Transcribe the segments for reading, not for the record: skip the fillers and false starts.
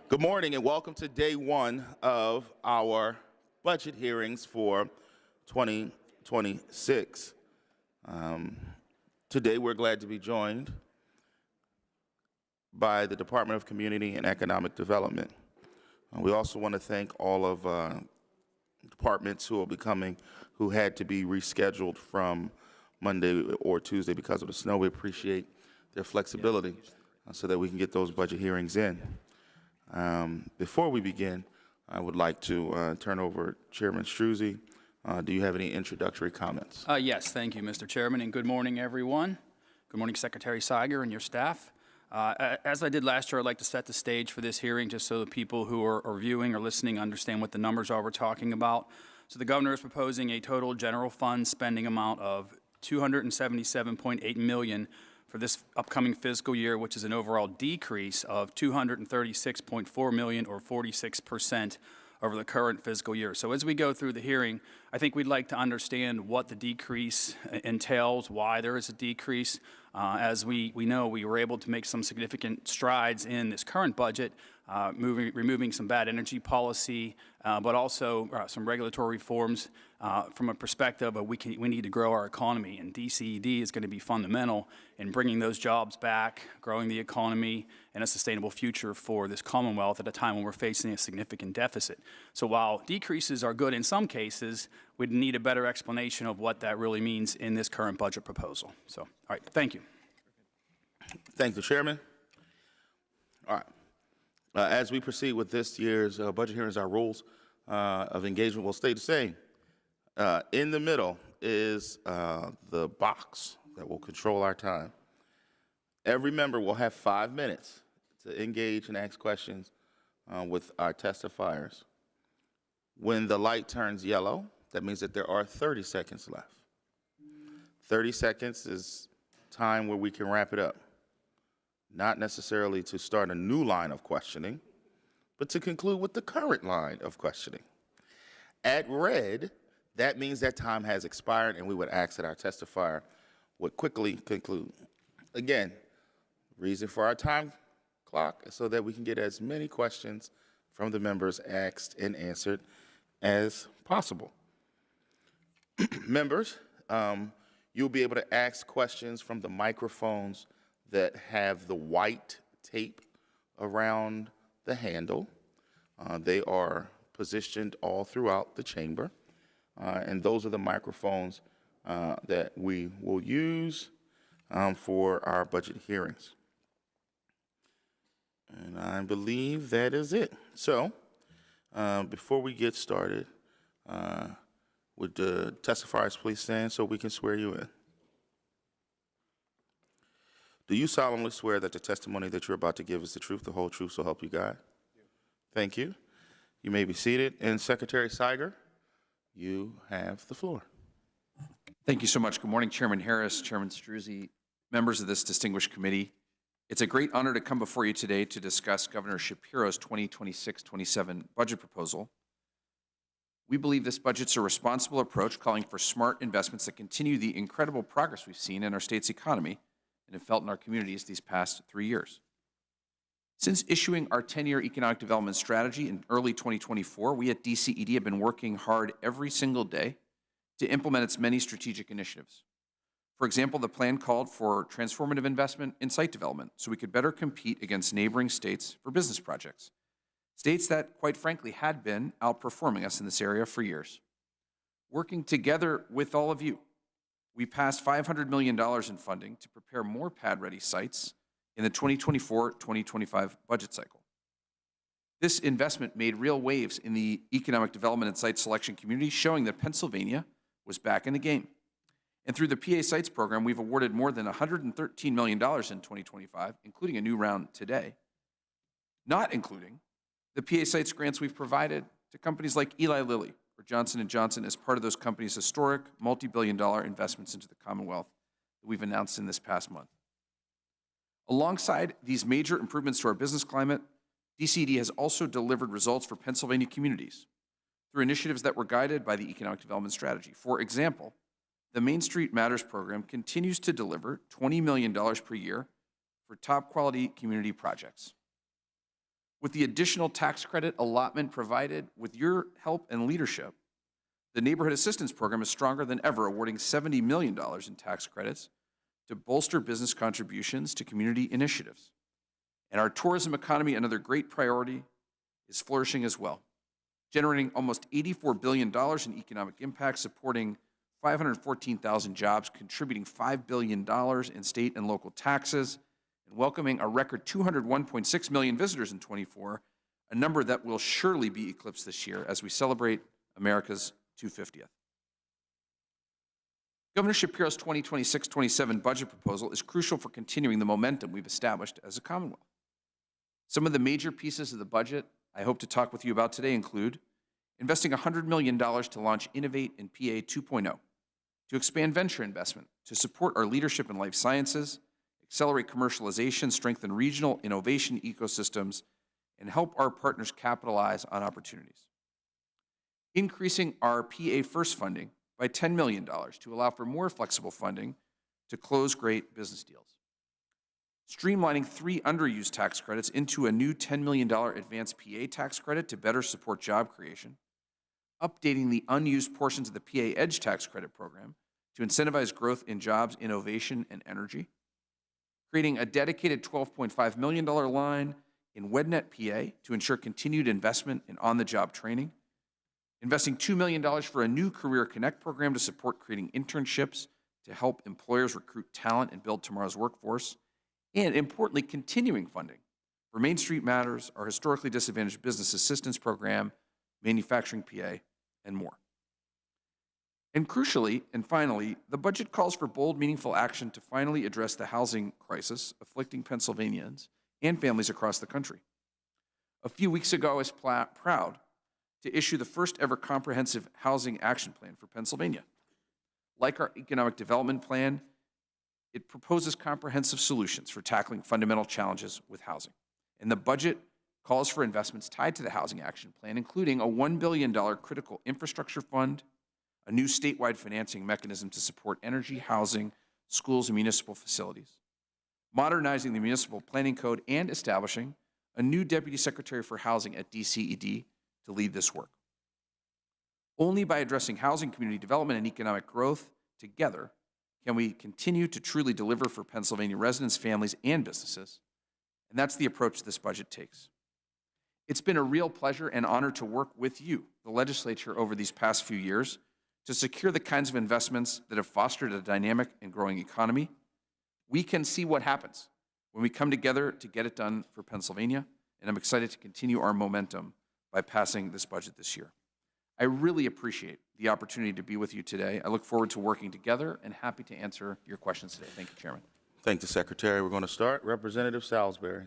Good morning and welcome to day one of our budget hearings for 2026. Today we're glad to be joined by the Department of Community and Economic Development. We also want to thank all of departments who will be coming who had to be rescheduled from Monday or Tuesday because of the snow. We appreciate their flexibility so that we can get those budget hearings in. Before we begin, I would like to turn over Chairman Struzzi. Do you have any introductory comments? Yes, thank you, Mr. Chairman, and good morning, everyone. Good morning, Secretary Siger and your staff. As I did last year, I'd like to set the stage for this hearing just so the people who are viewing or listening understand what the numbers are we're talking about. So the governor is proposing a total general fund spending amount of $277.8 million for this upcoming fiscal year, which is an overall decrease of $236.4 million or 46% over the current fiscal year. So as we go through the hearing, I think we'd like to understand what the decrease entails, why there is a decrease. As we know, we were able to make some significant strides in this current budget, removing some bad energy policy, but also some regulatory reforms from a perspective of we need to grow our economy, and DCED is going to be fundamental in bringing those jobs back, growing the economy, and a sustainable future for this Commonwealth at a time when we're facing a significant deficit. So while decreases are good in some cases, we'd need a better explanation of what that really means in this current budget proposal. So, all right, thank you. Thank the Chairman. All right. As we proceed with this year's budget hearings, our rules of engagement will stay the same. In the middle is the box that will control our time. Every member will have 5 minutes to engage and ask questions with our testifiers. When the light turns yellow, that means that there are 30 seconds left. 30 seconds is time where we can wrap it up. Not necessarily to start a new line of questioning, but to conclude with the current line of questioning. At red, that means that time has expired, and we would ask that our testifier would quickly conclude. Again, reason for our time clock is so that we can get as many questions from the members asked and answered as possible. Members, you'll be able to ask questions from the microphones that have the white tape around the handle. They are positioned all throughout the chamber, and those are the microphones that we will use for our budget hearings. And I believe that is it. So, before we get started, would the testifiers please stand so we can swear you in? Do you solemnly swear that the testimony that you're about to give is the truth, the whole truth, so help you God? Thank you. You may be seated. And Secretary Siger, you have the floor. Thank you so much. Good morning, Chairman Harris, Chairman Struzzi, members of this distinguished committee. It's a great honor to come before you today to discuss Governor Shapiro's 2026-27 budget proposal. We believe this budget's a responsible approach calling for smart investments that continue the incredible progress we've seen in our state's economy and have felt in our communities these past 3 years. Since issuing our 10-year economic development strategy in early 2024, we at DCED have been working hard every single day to implement its many strategic initiatives. For example, the plan called for transformative investment in site development so we could better compete against neighboring states for business projects, states that, quite frankly, had been outperforming us in this area for years. Working together with all of you, we passed $500 million in funding to prepare more pad-ready sites in the 2024-2025 budget cycle. This investment made real waves in the economic development and site selection community, showing that Pennsylvania was back in the game. And through the PA Sites program, we've awarded more than $113 million in 2025, including a new round today, not including the PA Sites grants we've provided to companies like Eli Lilly or Johnson & Johnson as part of those companies' historic multi-billion-dollar investments into the Commonwealth that we've announced in this past month. Alongside these major improvements to our business climate, DCED has also delivered results for Pennsylvania communities through initiatives that were guided by the Economic Development Strategy. For example, the Main Street Matters program continues to deliver $20 million per year for top quality community projects. With the additional tax credit allotment provided, with your help and leadership, the Neighborhood Assistance Program is stronger than ever, awarding $70 million in tax credits to bolster business contributions to community initiatives. And our tourism economy, another great priority, is flourishing as well, generating almost $84 billion in economic impact, supporting 514,000 jobs, contributing $5 billion in state and local taxes, and welcoming a record 201.6 million visitors in '24, a number that will surely be eclipsed this year as we celebrate America's 250th. Governor Shapiro's 2026-27 budget proposal is crucial for continuing the momentum we've established as a Commonwealth. Some of the major pieces of the budget I hope to talk with you about today include investing $100 million to launch Innovate in PA 2.0, to expand venture investment, to support our leadership in life sciences, accelerate commercialization, strengthen regional innovation ecosystems, and help our partners capitalize on opportunities. Increasing our PA First funding by $10 million to allow for more flexible funding to close great business deals. Streamlining 3 underused tax credits into a new $10 million advanced PA tax credit to better support job creation. Updating the unused portions of the PA Edge tax credit program to incentivize growth in jobs, innovation, and energy. Creating a dedicated $12.5 million line in WedNet PA to ensure continued investment in on-the-job training. Investing $2 million for a new Career Connect program to support creating internships to help employers recruit talent and build tomorrow's workforce. And importantly, continuing funding for Main Street Matters, our historically disadvantaged business assistance program, Manufacturing PA, and more. And crucially, and finally, the budget calls for bold, meaningful action to finally address the housing crisis afflicting Pennsylvanians and families across the country. A few weeks ago, I was proud to issue the first ever comprehensive housing action plan for Pennsylvania. Like our economic development plan, it proposes comprehensive solutions for tackling fundamental challenges with housing. And the budget calls for investments tied to the housing action plan, including a $1 billion critical infrastructure fund, a new statewide financing mechanism to support energy, housing, schools, and municipal facilities, modernizing the municipal planning code, and establishing a new Deputy Secretary for Housing at DCED to lead this work. Only by addressing housing, community development, and economic growth together can we continue to truly deliver for Pennsylvania residents, families, and businesses. And that's the approach this budget takes. It's been a real pleasure and honor to work with you, the legislature, over these past few years to secure the kinds of investments that have fostered a dynamic and growing economy. We can see what happens when we come together to get it done for Pennsylvania, and I'm excited to continue our momentum by passing this budget this year. I really appreciate the opportunity to be with you today. I look forward to working together and happy to answer your questions today. Thank you, Chairman. Thank the Secretary. We're going to start. Representative Salisbury.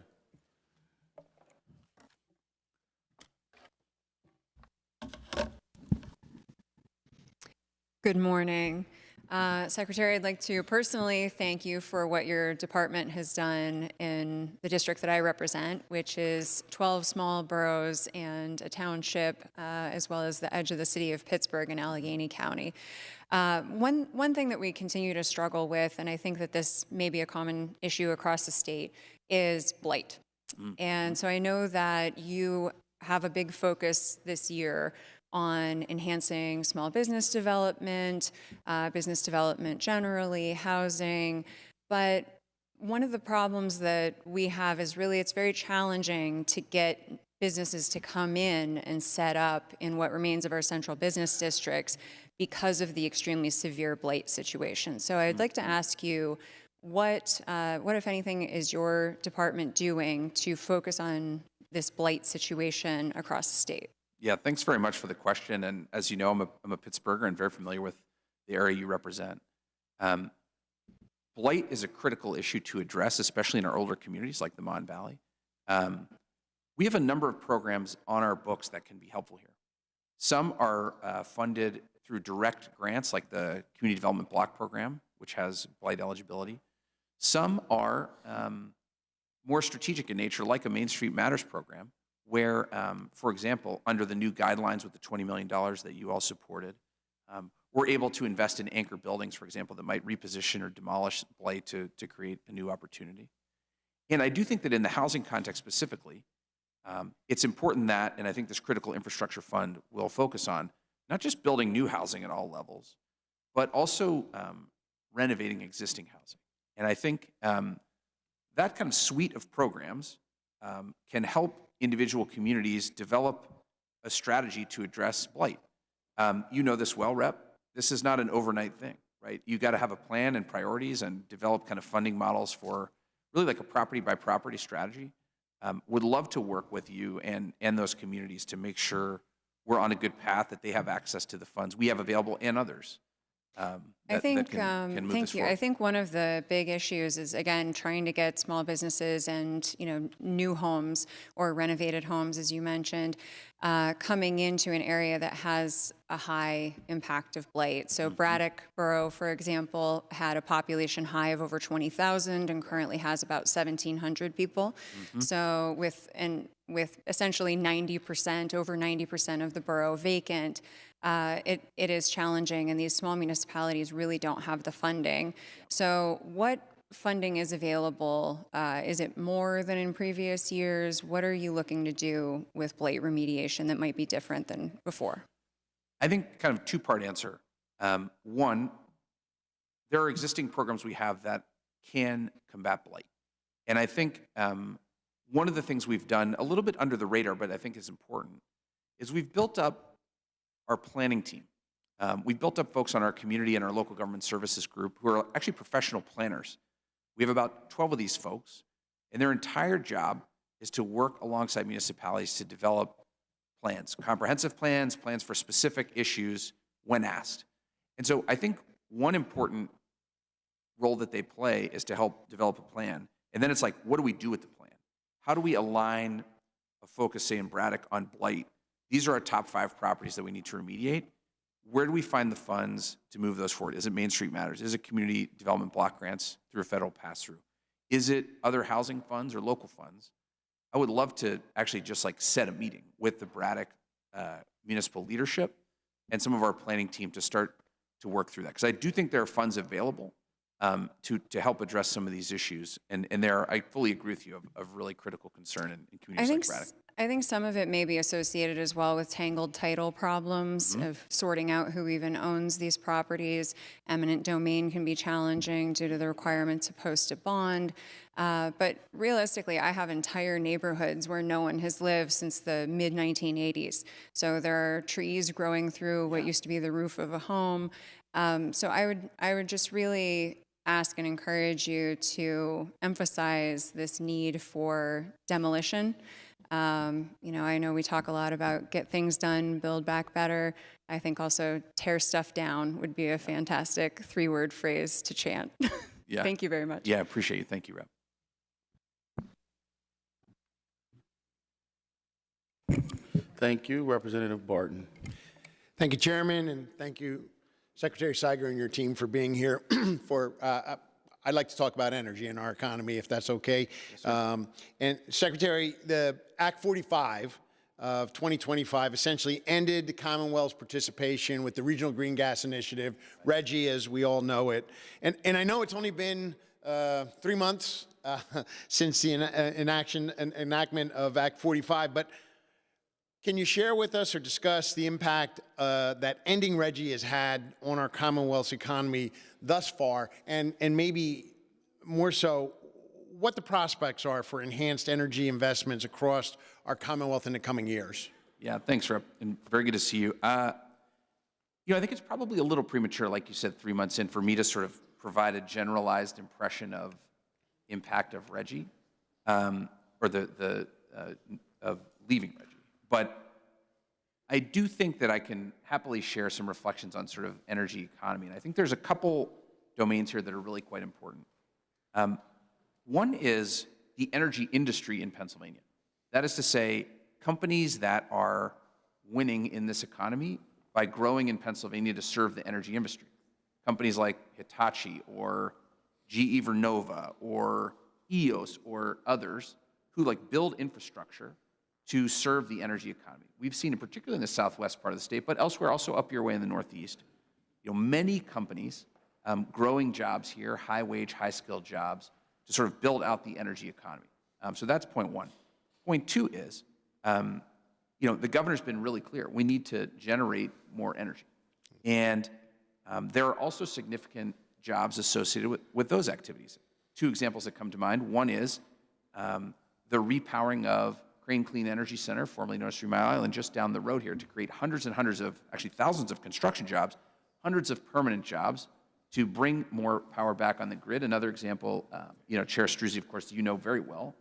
Good morning. Secretary, I'd like to personally thank you for what your department has done in the district that I represent, which is 12 small boroughs and a township, as well as the edge of the city of Pittsburgh in Allegheny County. One thing that we continue to struggle with, and I think that this may be a common issue across the state, is blight. And so I know that you have a big focus this year on enhancing small business development generally, housing. But one of the problems that we have is really it's very challenging to get businesses to come in and set up in what remains of our central business districts because of the extremely severe blight situation. So I'd like to ask you, what if anything, is your department doing to focus on this blight situation across the state? Yeah, thanks very much for the question. And as you know, I'm a Pittsburgher and very familiar with the area you represent. Blight is a critical issue to address, especially in our older communities like the Mon Valley. We have a number of programs on our books that can be helpful here. Some are funded through direct grants, like the Community Development Block Program, which has blight eligibility. Some are more strategic in nature, like a Main Street Matters program, where, for example, under the new guidelines with the $20 million that you all supported, we're able to invest in anchor buildings, for example, that might reposition or demolish blight to create a new opportunity. And I do think that in the housing context specifically, It's important that, and I think this critical infrastructure fund will focus on, not just building new housing at all levels, but also renovating existing housing. And I think that kind of suite of programs can help individual communities develop a strategy to address blight. You know this well, Rep. This is not an overnight thing, right? You got to have a plan and priorities and develop kind of funding models for really like a property by property strategy. Would love to work with you and those communities to make sure we're on a good path, that they have access to the funds we have available and others. I think, can move thank this you. forward. I think one of the big issues is, again, trying to get small businesses and, new homes or renovated homes, as you mentioned, coming into an area that has a high impact of blight. So Braddock Borough, for example, had a population high of over 20,000 and currently has about 1,700 people. So with essentially 90%, over 90% of the borough vacant, it is challenging, and these small municipalities really don't have the funding. So what funding is available? Is it more than in previous years? What are you looking to do with blight remediation that might be different than before? I think kind of two-part answer. One, there are existing programs we have that can combat blight. And I think one of the things we've done, a little bit under the radar, but I think is important, is we've built up our planning team. We've built up folks on our community and our local government services group who are actually professional planners. We have about 12 of these folks, and their entire job is to work alongside municipalities to develop plans, comprehensive plans, plans for specific issues when asked. And so I think one important role that they play is to help develop a plan. And then it's like, what do we do with the plan? How do we align a focus, say in Braddock, on blight? These are our top 5 properties that we need to remediate. Where do we find the funds to move those forward? Is it Main Street Matters? Is it community development block grants through a federal pass-through? Is it other housing funds or local funds? I would love to actually just like set a meeting with the Braddock municipal leadership and some of our planning team to start to work through that. Because I do think there are funds available to help address some of these issues. And there, I fully agree with you, of really critical concern in communities like Braddock. I think some of it may be associated as well with tangled title problems of sorting out who even owns these properties. Eminent domain can be challenging due to the requirement to post a bond. But realistically, I have entire neighborhoods where no one has lived since the mid-1980s. So there are trees growing through what used to be the roof of a home. So I would just really ask and encourage you to emphasize this need for demolition. I know we talk a lot about get things done, build back better. I think also tear stuff down would be a fantastic 3-word phrase to chant. Yeah. Thank you very much. Yeah, appreciate you. Thank you, Rep. Thank you, Representative Barton. Thank you, Chairman, and thank you, Secretary Siger and your team for being here. I'd like to talk about energy in our economy, if that's okay. Yes, and Secretary, the Act 45 of 2025 essentially ended the Commonwealth's participation with the Regional Green Gas Initiative, RGGI, as we all know it. And I know it's only been 3 months since the enactment of Act 45, but can you share with us or discuss the impact that ending RGGI has had on our Commonwealth's economy thus far, and maybe more so, what the prospects are for enhanced energy investments across our Commonwealth in the coming years? Yeah, thanks, Rep, and very good to see you. I think it's probably a little premature, like you said, 3 months in, for me to sort of provide a generalized impression of impact of RGGI, or of leaving RGGI. But I do think that I can happily share some reflections on sort of energy economy. And I think there's a couple domains here that are really quite important. One is the energy industry in Pennsylvania. That is to say, companies that are winning in this economy by growing in Pennsylvania to serve the energy industry. Companies like Hitachi or GE Vernova or EOS or others who build infrastructure to serve the energy economy. We've seen it particularly in the southwest part of the state, but elsewhere, also up your way in the northeast. Many companies growing jobs here, high-wage, high-skilled jobs, to sort of build out the energy economy. So that's point one. Point two is the governor's been really clear. We need to generate more energy. And there are also significant jobs associated with those activities. Two examples that come to mind. One is the repowering of Crane Clean Energy Center, formerly known as 3 Mile Island, just down the road here to create hundreds and hundreds of, actually thousands of construction jobs, hundreds of permanent jobs to bring more power back on the grid. Another example, Chair Struzzi, of course, you know very well,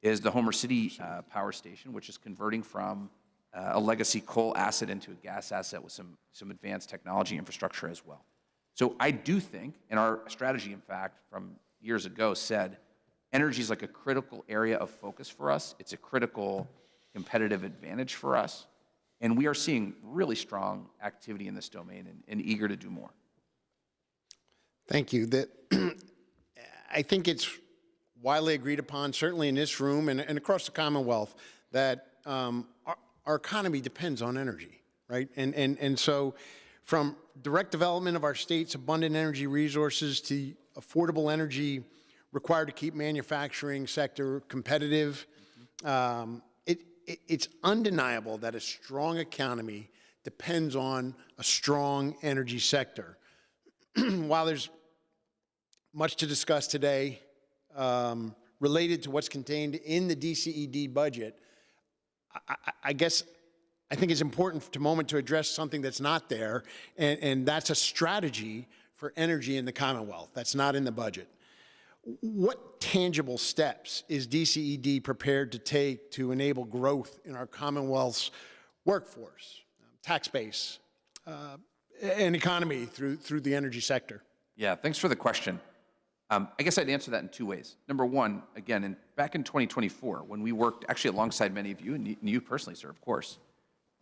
is the Homer City Power Station, which is converting from a legacy coal asset into a gas asset with some advanced technology infrastructure as well. So I do think, and our strategy, in fact, from years ago said, energy is like a critical area of focus for us. It's a critical competitive advantage for us. And we are seeing really strong activity in this domain and eager to do more. Thank you. I think it's widely agreed upon, certainly in this room and across the Commonwealth, that our economy depends on energy, right? And so from direct development of our state's abundant energy resources to affordable energy required to keep manufacturing sector competitive, it's undeniable that a strong economy depends on a strong energy sector. While there's much to discuss today related to what's contained in the DCED budget, I think it's important to address something that's not there, and that's a strategy for energy in the Commonwealth. That's not in the budget. What tangible steps is DCED prepared to take to enable growth in our Commonwealth's workforce, tax base, and economy through the energy sector? Yeah, thanks for the question. I guess I'd answer that in two ways. Number one, again, back in 2024, when we worked actually alongside many of you, and you personally, sir, of course,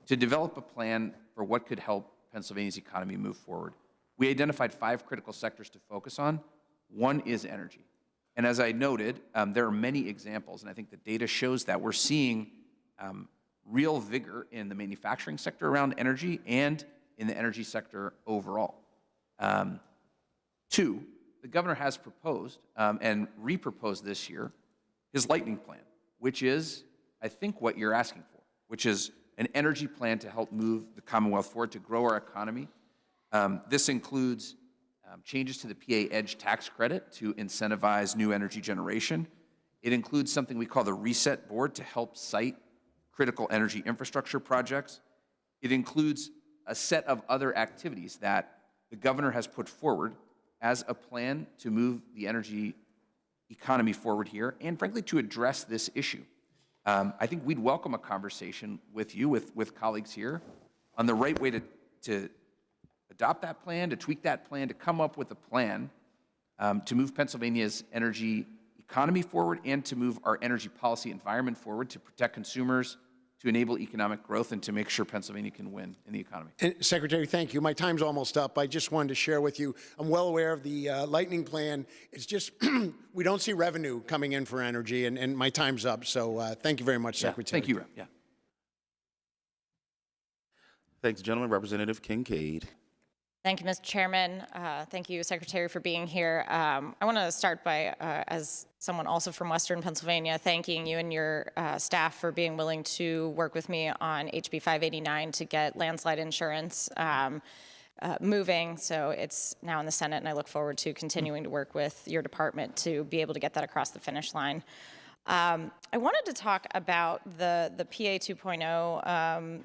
to develop a plan for what could help Pennsylvania's economy move forward, we identified 5 critical sectors to focus on. One is energy. And as I noted, there are many examples, and I think the data shows that we're seeing real vigor in the manufacturing sector around energy and in the energy sector overall. 2, the governor has proposed and re-proposed this year his lightning plan, which is, I think, what you're asking for, which is an energy plan to help move the Commonwealth forward, to grow our economy. This includes changes to the PA Edge tax credit to incentivize new energy generation. It includes something we call the Reset Board to help cite critical energy infrastructure projects. It includes a set of other activities that the governor has put forward as a plan to move the energy economy forward here and, frankly, to address this issue. I think we'd welcome a conversation with you, with colleagues here, on the right way to adopt that plan, to tweak that plan, to come up with a plan to move Pennsylvania's energy economy forward and to move our energy policy environment forward, to protect consumers, to enable economic growth, and to make sure Pennsylvania can win in the economy. And Secretary, thank you. My time's almost up. I just wanted to share with you, I'm well aware of the lightning plan. It's just we don't see revenue coming in for energy, and my time's up. So thank you very much, Secretary. Thank you, Rep. Yeah. Thanks, gentlemen. Representative Kincaid. Thank you, Mr. Chairman. Thank you, Secretary, for being here. I want to start by, as someone also from Western Pennsylvania, thanking you and your staff for being willing to work with me on HB 589 to get landslide insurance moving. So it's now in the Senate, and I look forward to continuing to work with your department to be able to get that across the finish line. I wanted to talk about the PA 2.0,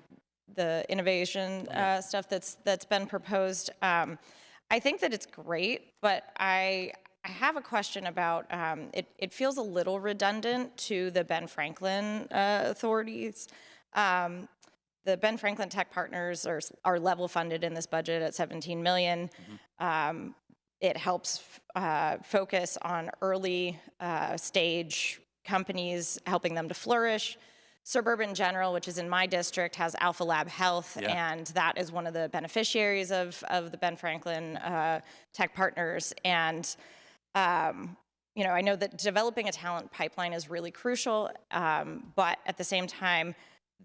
the innovation stuff that's been proposed. I think that it's great, but I have a question about it feels a little redundant to the Ben Franklin authorities. The Ben Franklin Tech Partners are level funded in this budget at $17 million. Mm-hmm. It helps focus on early stage companies, helping them to flourish. Suburban General, which is in my district, has Alpha Lab Health, and that is one of the beneficiaries of the Ben Franklin Tech Partners. And I know that developing a talent pipeline is really crucial, but at the same time,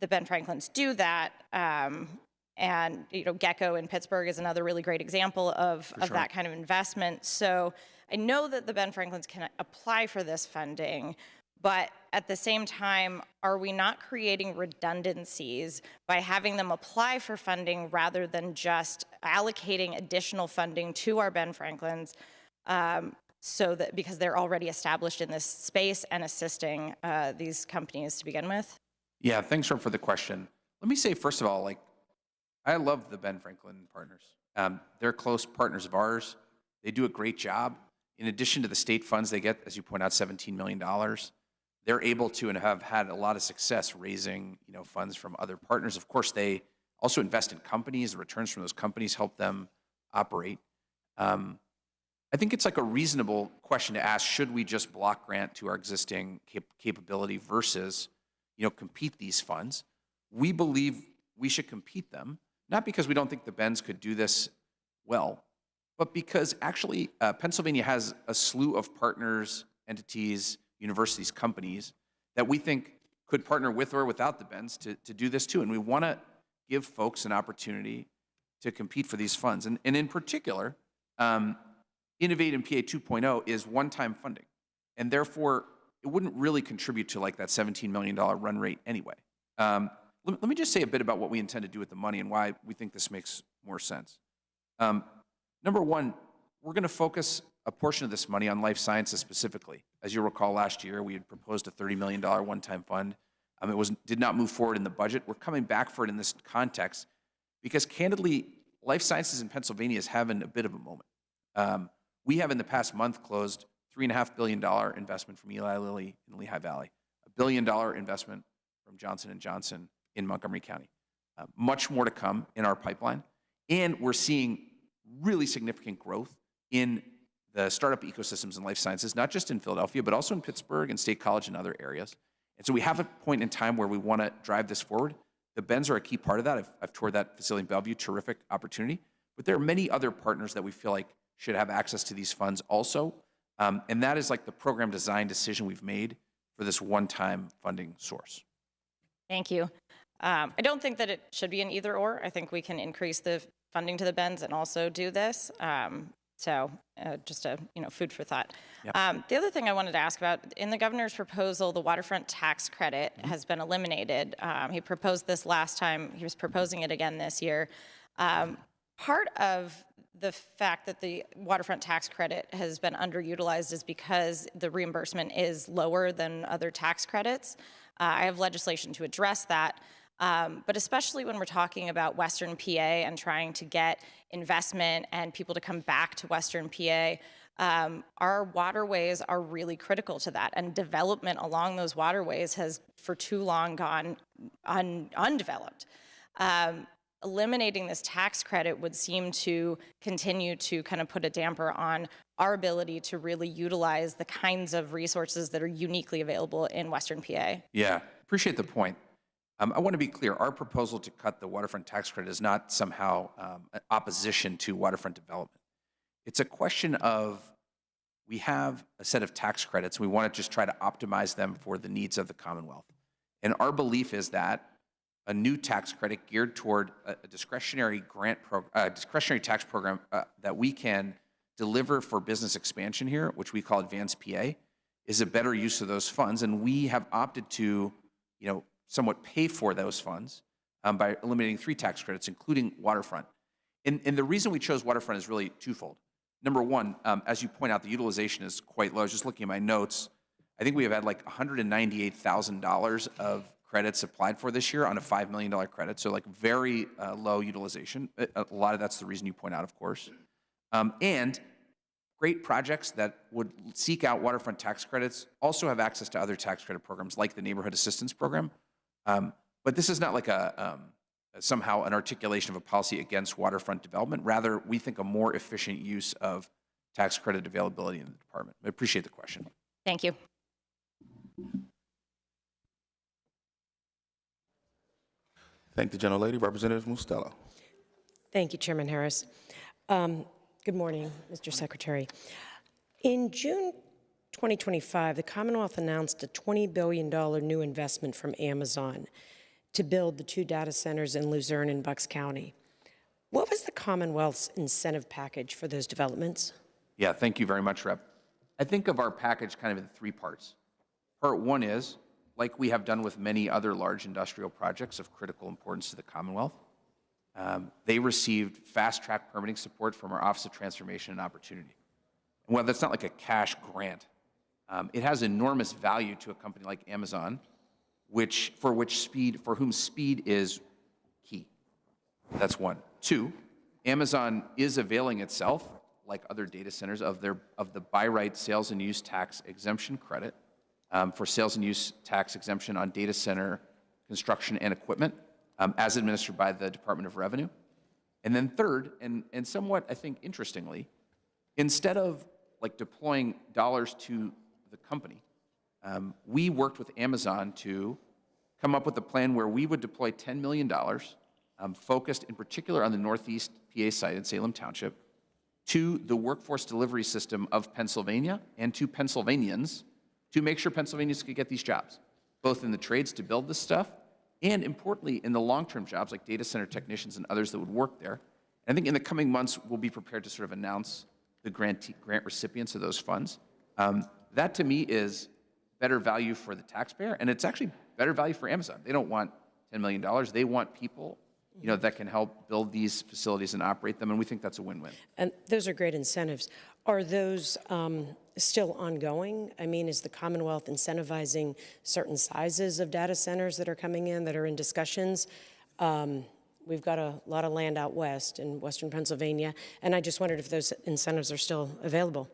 the Ben Franklins do that. And Gecko in Pittsburgh is another really great example of that kind of investment. So I know that the Ben Franklins can apply for this funding, But at the same time, are we not creating redundancies by having them apply for funding rather than just allocating additional funding to our Ben Franklins, so that because they're already established in this space and assisting these companies to begin with? Yeah, thanks, Rob, for the question. Let me say, first of all, like, I love the Ben Franklin partners. They're close partners of ours. They do a great job. In addition to the state funds they get, as you point out, $17 million, they're able to and have had a lot of success raising, funds from other partners. Of course, they also invest in companies. The returns from those companies help them operate. I think it's like a reasonable question to ask, should we just block grant to our existing capability versus, compete these funds? We believe we should compete them, not because we don't think the Bens could do this well, but because actually Pennsylvania has a slew of partners, entities, universities, companies that we think could partner with or without the Bens to do this too. And we want to give folks an opportunity to compete for these funds. And in particular, Innovate in PA 2.0 is one-time funding. And therefore, it wouldn't really contribute to like that $17 million run rate anyway. Let me just say a bit about what we intend to do with the money and why we think this makes more sense. Number one, we're going to focus a portion of this money on life sciences specifically. As you'll recall, last year we had proposed a $30 million one-time fund. It did not move forward in the budget. We're coming back for it in this context because, candidly, life sciences in Pennsylvania is having a bit of a moment. We have in the past month closed $3.5 billion investment from Eli Lilly in Lehigh Valley, $1 billion investment from Johnson & Johnson in Montgomery County. Much more to come in our pipeline. And we're seeing really significant growth in the startup ecosystems in life sciences, not just in Philadelphia, but also in Pittsburgh and State College and other areas. And so we have a point in time where we want to drive this forward. The Bens are a key part of that. I've toured that facility in Bellevue, terrific opportunity. But there are many other partners that we feel like should have access to these funds also. And that is like the program design decision we've made for this one-time funding source. Thank you. I don't think that it should be an either or. I think we can increase the funding to the Bens and also do this. Just a food for thought. Yep. The other thing I wanted to ask about, in the governor's proposal, the waterfront tax credit has been eliminated. He proposed this last time. He was proposing it again this year. Part of the fact that the waterfront tax credit has been underutilized is because the reimbursement is lower than other tax credits. I have legislation to address that. But especially when we're talking about Western PA and trying to get investment and people to come back to Western PA, our waterways are really critical to that. And development along those waterways has for too long gone undeveloped. Eliminating this tax credit would seem to continue to kind of put a damper on our ability to really utilize the kinds of resources that are uniquely available in Western PA. Yeah, appreciate the point. I want to be clear. Our proposal to cut the waterfront tax credit is not somehow an opposition to waterfront development. It's a question of we have a set of tax credits. We want to just try to optimize them for the needs of the Commonwealth. And our belief is that a new tax credit geared toward a discretionary discretionary tax program that we can deliver for business expansion here, which we call Advanced PA, is a better use of those funds. And we have opted to, somewhat pay for those funds by eliminating 3 tax credits, including waterfront. And the reason we chose waterfront is really twofold. Number one, as you point out, the utilization is quite low. I was just looking at my notes. I think we have had like $198,000 of credits applied for this year on a $5 million credit. So like very low utilization. A lot of that's the reason you point out, of course. And great projects that would seek out waterfront tax credits also have access to other tax credit programs like the Neighborhood Assistance Program. But this is not like somehow an articulation of a policy against waterfront development. Rather, we think a more efficient use of tax credit availability in the department. I appreciate the question. Thank you. Thank the gentlelady. Representative Mustello. Thank you, Chairman Harris. Good morning, Mr. Secretary. In June 2025, the Commonwealth announced a $20 billion new investment from Amazon to build the 2 data centers in Luzerne and Bucks County. What was the Commonwealth's incentive package for those developments? Yeah, thank you very much, Rep. I think of our package kind of in 3 parts. Part one is, like we have done with many other large industrial projects of critical importance to the Commonwealth, they received fast-track permitting support from our Office of Transformation and Opportunity. And while that's not like a cash grant, it has enormous value to a company like Amazon, for whom speed is key. That's one. Two, Amazon is availing itself, like other data centers, of the by right sales and use tax exemption credit for sales and use tax exemption on data center construction and equipment, as administered by the Department of Revenue. And then third, and somewhat, I think, interestingly, instead of like deploying dollars to the company, we worked with Amazon to come up with a plan where we would deploy $10 million, focused in particular on the Northeast PA site in Salem Township, to the workforce delivery system of Pennsylvania and to Pennsylvanians to make sure Pennsylvanians could get these jobs, both in the trades to build this stuff and, importantly, in the long-term jobs like data center technicians and others that would work there. And I think in the coming months, we'll be prepared to sort of announce the grant recipients of those funds. That, to me, is better value for the taxpayer, and it's actually better value for Amazon. They don't want $10 million. They want people that can help build these facilities and operate them, and we think that's a win-win. And those are great incentives. Are those still ongoing? I mean, is the Commonwealth incentivizing certain sizes of data centers that are coming in, that are in discussions? We've got a lot of land out west in western Pennsylvania, and I just wondered if those incentives are still available.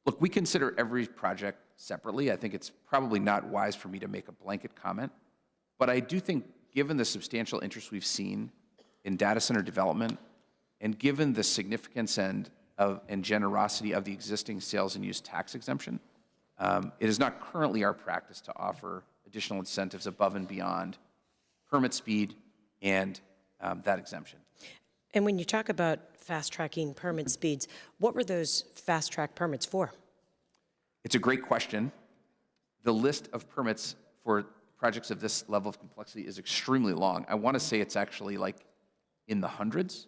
Look, we consider every project separately. I think it's probably not wise for me to make a blanket comment, but I do think given the substantial interest we've seen in data center development, and given the significance and generosity of the existing sales and use tax exemption, it is not currently our practice to offer additional incentives above and beyond permit speed and that exemption. And when you talk about fast-tracking permit speeds, what were those fast-track permits for? It's a great question. The list of permits for projects of this level of complexity is extremely long. I want to say it's actually like in the hundreds,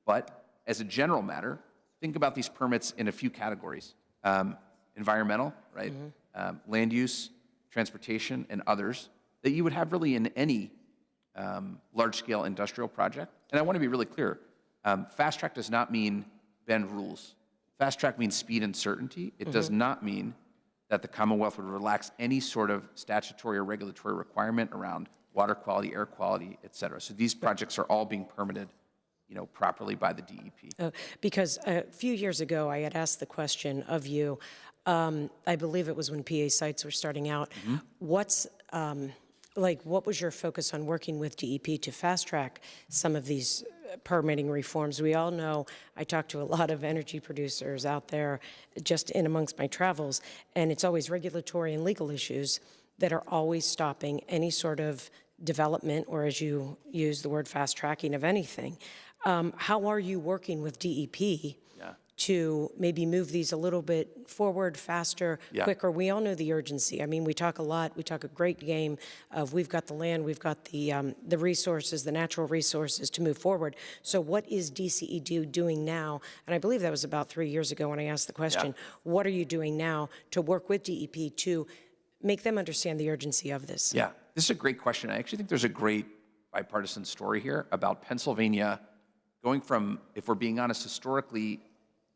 but as a general matter, think about these permits in a few categories. Environmental, right? Land use, transportation, and others that you would have really in any large-scale industrial project. And I want to be really clear, fast track does not mean bend rules. Fast track means speed and certainty. It does not mean that the Commonwealth would relax any sort of statutory or regulatory requirement around water quality, air quality, et cetera. So these projects are all being permitted, properly by the DEP. Because a few years ago, I had asked the question of you, I believe it was when PA sites were starting out, what was your focus on working with DEP to fast-track some of these permitting reforms? We all know, I talk to a lot of energy producers out there just in amongst my travels, and it's always regulatory and legal issues that are always stopping any sort of development, or as you use the word fast-tracking of anything. How are you working with DEP to maybe move these a little bit forward, faster, quicker? We all know the urgency. I mean, we talk a lot. We talk a great game of we've got the land, we've got the resources, the natural resources to move forward. So what is DCED doing now? And I believe that was about 3 years ago when I asked the question. What are you doing now to work with DEP to make them understand the urgency of this? Yeah, this is a great question. I actually think there's a great bipartisan story here about Pennsylvania going from, if we're being honest, historically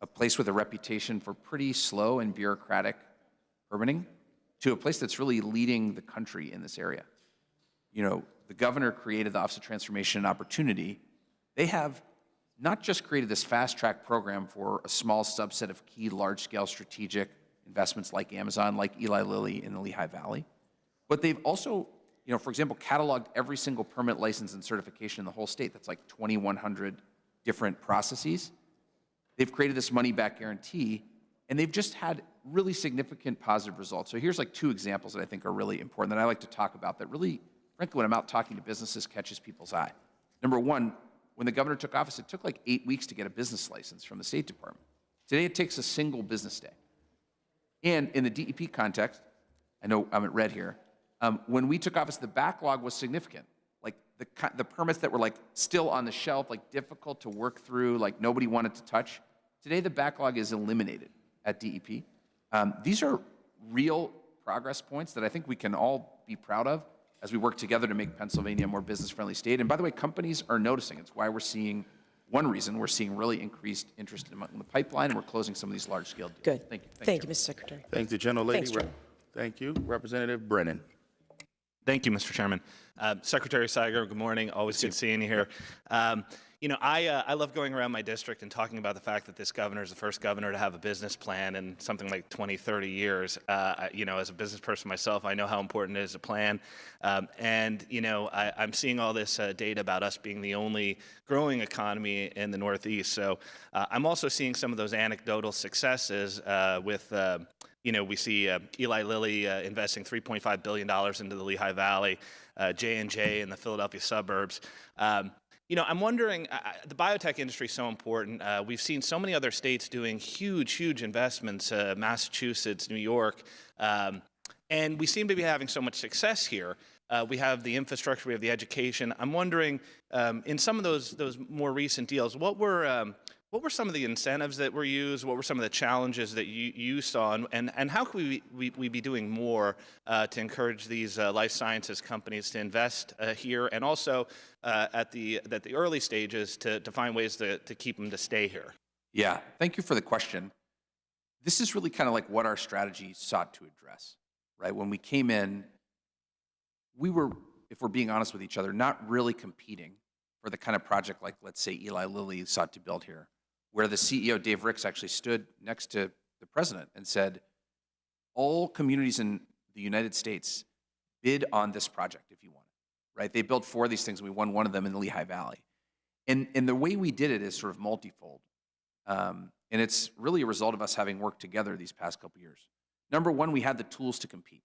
a place with a reputation for pretty slow and bureaucratic permitting to a place that's really leading the country in this area. The governor created the Office of Transformation and Opportunity. They have not just created this fast-track program for a small subset of key large-scale strategic investments like Amazon, like Eli Lilly in the Lehigh Valley, but they've also, for example, cataloged every single permit, license, and certification in the whole state. That's like 2,100 different processes. They've created this money-back guarantee, and they've just had really significant positive results. So here's like 2 examples that I think are really important that I like to talk about that really, frankly, when I'm out talking to businesses, catches people's eye. Number one, when the governor took office, it took like 8 weeks to get a business license from the State Department. Today, it takes a single business day. And in the DEP context, I know I'm at red here, when we took office, the backlog was significant. Like the permits that were like still on the shelf, like difficult to work through, like nobody wanted to touch. Today, the backlog is eliminated at DEP. These are real progress points that I think we can all be proud of as we work together to make Pennsylvania a more business-friendly state. And by the way, companies are noticing. It's why we're seeing, one reason we're seeing really increased interest in the pipeline, and we're closing some of these large-scale deals. Good. Thank you. Thank you, Mr. Secretary. Thank the gentlelady. Thanks, Chairman. Thank you. Representative Brennan. Thank you, Mr. Chairman. Secretary Seiger, good morning. Always good seeing you here. You know, I love going around my district and talking about the fact that this governor is the first governor to have a business plan in something like 20, 30 years. You know, as a business person myself, I know how important it is to plan. And, you know, I'm seeing all this data about us being the only growing economy in the Northeast. So I'm also seeing some of those anecdotal successes with you know, we see Eli Lilly investing $3.5 billion into the Lehigh Valley, J&J in the Philadelphia suburbs. You know, I'm wondering, the biotech industry is so important. We've seen so many other states doing huge, huge investments, Massachusetts, New York, and we seem to be having so much success here. We have the infrastructure, we have the education. I'm wondering, in some of those more recent deals, what were some of the incentives that were used? What were some of the challenges that you saw? And how could we be doing more to encourage these life sciences companies to invest here, and also at the early stages to find ways to keep them to stay here? Yeah, thank you for the question. This is really kind of like what our strategy sought to address, right? When we came in, we were, if we're being honest with each other, not really competing for the kind of project like, let's say, Eli Lilly sought to build here, where the CEO, Dave Ricks, actually stood next to the president and said, all communities in the United States bid on this project if you want it, right? They built 4 of these things, and we won one of them in the Lehigh Valley. And the way we did it is sort of multifold. And it's really a result of us having worked together these past couple years. Number one, we had the tools to compete.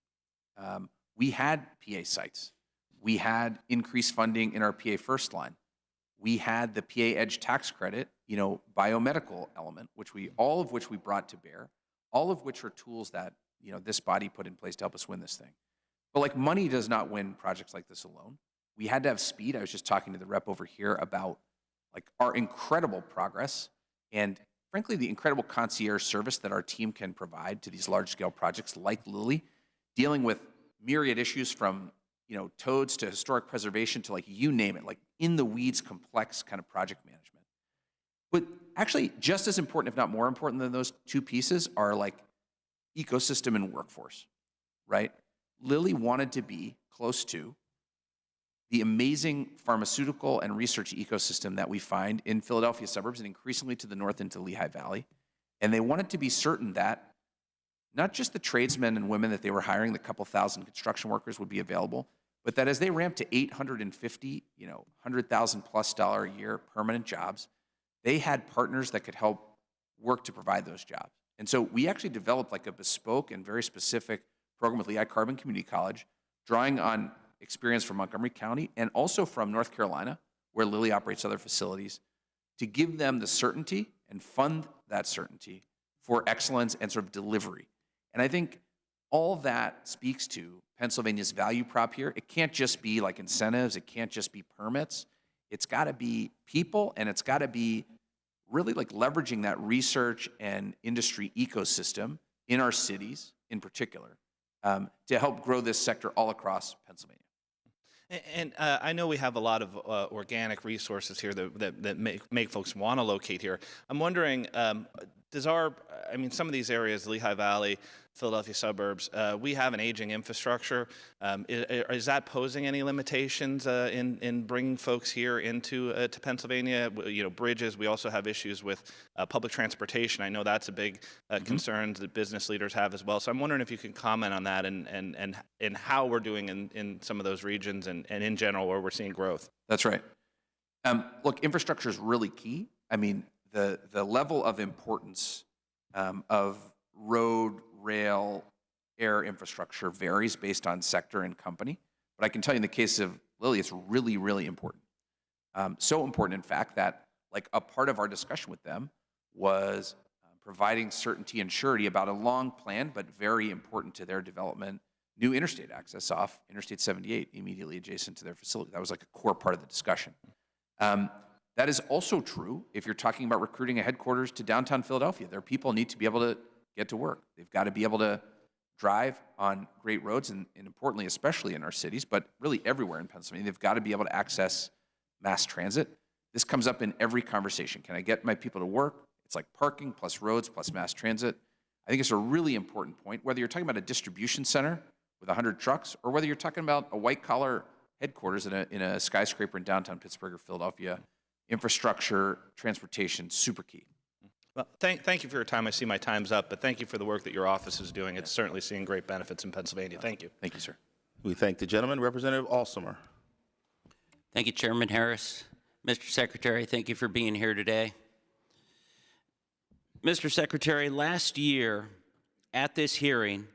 We had PA sites. We had increased funding in our PA First line. We had the PA Edge tax credit, you know, biomedical element, all of which we brought to bear, all of which are tools that, you know, this body put in place to help us win this thing. But like, money does not win projects like this alone. We had to have speed. I was just talking to the rep over here about like our incredible progress and frankly, the incredible concierge service that our team can provide to these large scale projects like Lilly, dealing with myriad issues from, you know, toads to historic preservation to like, you name it, like in the weeds, complex kind of project management. But actually, just as important, if not more important than those two pieces, are like ecosystem and workforce, right? Lilly wanted to be close to the amazing pharmaceutical and research ecosystem that we find in Philadelphia suburbs and increasingly to the north into Lehigh Valley. And they wanted to be certain that not just the tradesmen and women that they were hiring, the couple thousand construction workers would be available, but that as they ramped to 850, you know, $100,000+ a year permanent jobs, they had partners that could help work to provide those jobs. And so we actually developed like a bespoke and very specific program with Lehigh Carbon Community College, drawing on experience from Montgomery County and also from North Carolina, where Lilly operates other facilities, to give them the certainty and fund that certainty for excellence and sort of delivery. And I think all that speaks to Pennsylvania's value prop here. It can't just be like incentives. It can't just be permits. It's got to be people, and it's got to be really like leveraging that research and industry ecosystem in our cities in particular to help grow this sector all across Pennsylvania. And I know we have a lot of organic resources here that make folks want to locate here. I'm wondering, some of these areas, Lehigh Valley, Philadelphia suburbs, we have an aging infrastructure. Is that posing any limitations in bringing folks here into to Pennsylvania? You know, bridges. We also have issues with public transportation. I know that's a big concern that business leaders have as well. So I'm wondering if you can comment on that and how we're doing in some of those regions and in general where we're seeing growth. That's right. Look, infrastructure is really key. I mean, the level of importance of road, rail, air infrastructure varies based on sector and company. But I can tell you in the case of Lilly, it's really, really important. So important, in fact, that like a part of our discussion with them was providing certainty and surety about a long plan, but very important to their development, new interstate access off Interstate 78 immediately adjacent to their facility. That was like a core part of the discussion. That is also true if you're talking about recruiting a headquarters to downtown Philadelphia. Their people need to be able to get to work. They've got to be able to drive on great roads, and importantly, especially in our cities, but really everywhere in Pennsylvania, they've got to be able to access mass transit. This comes up in every conversation. Can I get my people to work? It's like parking plus roads plus mass transit. I think it's a really important point, whether you're talking about a distribution center with 100 trucks or whether you're talking about a white-collar headquarters in a skyscraper in downtown Pittsburgh or Philadelphia. Infrastructure, transportation, super key. Well, thank you for your time. I see my time's up, but thank you for the work that your office is doing. It's certainly seeing great benefits in Pennsylvania. Thank you. Thank you, sir. We thank the gentleman. Representative Alsomer. Thank you, Chairman Harris. Mr. Secretary, thank you for being here today. Mr. Secretary, last year at this hearing,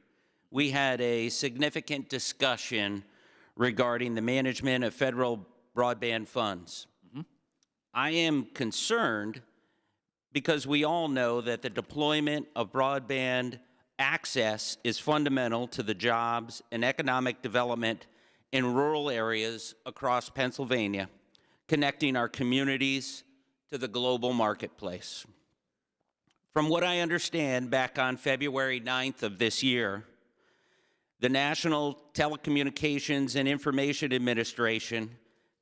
we had a significant discussion regarding the management of federal broadband funds. I am concerned because we all know that the deployment of broadband access is fundamental to the jobs and economic development in rural areas across Pennsylvania, connecting our communities to the global marketplace. From what I understand, back on February 9th of this year, the National Telecommunications and Information Administration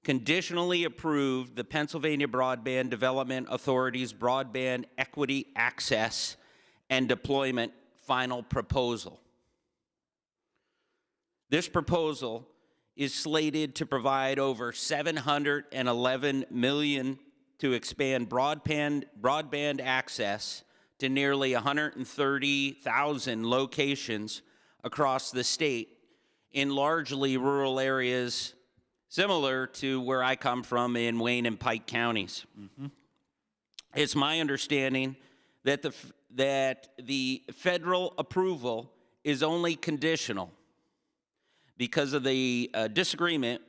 conditionally approved the Pennsylvania Broadband Development Authority's Broadband Equity Access and Deployment Final Proposal. This proposal is slated to provide over $711 million to expand broadband access to nearly 130,000 locations across the state in largely rural areas similar to where I come from in Wayne and Pike counties. It's my understanding that the federal approval is only conditional because of the disagreement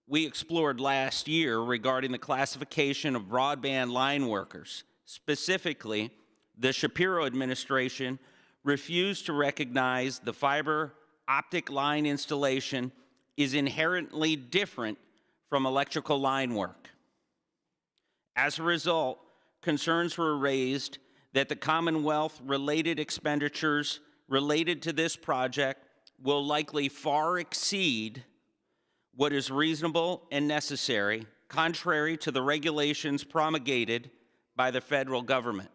we explored last year regarding the classification of broadband line workers. Specifically, the Shapiro administration refused to recognize the fiber optic line installation is inherently different from electrical line work. As a result, concerns were raised that the Commonwealth-related expenditures related to this project will likely far exceed what is reasonable and necessary, contrary to the regulations promulgated by the federal government.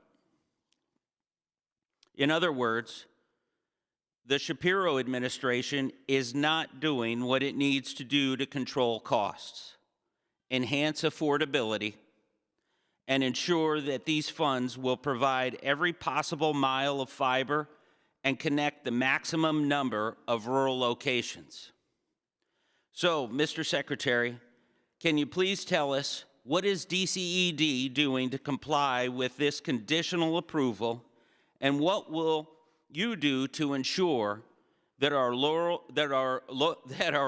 In other words, the Shapiro administration is not doing what it needs to do to control costs, enhance affordability, and ensure that these funds will provide every possible mile of fiber and connect the maximum number of rural locations. So, Mr. Secretary, can you please tell us what is DCED doing to comply with this conditional approval, and what will you do to ensure that our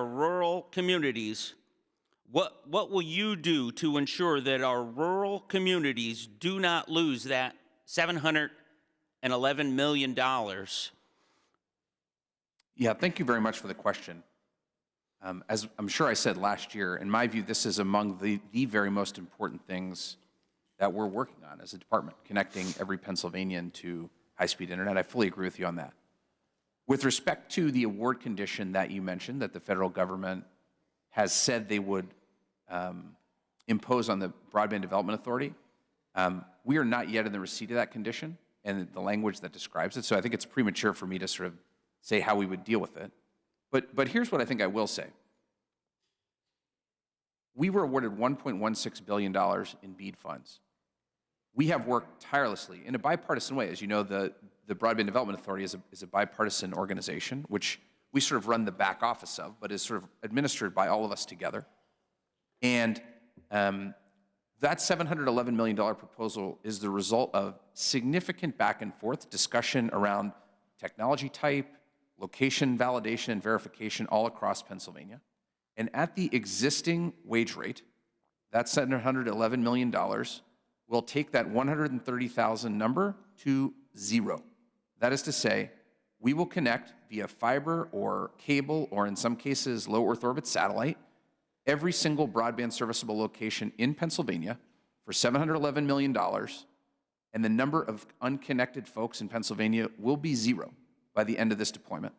rural communities, what will you do to ensure that our rural communities do not lose that $711 million? Yeah, thank you very much for the question. As I'm sure I said last year, in my view, this is among the very most important things that we're working on as a department, connecting every Pennsylvanian to high-speed internet. I fully agree with you on that. With respect to the award condition that you mentioned, that the federal government has said they would impose on the Broadband Development Authority, we are not yet in the receipt of that condition and the language that describes it, so I think it's premature for me to sort of say how we would deal with it. But here's what I think I will say. We were awarded $1.16 billion in BEAD funds. We have worked tirelessly in a bipartisan way. As you know, the Broadband Development Authority is a bipartisan organization, which we sort of run the back office of, but is sort of administered by all of us together. And that $711 million proposal is the result of significant back and forth discussion around technology type, location validation and verification all across Pennsylvania. And at the existing wage rate, that $711 million will take that 130,000 number to zero. That is to say, we will connect via fiber or cable, or in some cases, low Earth orbit satellite, every single broadband serviceable location in Pennsylvania for $711 million, and the number of unconnected folks in Pennsylvania will be zero by the end of this deployment.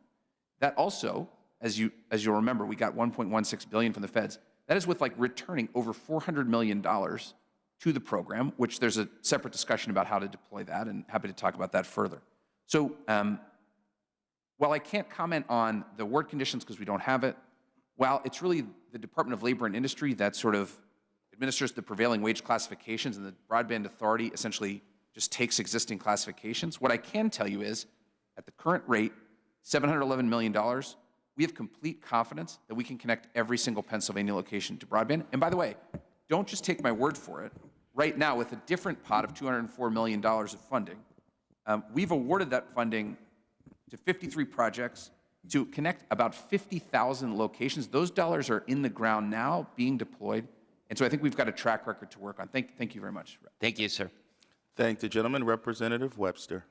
That also, as you'll remember, we got $1.16 billion from the feds. That is with like returning over $400 million to the program, which there's a separate discussion about how to deploy that, and happy to talk about that further. So while I can't comment on the work conditions because we don't have it, while it's really the Department of Labor and Industry that sort of administers the prevailing wage classifications, and the Broadband Authority essentially just takes existing classifications, what I can tell you is, at the current rate, $711 million, we have complete confidence that we can connect every single Pennsylvania location to broadband. And by the way, don't just take my word for it. Right now, with a different pot of $204 million of funding, we've awarded that funding to 53 projects to connect about 50,000 locations. Those dollars are in the ground now, being deployed. And so I think we've got a track record to work on. Thank you very much. Thank you, sir. Thank the gentleman. Representative Webster.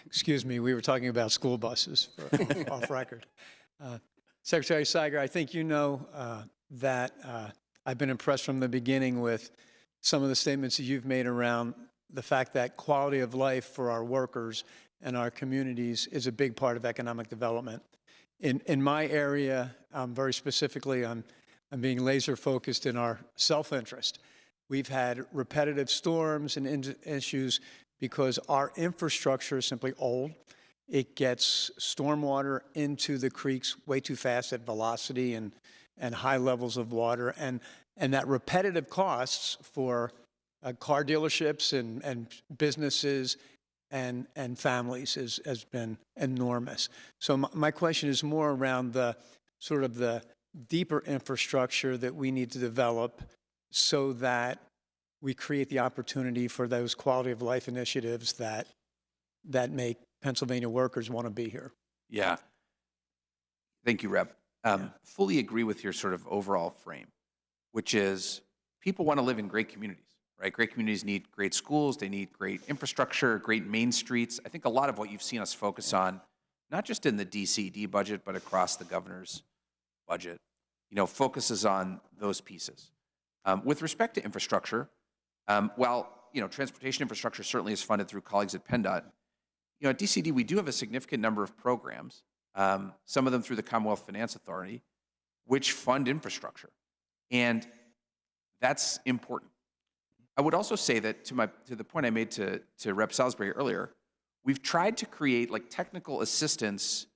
Excuse me, we were talking about school buses off record. Secretary Siger, I think you know that I've been impressed from the beginning with some of the statements that you've made around the fact that quality of life for our workers and our communities is a big part of economic development. In my area, very specifically, I'm being laser focused in our self-interest. We've had repetitive storms and issues because our infrastructure is simply old. It gets stormwater into the creeks way too fast at velocity and high levels of water. And that repetitive costs for car dealerships and businesses and families has been enormous. So my question is more around the sort of the deeper infrastructure that we need to develop so that we create the opportunity for those quality of life initiatives that make Pennsylvania workers want to be here. Yeah. Thank you, Rep. Fully agree with your sort of overall frame, which is people want to live in great communities, right? Great communities need great schools, they need great infrastructure, great main streets. I think a lot of what you've seen us focus on, not just in the DCD budget, but across the governor's budget, focuses on those pieces. With respect to infrastructure, while transportation infrastructure certainly is funded through colleagues at PennDOT, at DCD we do have a significant number of programs, some of them through the Commonwealth Finance Authority, which fund infrastructure, and that's important. I would also say that to the point I made to Rep. Salisbury earlier, we've tried to create like technical assistance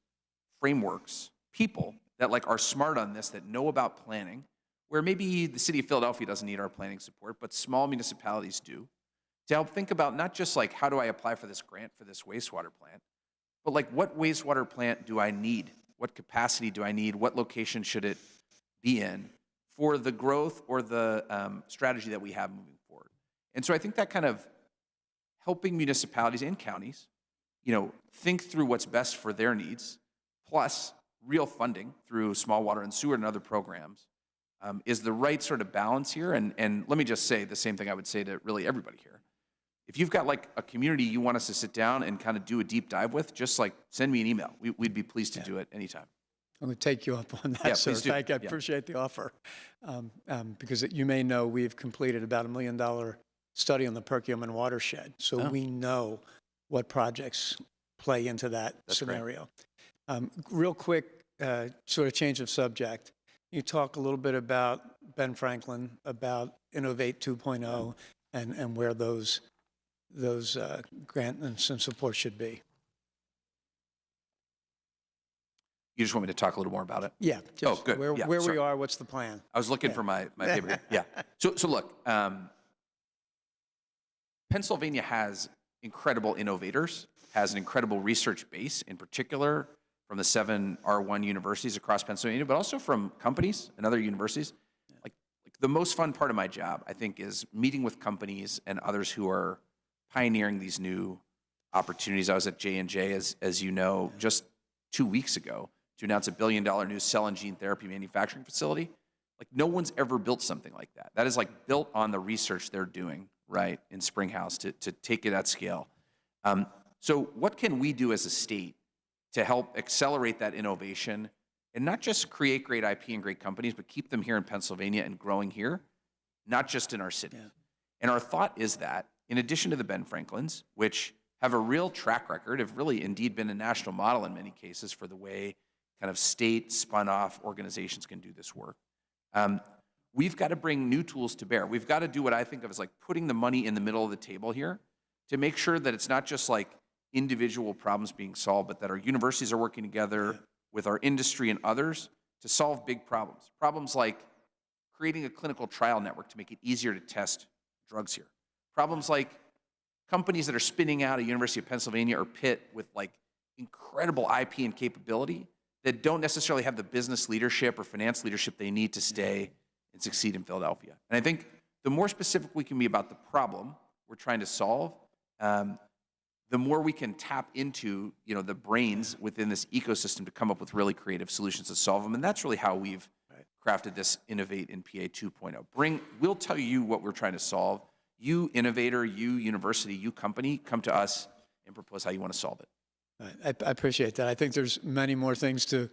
frameworks, people that are smart on this, that know about planning, where maybe the city of Philadelphia doesn't need our planning support, but small municipalities do, to help think about not just how do I apply for this grant for this wastewater plant, but what wastewater plant do I need? What capacity do I need? What location should it be in for the growth or the strategy that we have moving forward? And so I think that kind of helping municipalities and counties, think through what's best for their needs, plus real funding through small water and sewer and other programs, is the right sort of balance here. And let me just say the same thing I would say to really everybody here. If you've got a community you want us to sit down and kind of do a deep dive with, just send me an email. We'd be pleased to do it anytime. I'm going to take you up on that, Yeah, sir. please do. I appreciate the offer. Because you may know we've completed about $1 million study on the Perkiomen watershed. So we know what projects play into that scenario. Real quick, sort of change of subject. You talk a little bit about Ben Franklin, about Innovate 2.0, and where those grants and support should be. You just want me to talk a little more about it? Yeah. Just good. Where Yeah, we sorry. are, what's the plan? I was looking for my paper here. Yeah. So look, Pennsylvania has incredible innovators, has an incredible research base, in particular from the 7 R1 universities across Pennsylvania, but also from companies and other universities. Like the most fun part of my job, I think, is meeting with companies and others who are pioneering these new opportunities. I was at J&J, as you know, just 2 weeks ago to announce $1 billion new cell and gene therapy manufacturing facility. No one's ever built something like that. That is built on the research they're doing, right, in Springhouse to take it at scale. So what can we do as a state to help accelerate that innovation and not just create great IP and great companies, but keep them here in Pennsylvania and growing here, not just in our city? Yeah. And our thought is that, in addition to the Ben Franklins, which have a real track record, have really indeed been a national model in many cases for the way kind of state spun off organizations can do this work, we've got to bring new tools to bear. We've got to do what I think of as like putting the money in the middle of the table here to make sure that it's not just like individual problems being solved, but that our universities are working together with our industry and others to solve big problems. Problems like creating a clinical trial network to make it easier to test drugs here. Problems like companies that are spinning out at University of Pennsylvania or Pitt with like incredible IP and capability that don't necessarily have the business leadership or finance leadership they need to stay and succeed in Philadelphia. And I think the more specific we can be about the problem we're trying to solve, the more we can tap into, you know, the brains within this ecosystem to come up with really creative solutions to solve them. And that's really how we've crafted this Innovate in PA 2.0. We'll tell you what we're trying to solve. You innovator, you university, you company, come to us and propose how you want to solve it. I appreciate that. I think there's many more things to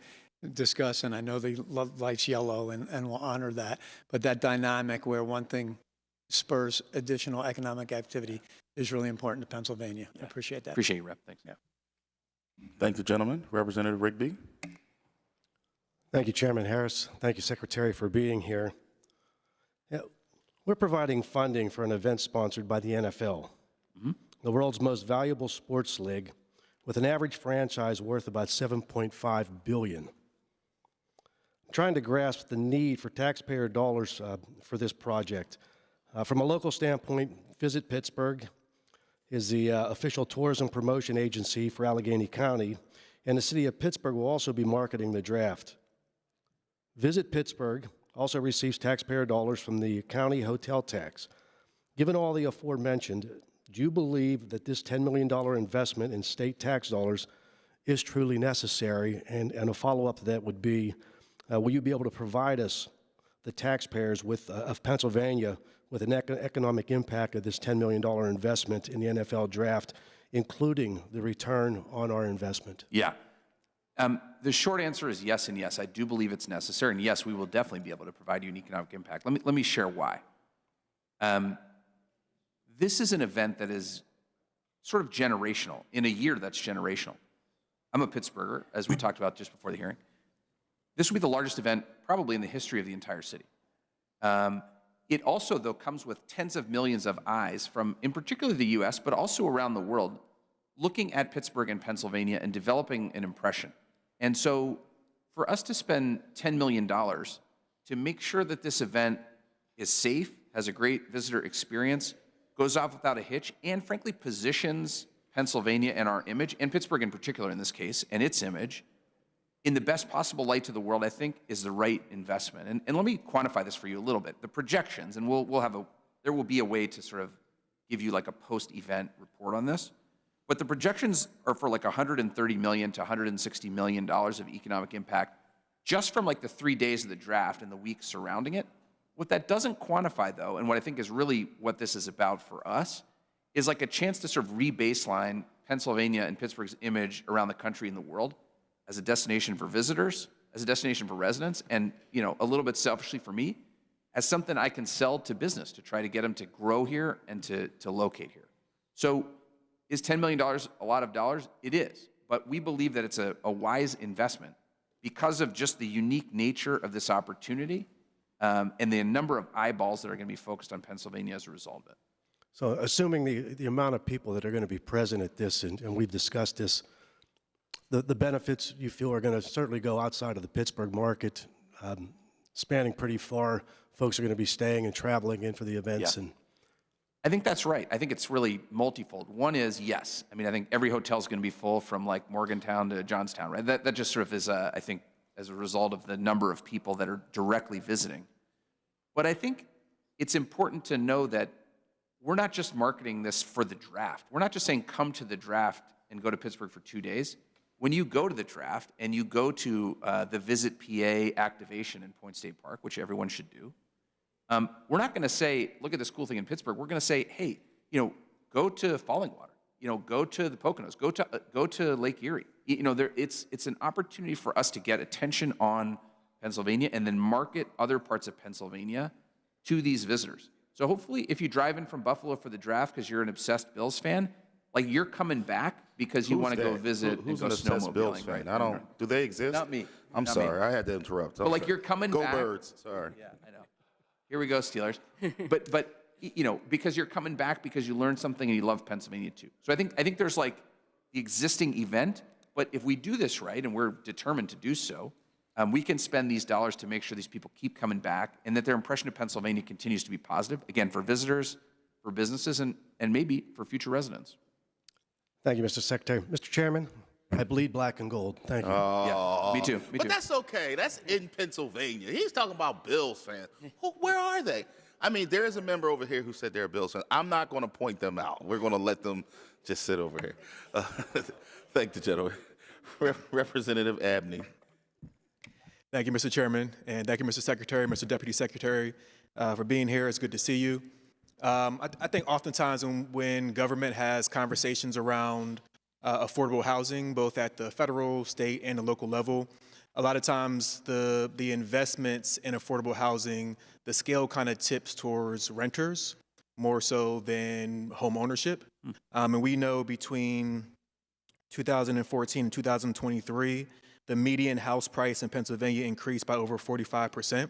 discuss, and I know the light's yellow, and we'll honor that. But that dynamic where one thing spurs additional economic activity is really important to Pennsylvania. I appreciate that. Appreciate you, Rep. Thanks. Yeah. Thank you, gentlemen. Representative Rigby. Thank you, Chairman Harris. Thank you, Secretary, for being here. Yeah, we're providing funding for an event sponsored by the NFL, the world's most valuable sports league, with an average franchise worth about $7.5 billion. I'm trying to grasp the need for taxpayer dollars for this project. From a local standpoint, Visit Pittsburgh is the official tourism promotion agency for Allegheny County, and the city of Pittsburgh will also be marketing the draft. Visit Pittsburgh also receives taxpayer dollars from the county hotel tax. Given all the aforementioned, do you believe that this $10 million investment in state tax dollars is truly necessary? And a follow-up to that would be, will you be able to provide us, the taxpayers of Pennsylvania, with an economic impact of this $10 million investment in the NFL draft, including the return on our investment? Yeah. The short answer is yes and yes. I do believe it's necessary, and yes, we will definitely be able to provide you an economic impact. Let me share why. This is an event that is sort of generational, in a year that's generational. I'm a Pittsburgher, as we talked about just before the hearing. This will be the largest event probably in the history of the entire city. It also, though, comes with tens of millions of eyes from, in particular, the U.S., but also around the world, looking at Pittsburgh and Pennsylvania and developing an impression. And so for us to spend $10 million to make sure that this event is safe, has a great visitor experience, goes off without a hitch, and frankly positions Pennsylvania and our image, and Pittsburgh in particular in this case, and its image, in the best possible light to the world, I think is the right investment. And let me quantify this for you a little bit. The projections, and there will be a way to sort of give you like a post-event report on this, but the projections are for like $130 million to $160 million of economic impact just from like the 3 days of the draft and the weeks surrounding it. What that doesn't quantify, though, and what I think is really what this is about for us, is like a chance to sort of re-baseline Pennsylvania and Pittsburgh's image around the country and the world as a destination for visitors, as a destination for residents, and, you know, a little bit selfishly for me, as something I can sell to business to try to get them to grow here and to locate here. So is $10 million a lot of dollars? It is, but we believe that it's a wise investment because of just the unique nature of this opportunity and the number of eyeballs that are going to be focused on Pennsylvania as a result of it. So assuming the amount of people that are going to be present at this, and we've discussed this, the benefits you feel are going to certainly go outside of the Pittsburgh market, spanning pretty far. Folks are going to be staying and traveling in for the events. Yeah. And I think that's right. I think it's really multifold. One is, yes. I mean, I think every hotel is going to be full from like Morgantown to Johnstown, right? That just sort of is, I think, as a result of the number of people that are directly visiting. But I think it's important to know that we're not just marketing this for the draft. We're not just saying come to the draft and go to Pittsburgh for 2 days. When you go to the draft and you go to the Visit PA activation in Point State Park, which everyone should do, we're not going to say, look at this cool thing in Pittsburgh. We're going to say, hey, you know, go to Fallingwater, you know, go to the Poconos, go to Lake Erie. You know, it's an opportunity for us to get attention on Pennsylvania and then market other parts of Pennsylvania to these visitors. So hopefully if you drive in from Buffalo for the draft because you're an obsessed Bills fan, like you're coming back because you want to go visit Who's and an go obsessed Bills snowmobiling. fan? Right? I don't. Do they exist? Not me. I'm Not me. sorry. I had to interrupt. But like you're coming Go back. Birds. Sorry. Yeah, I know. Here we go, Steelers. but you know, because you're coming back because you learned something and you love Pennsylvania too. So I think there's like the existing event, but if we do this right, and we're determined to do so, we can spend these dollars to make sure these people keep coming back and that their impression of Pennsylvania continues to be positive, again, for visitors, for businesses, and maybe for future residents. Thank you, Mr. Secretary. Mr. Chairman, I bleed black and gold. Thank you. Yeah, me too. Me But too. that's okay. That's in Pennsylvania. He's talking about Bills fans. Where are they? I mean, there is a member over here who said they're a Bills fan. I'm not going to point them out. We're going to let them just sit over here. Thank the gentleman. Representative Abney. Thank you, Mr. Chairman, and thank you, Mr. Secretary, Mr. Deputy Secretary, for being here. It's good to see you. I think oftentimes when government has conversations around affordable housing, both at the federal, state, and the local level, a lot of times the investments in affordable housing, the scale kind of tips towards renters more so than home ownership. And we know between 2014 and 2023, the median house price in Pennsylvania increased by over 45%.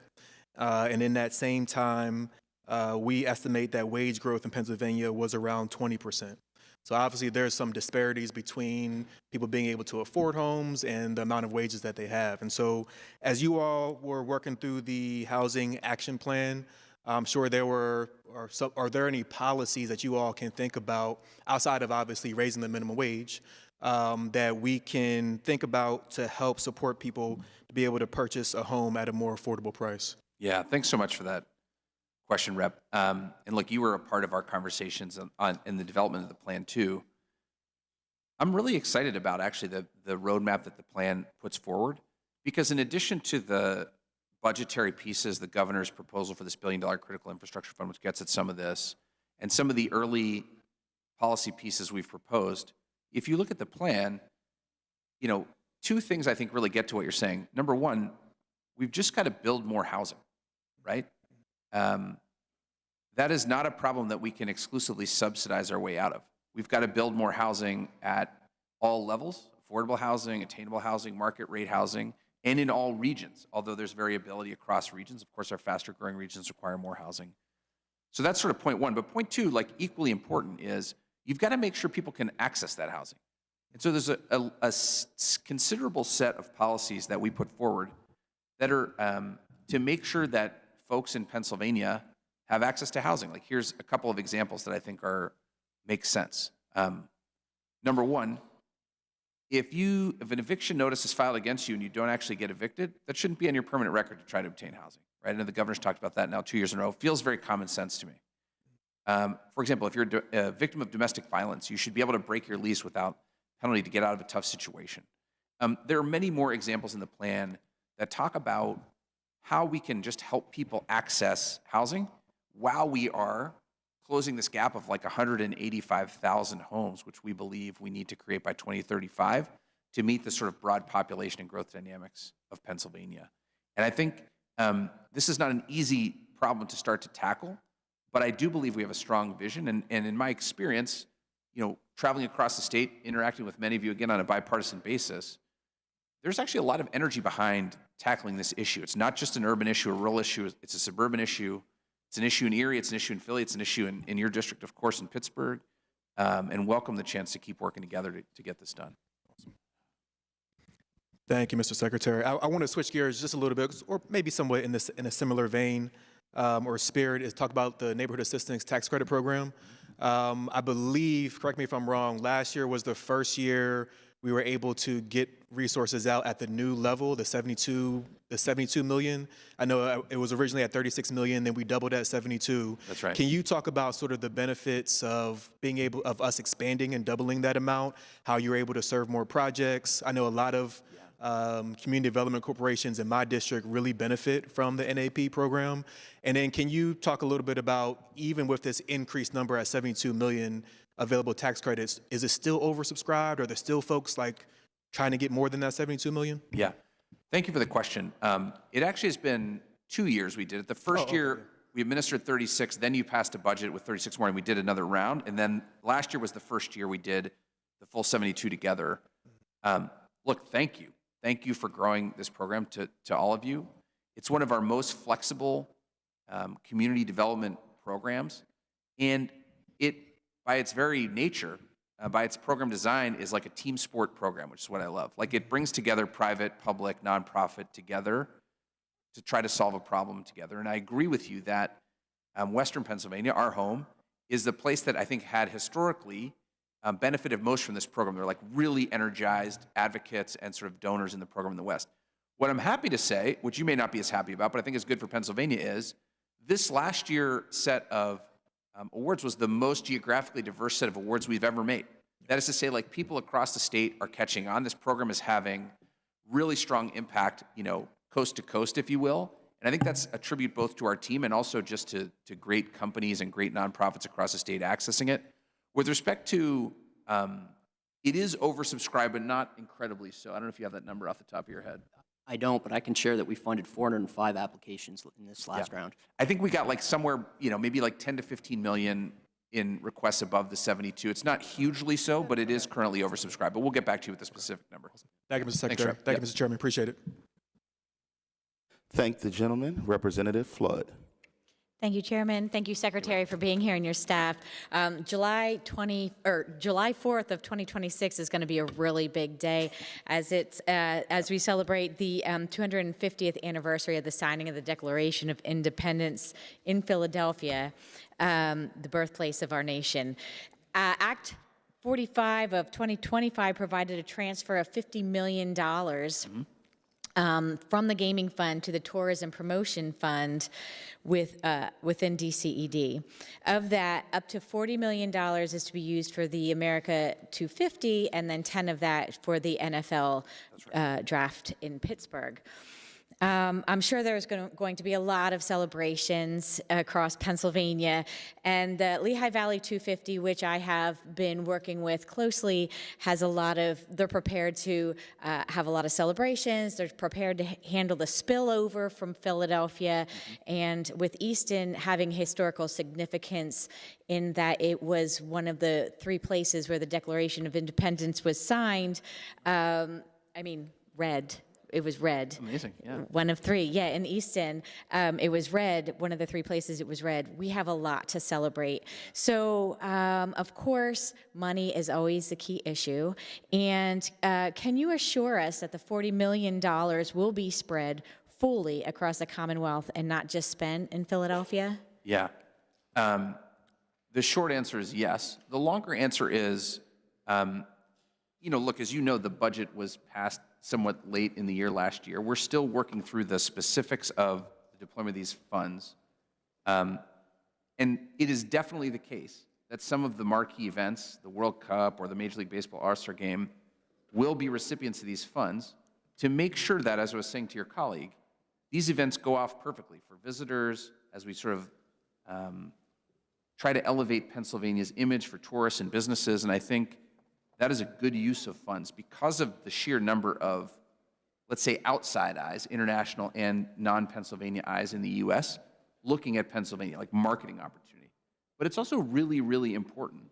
And in that same time, we estimate that wage growth in Pennsylvania was around 20%. So obviously there's some disparities between people being able to afford homes and the amount of wages that they have. And so as you all were working through the housing action plan, I'm sure are there any policies that you all can think about outside of obviously raising the minimum wage that we can think about to help support people to be able to purchase a home at a more affordable price? Yeah, thanks so much for that question, Rep. And look, you were a part of our conversations in the development of the plan too. I'm really excited about actually the roadmap that the plan puts forward, because in addition to the budgetary pieces, the governor's proposal for this $1 billion critical infrastructure fund, which gets at some of this, and some of the early policy pieces we've proposed, if you look at the plan, you know, two things I think really get to what you're saying. Number one, we've just got to build more housing, right? That is not a problem that we can exclusively subsidize our way out of. We've got to build more housing at all levels, affordable housing, attainable housing, market rate housing, and in all regions, although there's variability across regions. Of course, our faster growing regions require more housing. So that's sort of point one. But point two, like equally important, is you've got to make sure people can access that housing. And so there's a considerable set of policies that we put forward that are to make sure that folks in Pennsylvania have access to housing. Like here's a couple of examples that I think make sense. Number one, if an eviction notice is filed against you and you don't actually get evicted, that shouldn't be on your permanent record to try to obtain housing, right? And the governor's talked about that now 2 years in a row. Feels very common sense to me. For example, if you're a victim of domestic violence, you should be able to break your lease without penalty to get out of a tough situation. There are many more examples in the plan that talk about how we can just help people access housing while we are closing this gap of like 185,000 homes, which we believe we need to create by 2035 to meet the sort of broad population and growth dynamics of Pennsylvania. And I think this is not an easy problem to start to tackle, but I do believe we have a strong vision. And in my experience, you know, traveling across the state, interacting with many of you again on a bipartisan basis, there's actually a lot of energy behind tackling this issue. It's not just an urban issue, a rural issue, it's a suburban issue. It's an issue in Erie, it's an issue in Philly, it's an issue in your district, of course, in Pittsburgh, and welcome the chance to keep working together to get this done. Thank you, Mr. Secretary. I want to switch gears just a little bit, or maybe somewhat in a similar vein or spirit, is talk about the Neighborhood Assistance Tax Credit Program. I believe, correct me if I'm wrong, last year was the first year we were able to get resources out at the new level, the 72 million. I know it was originally at 36 million, then we doubled at 72. That's right. Can you talk about sort of the benefits of us expanding and doubling that amount, how you're able to serve more projects? I know a lot of community development corporations in my district really benefit from the NAP program. And then can you talk a little bit about, even with this increased number at 72 million available tax credits, is it still oversubscribed? Are there still folks like trying to get more than that 72 million? Yeah, thank you for the question. It actually has been 2 years we did it. The first year, we administered 36, then you passed a budget with 36 more, and we did another round. And then last year was the first year we did the full 72 together. Look, thank you. Thank you for growing this program to all of you. It's one of our most flexible community development programs. And it, by its very nature, by its program design, is like a team sport program, which is what I love. Like, it brings together private, public, nonprofit together to try to solve a problem together. And I agree with you that Western Pennsylvania, our home, is the place that I think had historically benefited most from this program. They're like really energized advocates and sort of donors in the program in the West. What I'm happy to say, which you may not be as happy about, but I think is good for Pennsylvania, is this last year set of awards was the most geographically diverse set of awards we've ever made. That is to say, like, people across the state are catching on. This program is having really strong impact, you know, coast to coast, if you will. And I think that's a tribute both to our team and also just to great companies and great nonprofits across the state accessing it. With respect to, it is oversubscribed, but not incredibly so. I don't know if you have that number off the top of your head. I don't, but I can share that we funded 405 applications in this last round. I think we got like somewhere, you know, maybe like 10 to 15 million in requests above the 72. It's not hugely so, but it is currently oversubscribed. But we'll get back to you with the specific number. Thank you, Mr. Secretary. Thank you, Mr. Chairman. Appreciate it. Thank the gentleman. Representative Flood. Thank you, Chairman. Thank you, Secretary, for being here and your staff. July 4th of 2026 is going to be a really big day as we celebrate the 250th anniversary of the signing of the Declaration of Independence in Philadelphia, the birthplace of our nation. Act 45 of 2025 provided a transfer of $50 million from the gaming fund to the tourism promotion fund within DCED. Of that, up to $40 million is to be used for the America 250, and then 10 of that for the NFL draft in Pittsburgh. I'm sure there's going to be a lot of celebrations across Pennsylvania, and the Lehigh Valley 250, which I have been working with closely, has a lot of, they're prepared to have a lot of celebrations. They're prepared to handle the spillover from Philadelphia, and with Easton having historical significance in that it was one of the 3 places where the Declaration of Independence was signed. It was read. Amazing, yeah. One of 3, yeah, in Easton. It was read, one of the 3 places it was read. We have a lot to celebrate. So, of course, money is always the key issue. And can you assure us that the $40 million will be spread fully across the Commonwealth and not just spent in Philadelphia? Yeah. The short answer is yes. The longer answer is, look, as you know, the budget was passed somewhat late in the year last year. We're still working through the specifics of the deployment of these funds. And it is definitely the case that some of the marquee events, the World Cup or the Major League Baseball All-Star Game, will be recipients of these funds to make sure that, as I was saying to your colleague, these events go off perfectly for visitors as we sort of try to elevate Pennsylvania's image for tourists and businesses. And I think that is a good use of funds because of the sheer number of, let's say, outside eyes, international and non-Pennsylvania eyes in the U.S. looking at Pennsylvania, like marketing opportunity. But it's also really, really important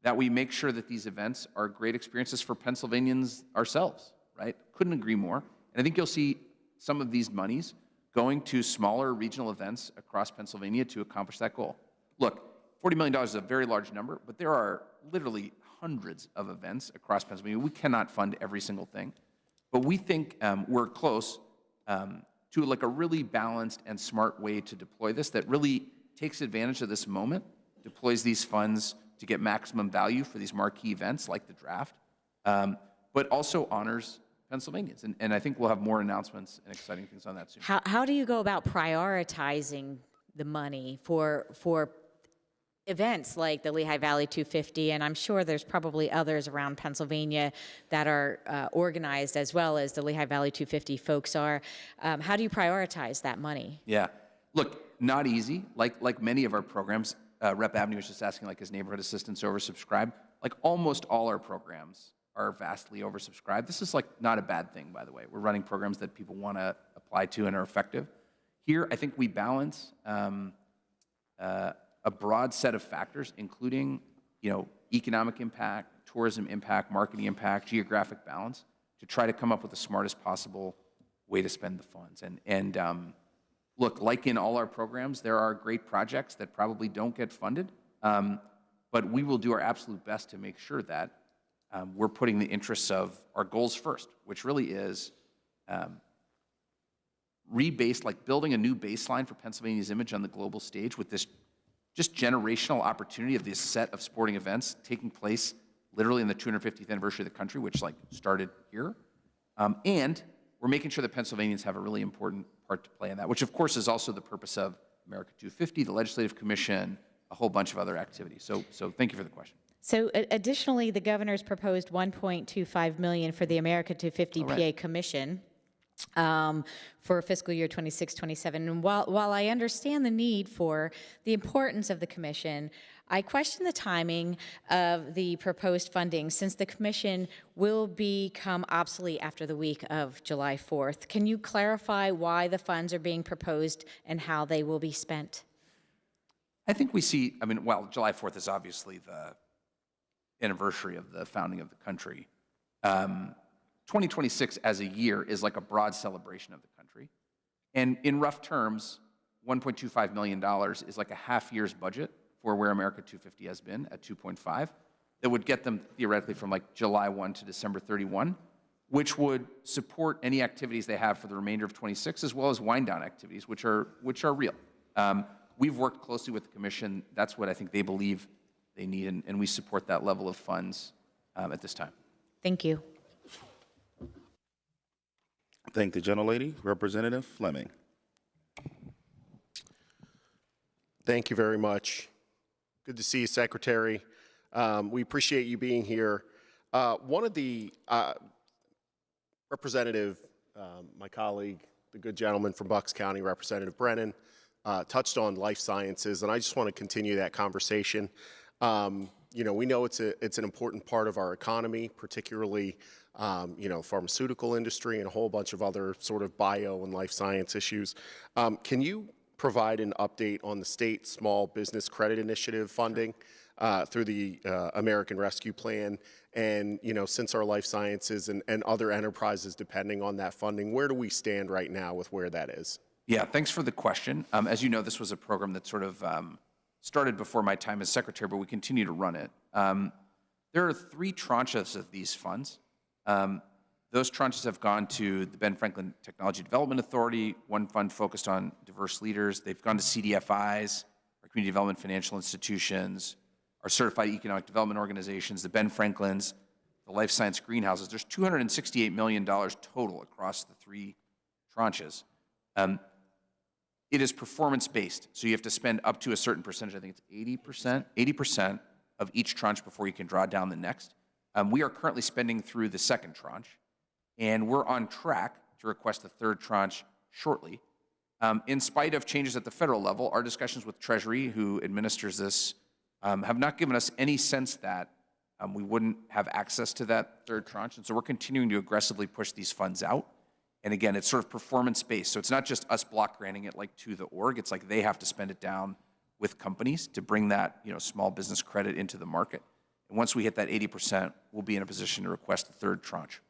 that we make sure that these events are great experiences for Pennsylvanians ourselves, right? Couldn't agree more. And I think you'll see some of these monies going to smaller regional events across Pennsylvania to accomplish that goal. Look, $40 million is a very large number, but there are literally hundreds of events across Pennsylvania. We cannot fund every single thing, but we think we're close to like a really balanced and smart way to deploy this that really takes advantage of this moment, deploys these funds to get maximum value for these marquee events like the draft, but also honors Pennsylvanians. And I think we'll have more announcements and exciting things on that soon. How do you go about prioritizing the money for events like the Lehigh Valley 250, and I'm sure there's probably others around Pennsylvania that are organized as well as the Lehigh Valley 250 folks are. How do you prioritize that money? Yeah, look, not easy. Like many of our programs, Rep. Avenue was just asking, like, is neighborhood assistance oversubscribed? Like almost all our programs are vastly oversubscribed. This is like not a bad thing, by the way. We're running programs that people want to apply to and are effective. Here, I think we balance a broad set of factors, including, economic impact, tourism impact, marketing impact, geographic balance, to try to come up with the smartest possible way to spend the funds. And look, like in all our programs, there are great projects that probably don't get funded, but we will do our absolute best to make sure that we're putting the interests of our goals first, which really is building a new baseline for Pennsylvania's image on the global stage with this just generational opportunity of this set of sporting events taking place literally in the 250th anniversary of the country, which started here. And we're making sure that Pennsylvanians have a really important part to play in that, which of course is also the purpose of America 250, the Legislative Commission, a whole bunch of other activities. So thank you for the question. So additionally, the governor's proposed $1.25 million for the America 250 PA Commission for fiscal year 26-27. And while I understand the need for the importance of the commission, I question the timing of the proposed funding since the commission will become obsolete after the week of July 4th. Can you clarify why the funds are being proposed and how they will be spent? I think we see, July 4th is obviously the anniversary of the founding of the country. 2026 as a year is like a broad celebration of the country. And in rough terms, $1.25 million is like a half year's budget for where America 250 has been at 2.5. That would get them theoretically from July 1 to December 31, which would support any activities they have for the remainder of 26, as well as wind down activities, which are real. We've worked closely with the commission. That's what I think they believe they need, and we support that level of funds at this time. Thank you. Thank the gentlelady. Representative Fleming. Thank you very much. Good to see you, Secretary. We appreciate you being here. One of the representative, my colleague, the good gentleman from Bucks County, Representative Brennan, touched on life sciences, and I just want to continue that conversation. We know it's an important part of our economy, particularly pharmaceutical industry and a whole bunch of other sort of bio and life science issues. Can you provide an update on the state small business credit initiative funding through the American Rescue Plan? And, since our life sciences and other enterprises depending on that funding, where do we stand right now with where that is? Yeah, thanks for the question. As you know, this was a program that sort of started before my time as secretary, but we continue to run it. There are 3 tranches of these funds. Those tranches have gone to the Ben Franklin Technology Development Authority, one fund focused on diverse leaders. They've gone to CDFIs, our community development financial institutions, our certified economic development organizations, the Ben Franklins, the life science greenhouses. There's $268 million total across the 3 tranches. It is performance-based, so you have to spend up to a certain percentage. I think it's 80% of each tranche before you can draw down the next. We are currently spending through the second tranche, and we're on track to request the third tranche shortly. In spite of changes at the federal level, our discussions with Treasury, who administers this, have not given us any sense that we wouldn't have access to that third tranche, and so we're continuing to aggressively push these funds out. And again, it's sort of performance-based, so it's not just us block granting it to the org. It's they have to spend it down with companies to bring that small business credit into the market. And once we hit that 80%, we'll be in a position to request the third tranche.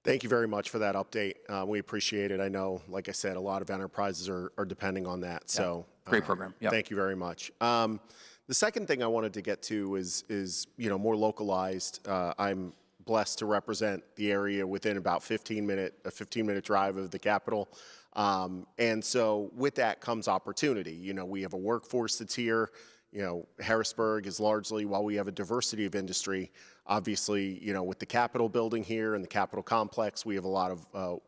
Thank you very much for that update. We appreciate it. I know, like I said, a lot of enterprises are depending on that. Yeah. So great program. Yep. Thank you very much. The second thing I wanted to get to is more localized. I'm blessed to represent the area within about a 15-minute drive of the Capitol. And so with that comes opportunity. We have a workforce that's here. Harrisburg is largely, while we have a diversity of industry, obviously, with the Capitol building here and the Capitol complex, we have a lot of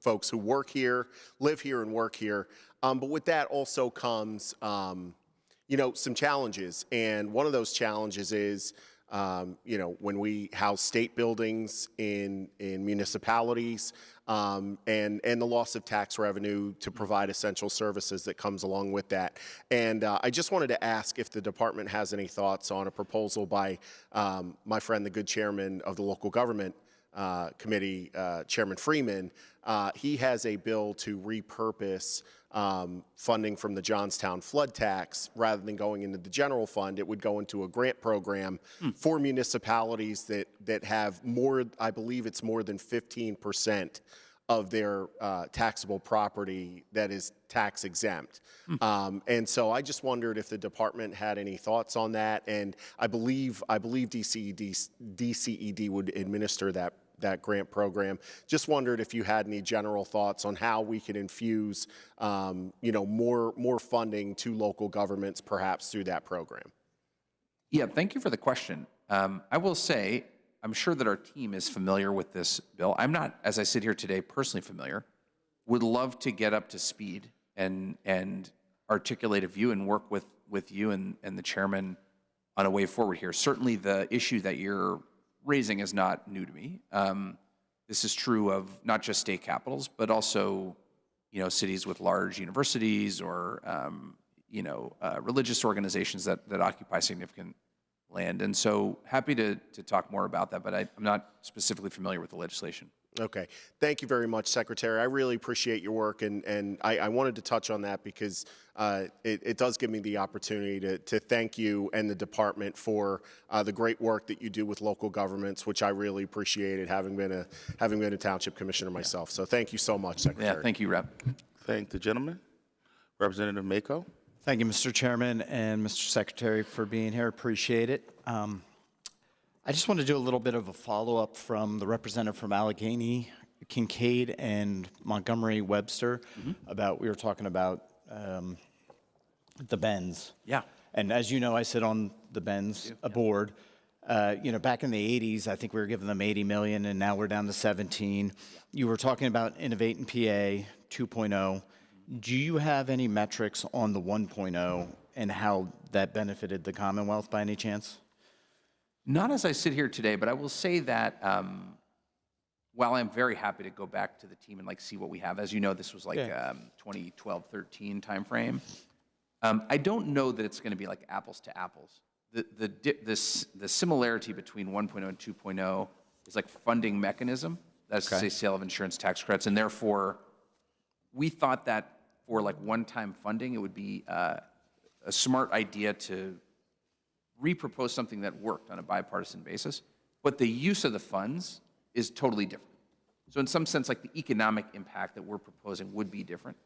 folks who work here, live here, and work here. But with that also comes, some challenges. And one of those challenges is, when we house state buildings in municipalities, and the loss of tax revenue to provide essential services that comes along with that. And I just wanted to ask if the department has any thoughts on a proposal by my friend, the good chairman of the local government committee, Chairman Freeman. He has a bill to repurpose funding from the Johnstown flood tax, rather than going into the general fund, it would go into a grant program for municipalities that have more, I believe it's more than 15% of their taxable property that is tax exempt. And so I just wondered if the department had any thoughts on that. And I believe DCED would administer that grant program. Just wondered if you had any general thoughts on how we could infuse, more funding to local governments, perhaps through that program. Yeah, thank you for the question. I will say, I'm sure that our team is familiar with this bill. I'm not, as I sit here today, personally familiar. Would love to get up to speed and articulate a view and work with you and the chairman on a way forward here. Certainly the issue that you're raising is not new to me. This is true of not just state capitals, but also, cities with large universities or, religious organizations that occupy significant land. And so happy to talk more about that, but I'm not specifically familiar with the legislation. Okay. Thank you very much, Secretary. I really appreciate your work, and I wanted to touch on that because it does give me the opportunity to thank you and the department for the great work that you do with local governments, which I really appreciated, having been a township commissioner myself. So thank you so much, Secretary. Yeah, thank you, Rep. Thank the gentleman. Representative Mako. Thank you, Mr. Chairman and Mr. Secretary, for being here. Appreciate it. I just want to do a little bit of a follow-up from the representative from Allegheny, Kincaid, and Montgomery Webster we were talking about the Benz. Yeah. And as you know, I sit on the Benz board. Back in the 80s, I think we were giving them 80 million, and now we're down to 17. You were talking about Innovate in PA 2.0. Do you have any metrics on the 1.0 and how that benefited the Commonwealth by any chance? Not as I sit here today, but I will say that while I'm very happy to go back to the team and see what we have, as you know, this was 2012-13 timeframe. I don't know that it's going to be like apples to apples. The similarity between 1.0 and 2.0 is funding mechanism. That's to say sale of insurance tax credits, and therefore we thought that for one-time funding, it would be a smart idea to repropose something that worked on a bipartisan basis, but the use of the funds is totally different. So in some sense, the economic impact that we're proposing would be different.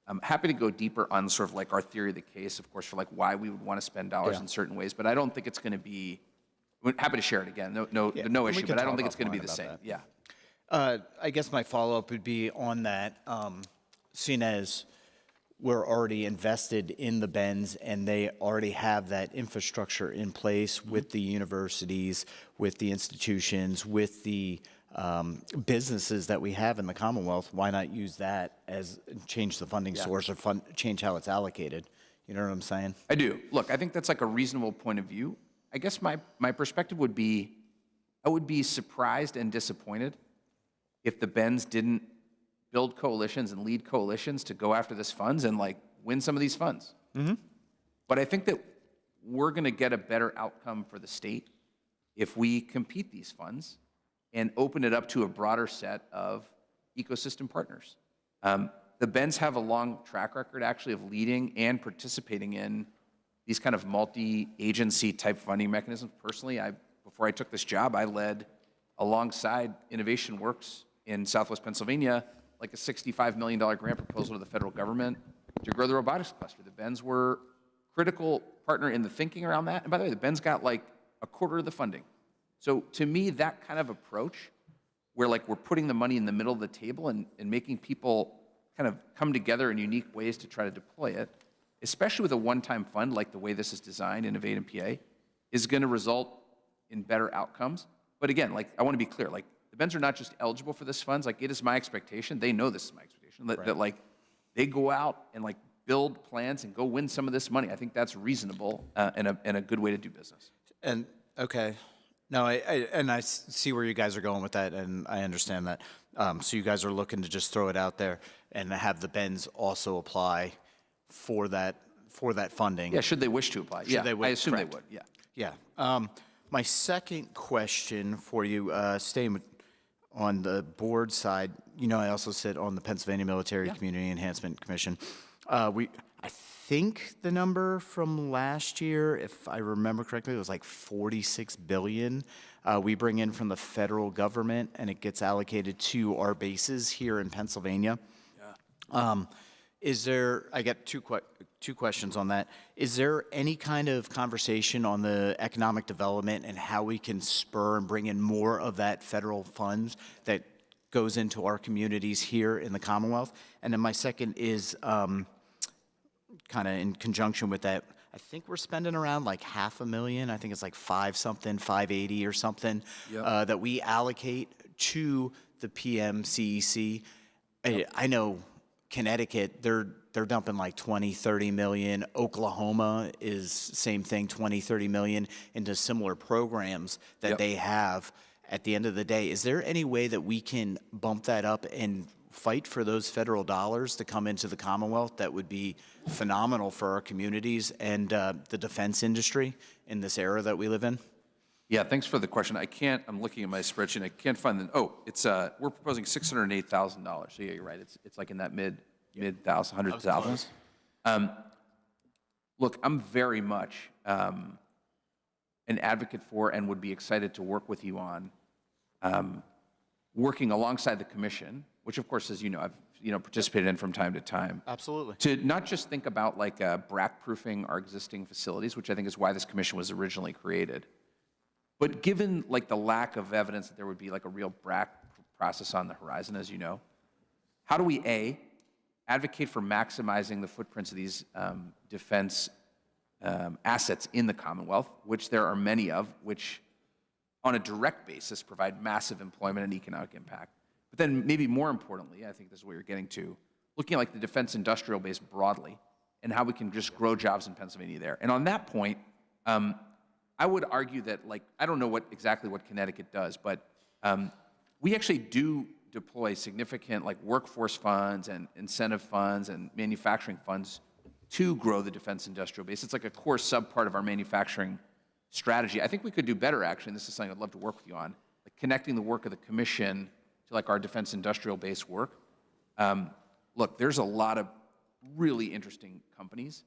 I'm happy to go deeper on sort of our theory of the case, of course, for why we would want to spend dollars in certain ways, but I don't think it's going to be, I'm happy to share it again, no issue, but I don't think it's going to be the same. Yeah. I guess my follow-up would be on that, seeing as we're already invested in the Benz and they already have that infrastructure in place with the universities, with the institutions, with the businesses that we have in the Commonwealth. Why not use that as change the funding source or change how it's allocated? You know what I'm saying? I do. Look, I think that's a reasonable point of view. I guess my perspective would be, I would be surprised and disappointed if the Benz didn't build coalitions and lead coalitions to go after this funds and win some of these funds. But I think that we're going to get a better outcome for the state if we compete these funds and open it up to a broader set of ecosystem partners. The Benz have a long track record actually of leading and participating in these kind of multi-agency type funding mechanisms. Personally, before I took this job, I led alongside Innovation Works in Southwest Pennsylvania a $65 million grant proposal to the federal government to grow the robotics cluster. The Benz were critical partner in the thinking around that. And by the way, the Benz got a quarter of the funding. So to me, that kind of approach where we're putting the money in the middle of the table and making people kind of come together in unique ways to try to deploy it, especially with a one-time fund like the way this is designed, Innovate in PA, is going to result in better outcomes. But again, I want to be clear, the Benz are not just eligible for this funds. It is my expectation. They know this is my expectation that they go out and build plans and go win some of this money. I think that's reasonable and a good way to do business. And okay, no, I see where you guys are going with that, and I understand that. So you guys are looking to just throw it out there and have the Benz also apply for that funding. Yeah, should they wish to apply? Yeah, I assume they would. Yeah. Yeah. My second question for you, staying on the board side, I also sit on the Pennsylvania Military Community Enhancement Commission. I think the number from last year, if I remember correctly, it was like 46 billion. We bring in from the federal government, and it gets allocated to our bases here in Pennsylvania. Is there? I got two questions on that. Is there any kind of conversation on the economic development and how we can spur and bring in more of that federal funds that goes into our communities here in the Commonwealth? And then my second is kind of in conjunction with that. I think we're spending around like $500,000. I think it's like 580 or something that we allocate to the PMCEC. I know Connecticut, they're dumping like 20, 30 million. Oklahoma is same thing, 20, 30 million into similar programs that they have. At the end of the day, is there any way that we can bump that up and fight for those federal dollars to come into the Commonwealth? That would be phenomenal for our communities and the defense industry in this era that we live in. Yeah, thanks for the question. I'm looking at my spreadsheet. I can't find we're proposing $608,000. So yeah, you're right. It's like in that mid thousand, hundred thousands. Look, I'm very much an advocate for and would be excited to work with you on working alongside the commission, which of course, as you know, I've participated in from time to time. Absolutely. To not just think about like BRAC-proofing our existing facilities, which I think is why this commission was originally created. But given like the lack of evidence that there would be like a real BRAC process on the horizon, as you know, how do we advocate for maximizing the footprints of these defense assets in the Commonwealth, which there are many of, which on a direct basis provide massive employment and economic impact. But then maybe more importantly, I think this is what you're getting to, looking at like the defense industrial base broadly and how we can just grow jobs in Pennsylvania there. And on that point, I would argue that, like, I don't know exactly what Connecticut does, but we actually do deploy significant like workforce funds and incentive funds and manufacturing funds to grow the defense industrial base. It's like a core subpart of our manufacturing strategy. I think we could do better, actually, and this is something I'd love to work with you on, like connecting the work of the commission to like our defense industrial base work. Look, there's a lot of really interesting companies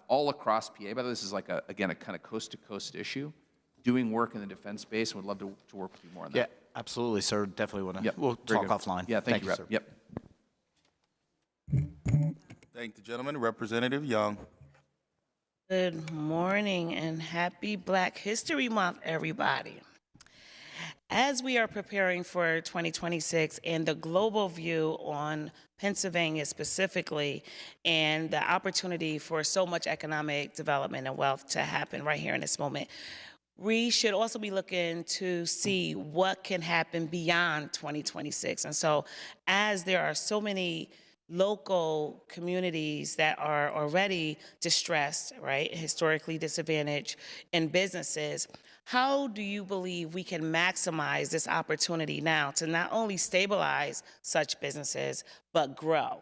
all across PA. By the way, this is like, again, a kind of coast-to-coast issue, doing work in the defense space, and would love to work with you more on that. Yeah, absolutely, sir. Definitely want to. Yep. We'll Very talk good. offline. Yeah, thank you, sir. Yep. Thank the gentleman. Representative Young. Good morning and happy Black History Month, everybody. As we are preparing for 2026 and the global view on Pennsylvania specifically and the opportunity for so much economic development and wealth to happen right here in this moment, we should also be looking to see what can happen beyond 2026. And so as there are so many local communities that are already distressed, right, historically disadvantaged, and businesses, how do you believe we can maximize this opportunity now to not only stabilize such businesses, but grow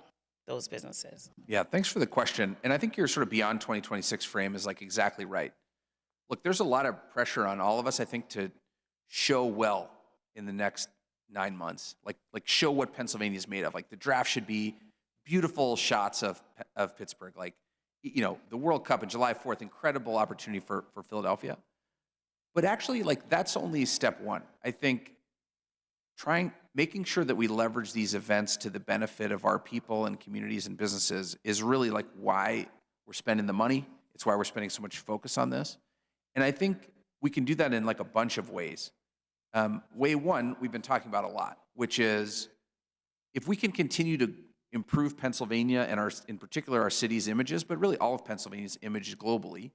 those businesses? Yeah, thanks for the question. And I think your sort of beyond 2026 frame is like exactly right. Look, there's a lot of pressure on all of us, I think, to show well in the next 9 months, like show what Pennsylvania is made of. Like the draft should be beautiful shots of Pittsburgh, like, the World Cup on July 4th, incredible opportunity for Philadelphia. But actually, like, that's only step one. I think making sure that we leverage these events to the benefit of our people and communities and businesses is really like why we're spending the money. It's why we're spending so much focus on this. And I think we can do that in like a bunch of ways. Way one, we've been talking about a lot, which is if we can continue to improve Pennsylvania and in particular our city's images, but really all of Pennsylvania's images globally,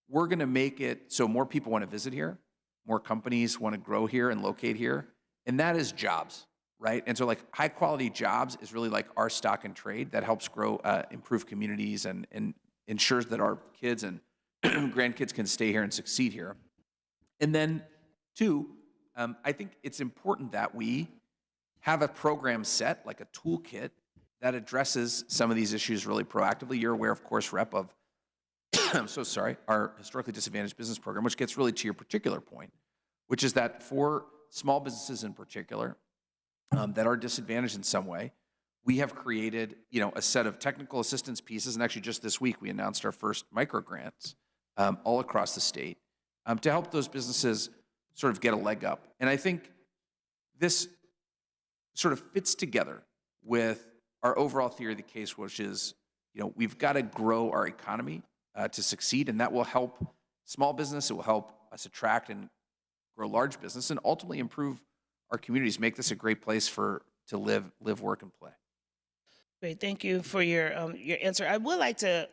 we're going to make it so more people want to visit here, more companies want to grow here and locate here, and that is jobs, right? And so like high quality jobs is really like our stock and trade that helps grow, improve communities and ensures that our kids and grandkids can stay here and succeed here. And then two, I think it's important that we have a program set, like a toolkit, that addresses some of these issues really proactively. You're aware, of course, Rep, of I'm so sorry, our historically disadvantaged business program, which gets really to your particular point, which is that for small businesses in particular that are disadvantaged in some way, we have created, a set of technical assistance pieces, and actually just this week we announced our first micro grants all across the state to help those businesses sort of get a leg up. And I think this sort of fits together with our overall theory of the case, which is, we've got to grow our economy to succeed, and that will help small business. It will help us attract and grow large business, and ultimately improve our communities, make this a great place to live, work, and play. Great, thank you for your answer. I would like to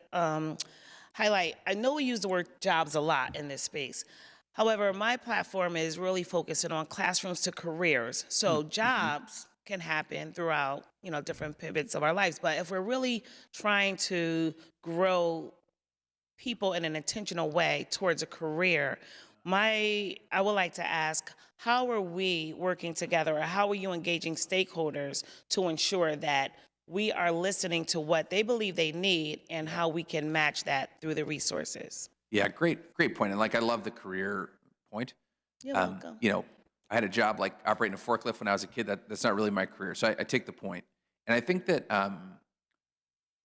highlight, I know we use the word jobs a lot in this space. However, my platform is really focusing on classrooms to careers. So jobs can happen throughout, different pivots of our lives. But if we're really trying to grow people in an intentional way towards a career, I would like to ask, how are we working together, or how are you engaging stakeholders to ensure that we are listening to what they believe they need and how we can match that through the resources? Yeah, great point. And I love the career point. You're welcome. I had a job like operating a forklift when I was a kid. That's not really my career. So I take the point. And I think that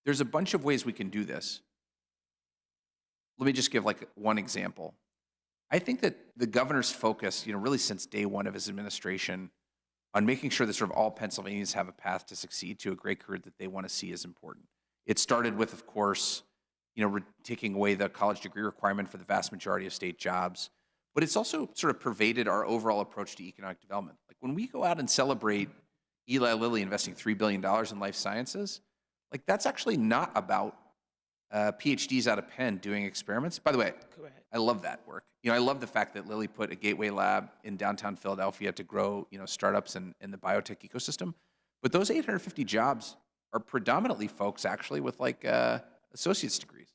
there's a bunch of ways we can do this. Let me just give one example. I think that the governor's focus, really since day one of his administration, on making sure that sort of all Pennsylvanians have a path to succeed to a great career that they want to see is important. It started with, of course, taking away the college degree requirement for the vast majority of state jobs. But it's also sort of pervaded our overall approach to economic development. When we go out and celebrate Eli Lilly investing $3 billion in life sciences, that's actually not about PhDs out of Penn doing experiments. By the way, Correct. I love that work. I love the fact that Lilly put a gateway lab in downtown Philadelphia to grow, startups in the biotech ecosystem. But those 850 jobs are predominantly folks actually with associate's degrees.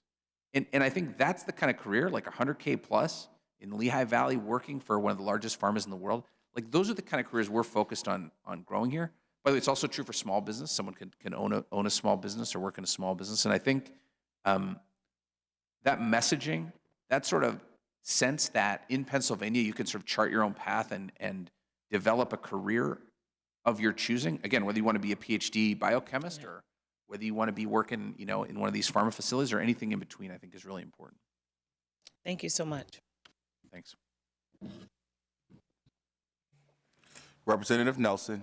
And I think that's the kind of career, 100K plus in the Lehigh Valley, working for one of the largest pharmas in the world. Those are the kind of careers we're focused on growing here. By the way, it's also true for small business. Someone can own a small business or work in a small business. And I think that messaging, that sort of sense that in Pennsylvania you can sort of chart your own path and develop a career of your choosing. Again, whether you want to be a PhD biochemist or whether you want to be working, in one of these pharma facilities or anything in between, I think is really important. Thank you so much. Thanks. Representative Nelson.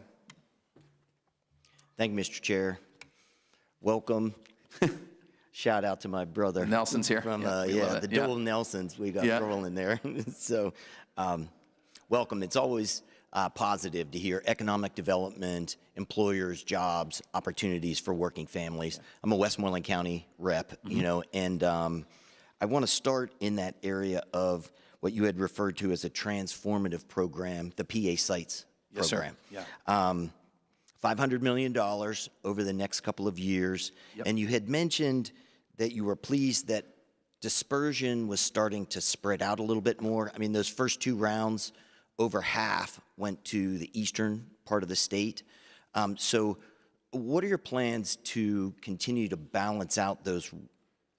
Thank you, Mr. Chair. Welcome. Shout out to my brother. Nelson's here. From the dual Nelsons we got rolling there. So, welcome. It's always positive to hear economic development, employers, jobs, opportunities for working families. I'm a Westmoreland County rep, and I want to start in that area of what you had referred to as a transformative program, the PA Sites program. Yes, sir. Yeah. $500 million over the next couple of years. Yep. And you had mentioned that you were pleased that dispersion was starting to spread out a little bit more. I mean, those first two rounds, over half went to the eastern part of the state. So what are your plans to continue to balance out those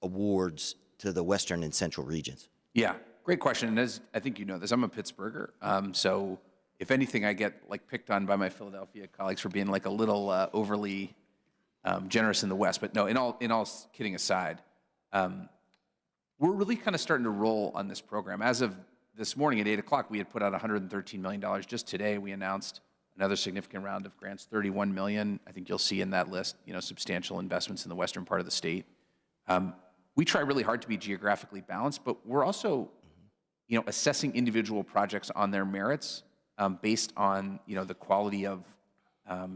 awards to the western and central regions? Yeah, great question. And as I think you know this, I'm a Pittsburgher. So if anything, I get picked on by my Philadelphia colleagues for being a little overly generous in the West. But no, in all kidding aside, we're really kind of starting to roll on this program. As of this morning at 8 o'clock, we had put out $113 million. Just today, we announced another significant round of grants, $31 million. I think you'll see in that list, substantial investments in the western part of the state. We try really hard to be geographically balanced, but we're also, assessing individual projects on their merits based on, the quality of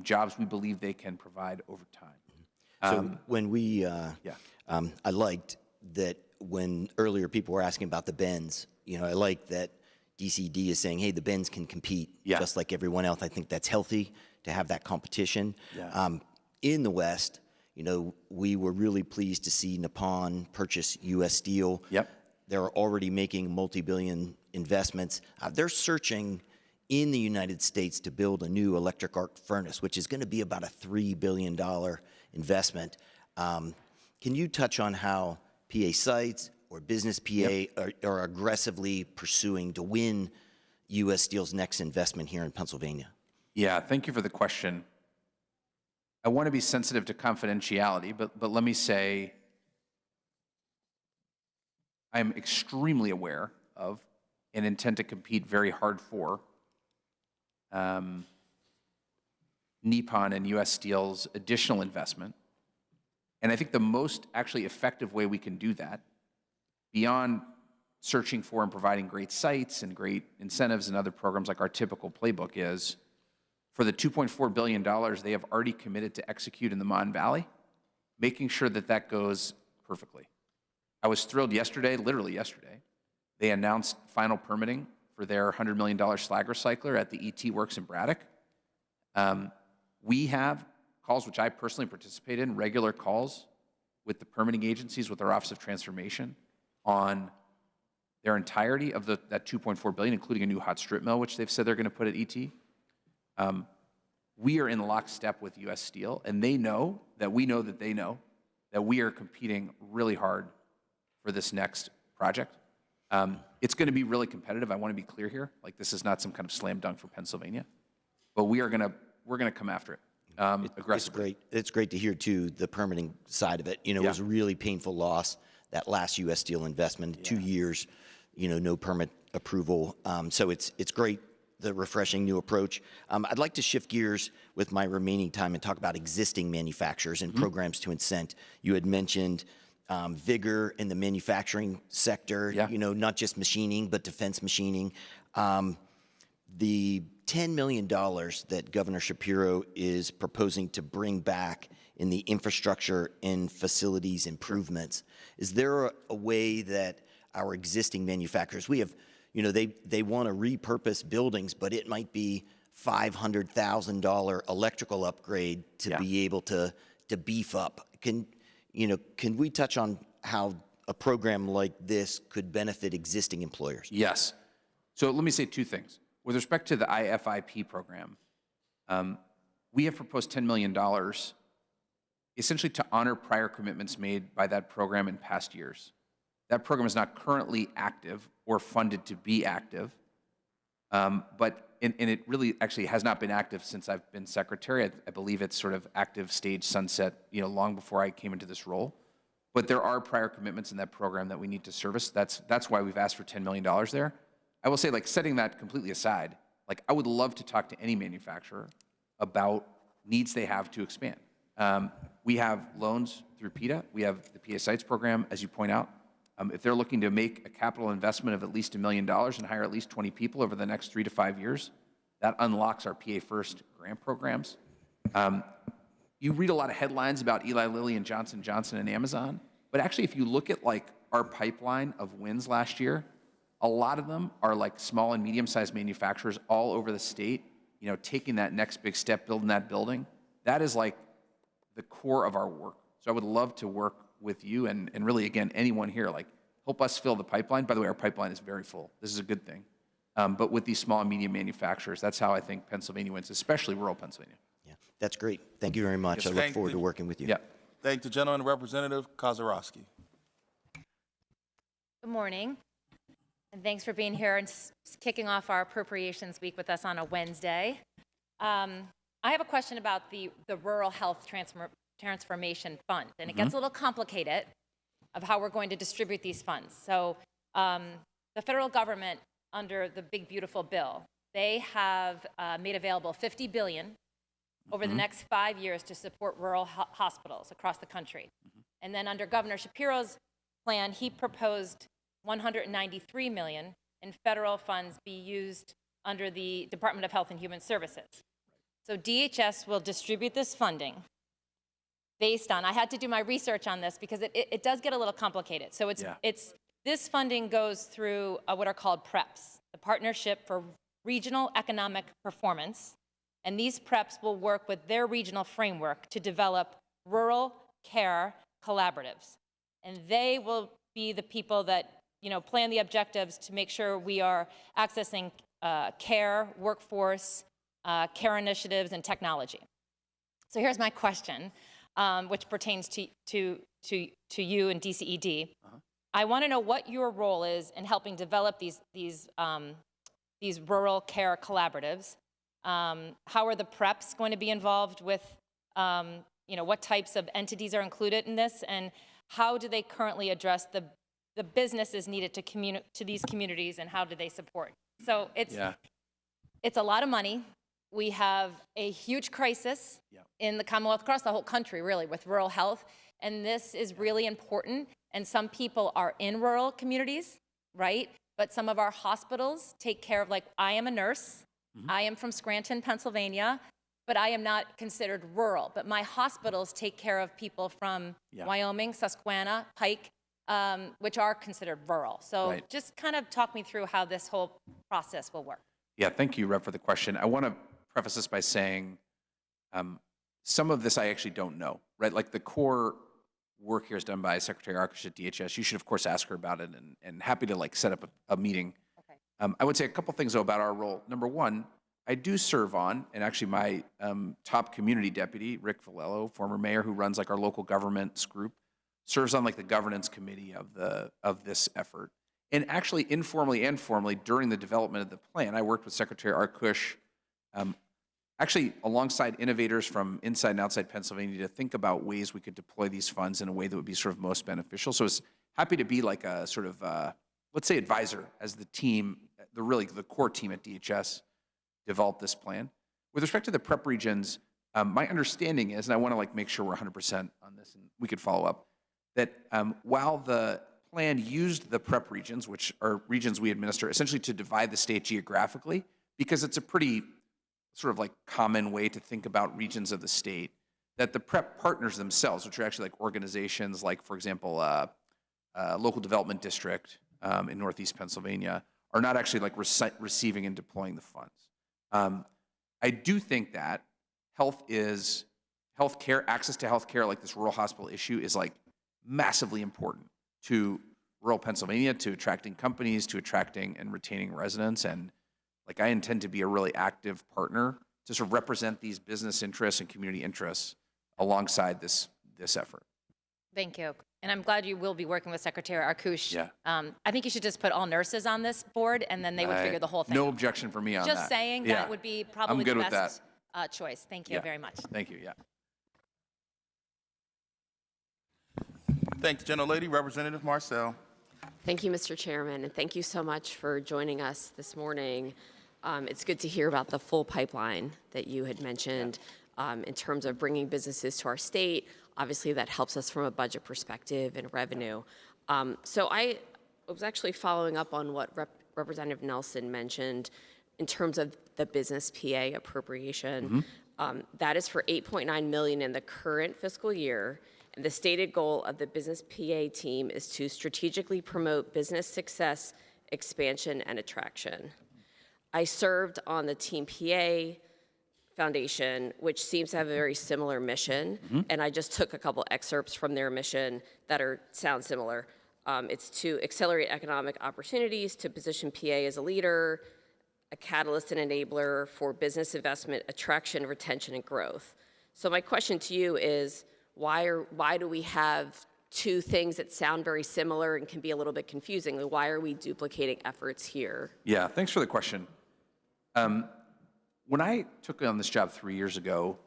jobs we believe they can provide over time. So when we, I liked that when earlier people were asking about the Bends, I like that DCD is saying, hey, the Bends can compete just like everyone else. I think that's healthy to have that competition. Yeah. In the West, we were really pleased to see Nippon purchase U.S. Steel. Yep. They're already making multi-billion investments. They're searching in the United States to build a new electric arc furnace, which is going to be about a $3 billion investment. Can you touch on how PA Sites or Business PA are aggressively pursuing to win U.S. Steel's next investment here in Pennsylvania? Yeah, thank you for the question. I want to be sensitive to confidentiality, but let me say I'm extremely aware of and intend to compete very hard for Nippon and U.S. Steel's additional investment. And I think the most actually effective way we can do that, beyond searching for and providing great sites and great incentives and other programs like our typical playbook, is for the $2.4 billion they have already committed to execute in the Mon Valley, making sure that that goes perfectly. I was thrilled yesterday, literally yesterday, they announced final permitting for their $100 million slag recycler at the ET Works in Braddock. We have calls, which I personally participate in, regular calls with the permitting agencies, with our Office of Transformation, on their entirety of that $2.4 billion, including a new hot strip mill, which they've said they're going to put at ET. We are in lockstep with U.S. Steel, and they know that we know that they know that we are competing really hard for this next project. It's going to be really competitive. I want to be clear here. Like, this is not some kind of slam dunk for Pennsylvania, but we're going to come after it aggressively. It's great to hear too the permitting side of it. You know, it was a really painful loss, that last U.S. Steel investment, 2 years, you know, no permit approval. So it's great, the refreshing new approach. I'd like to shift gears with my remaining time and talk about existing manufacturers and programs to incent. You had mentioned vigor in the manufacturing sector, you know, not just machining, but defense machining. The $10 million that Governor Shapiro is proposing to bring back in the infrastructure and facilities improvements, is there a way that our existing manufacturers, we have, you know, they want to repurpose buildings, but it might be $500,000 electrical upgrade to be able to beef up. Can we touch on how a program like this could benefit existing employers? Yes. So let me say two things. With respect to the IFIP program, we have proposed $10 million essentially to honor prior commitments made by that program in past years. That program is not currently active or funded to be active, but it really actually has not been active since I've been secretary. I believe it's sort of active stage sunset, you know, long before I came into this role. But there are prior commitments in that program that we need to service. That's why we've asked for $10 million there. I will say, like, setting that completely aside, like, I would love to talk to any manufacturer about needs they have to expand. We have loans through PETA. We have the PA Sites program, as you point out. If they're looking to make a capital investment of at least $1 million and hire at least 20 people over the next 3 to 5 years, that unlocks our PA First grant programs. You read a lot of headlines about Eli Lilly and Johnson & Johnson and Amazon, but actually if you look at, like, our pipeline of wins last year, a lot of them are like small and medium-sized manufacturers all over the state, you know, taking that next big step, building that building. That is like the core of our work. So I would love to work with you and really, again, anyone here, like, help us fill the pipeline. By the way, our pipeline is very full. This is a good thing. But with these small and medium manufacturers, that's how I think Pennsylvania wins, especially rural Pennsylvania. Yeah, that's great. Thank you very much. I look forward to working with you. Yeah. Thank the gentleman, Representative Kozarowski. Good morning, and thanks for being here and kicking off our Appropriations Week with us on a Wednesday. I have a question about the Rural Health Transformation Fund, and it gets a little complicated of how we're going to distribute these funds. So the federal government, under the big beautiful bill, they have made available $50 billion over the next 5 years to support rural hospitals across the country. And then under Governor Shapiro's plan, he proposed $193 million in federal funds be used under the Department of Health and Human Services. So DHS will distribute this funding based on, I had to do my research on this because it does get a little complicated. So this funding goes through what are called PREPs, the Partnership for Regional Economic Performance. And these PREPs will work with their regional framework to develop rural care collaboratives. And they will be the people that, you know, plan the objectives to make sure we are accessing care, workforce, care initiatives, and technology. So here's my question, which pertains to you and DCED. I want to know what your role is in helping develop these rural care collaboratives. How are the PREPs going to be involved with What types of entities are included in this, and how do they currently address the businesses needed to these communities, and how do they support? So it's a lot of money. We have a huge crisis in the Commonwealth, across the whole country, really, with rural health. And this is really important. And some people are in rural communities, right? But some of our hospitals take care of, like, I am a nurse. I am from Scranton, Pennsylvania, but I am not considered rural. But my hospitals take care of people from Wyoming, Susquehanna, Pike, which are considered rural. So just kind of talk me through how this whole process will work. Yeah, thank you, Rep, for the question. I want to preface this by saying some of this I actually don't know, right? Like the core work here is done by Secretary Arkush at DHS. You should, of course, ask her about it, and happy to set up a meeting. Okay. I would say a couple things, though, about our role. Number one, I do serve on, and actually my top community deputy, Rick Valello, former mayor who runs our local governments group, serves on the governance committee of this effort. And actually, informally and formally, during the development of the plan, I worked with Secretary Arkush, actually alongside innovators from inside and outside Pennsylvania, to think about ways we could deploy these funds in a way that would be most beneficial. So I was happy to be a let's say, advisor as the team, the core team at DHS developed this plan. With respect to the prep regions, my understanding is, and I want to make sure we're 100% on this, and we could follow up, that while the plan used the prep regions, which are regions we administer, essentially to divide the state geographically, because it's a pretty common way to think about regions of the state, that the prep partners themselves, which are actually organizations for example, local development district in Northeast Pennsylvania, are not actually receiving and deploying the funds. I do think that healthcare, access to healthcare, this rural hospital issue, is massively important to rural Pennsylvania, to attracting companies, to attracting and retaining residents. And I intend to be a really active partner to represent these business interests and community interests alongside this effort. Thank you. And I'm glad you will be working with Secretary Arkush. Yeah. I think you should just put all nurses on this board, and then they would figure the whole thing out. No objection for me on that. Just saying that would be probably the best choice. Thank you very much. Thank you, Thanks, Gentlelady. Representative Marcel. Thank you, Mr. Chairman, and thank you so much for joining us this morning. It's good to hear about the full pipeline that you had mentioned in terms of bringing businesses to our state. Obviously, that helps us from a budget perspective and revenue. So I was actually following up on what Representative Nelson mentioned in terms of the business PA appropriation. That is for $8.9 million in the current fiscal year. And the stated goal of the business PA team is to strategically promote business success, expansion, and attraction. I served on the Team PA Foundation, which seems to have a very similar mission, and I just took a couple excerpts from their mission that sound similar. It's to accelerate economic opportunities, to position PA as a leader, a catalyst and enabler for business investment, attraction, retention, and growth. So my question to you is, why do we have two things that sound very similar and can be a little bit confusing? Why are we duplicating efforts here? Yeah, thanks for the question. When I took on this job 3 years ago,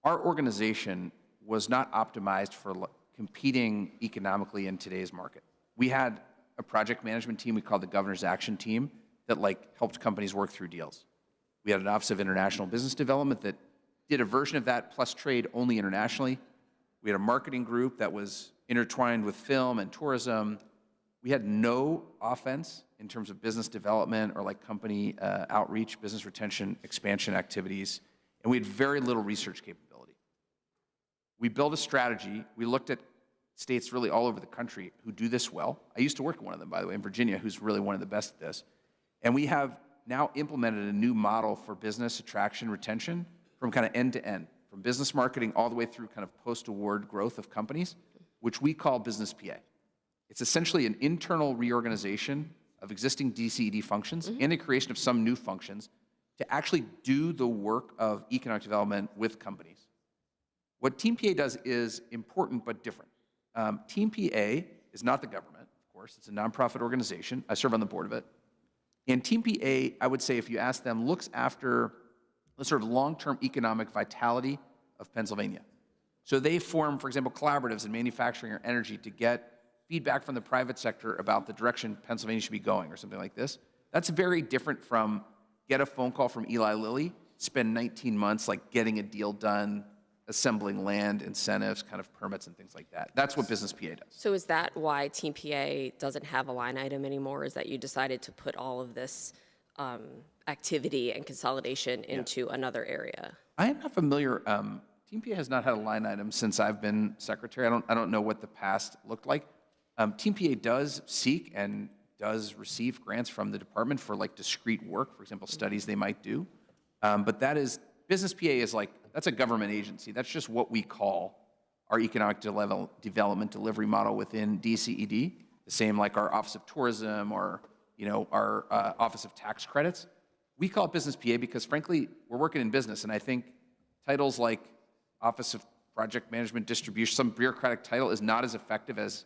our organization was not optimized for competing economically in today's market. We had a project management team we called the Governor's Action Team that helped companies work through deals. We had an Office of International Business Development that did a version of that plus trade only internationally. We had a marketing group that was intertwined with film and tourism. We had no offense in terms of business development or company outreach, business retention, expansion activities, and we had very little research capability. We built a strategy. We looked at states really all over the country who do this well. I used to work in one of them, by the way, in Virginia, who's really one of the best at this. And we have now implemented a new model for business attraction, retention, from end to end, from business marketing all the way through post-award growth of companies, which we call Business PA. It's essentially an internal reorganization of existing DCED functions and the creation of some new functions to actually do the work of economic development with companies. What Team PA does is important but different. Team PA is not the government, of course. It's a nonprofit organization. I serve on the board of it. And Team PA, I would say, if you ask them, looks after the sort of long-term economic vitality of Pennsylvania. So they form, for example, collaboratives in manufacturing or energy to get feedback from the private sector about the direction Pennsylvania should be going or something like this. That's very different from get a phone call from Eli Lilly, spend 19 months like getting a deal done, assembling land, incentives, kind of permits and things like that. That's what Business PA does. So is that why Team PA doesn't have a line item anymore? Is that you decided to put all of this activity and consolidation into another area? I am not familiar. Team PA has not had a line item since I've been secretary. I don't know what the past looked like. Team PA does seek and does receive grants from the department for like discrete work, for example, studies they might do. But that is, Business PA is like, that's a government agency. That's just what we call our economic development delivery model within DCED. The same like our Office of Tourism or our Office of Tax Credits. We call it Business PA because frankly, we're working in business, and I think titles like Office of Project Management Distribution, some bureaucratic title is not as effective as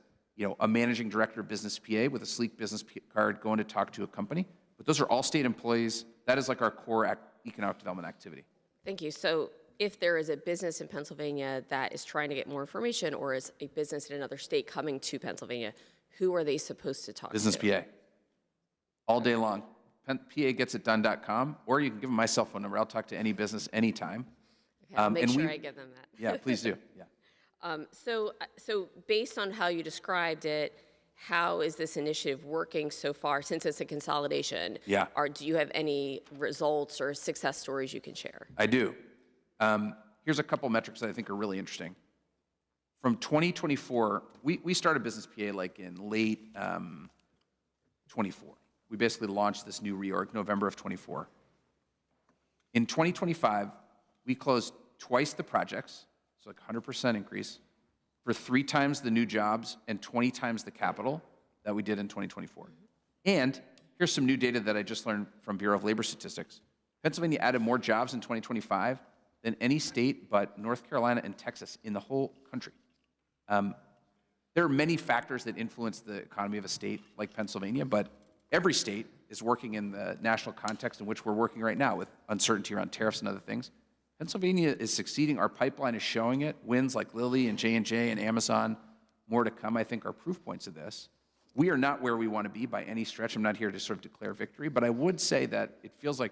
a managing director of Business PA with a sleek business card going to talk to a company. But those are all state employees. That is like our core economic development activity. Thank you. So if there is a business in Pennsylvania that is trying to get more information, or is a business in another state coming to Pennsylvania, who are they supposed to talk Business to? PA. All day long. PAgetsItDone.com, or you can give them my cell phone number. I'll talk to any business anytime. Okay, I'll make sure I give them that. Yeah, please do. Yeah. So based on how you described it, how is this initiative working so far since it's a consolidation? Yeah. Or do you have any results or success stories you can share? I do. Here's a couple metrics that I think are really interesting. From 2024, we started Business PA like in late 24. We basically launched this new reorg November of 24. In 2025, we closed twice the projects, so like 100% increase, for 3 times the new jobs and 20 times the capital that we did in 2024. And here's some new data that I just learned from Bureau of Labor Statistics. Pennsylvania added more jobs in 2025 than any state but North Carolina and Texas in the whole country. There are many factors that influence the economy of a state like Pennsylvania, but every state is working in the national context in which we're working right now with uncertainty around tariffs and other things. Pennsylvania is succeeding. Our pipeline is showing it. Wins like Lilly and J&J and Amazon, more to come, I think, are proof points of this. We are not where we want to be by any stretch. I'm not here to sort of declare victory, but I would say that it feels like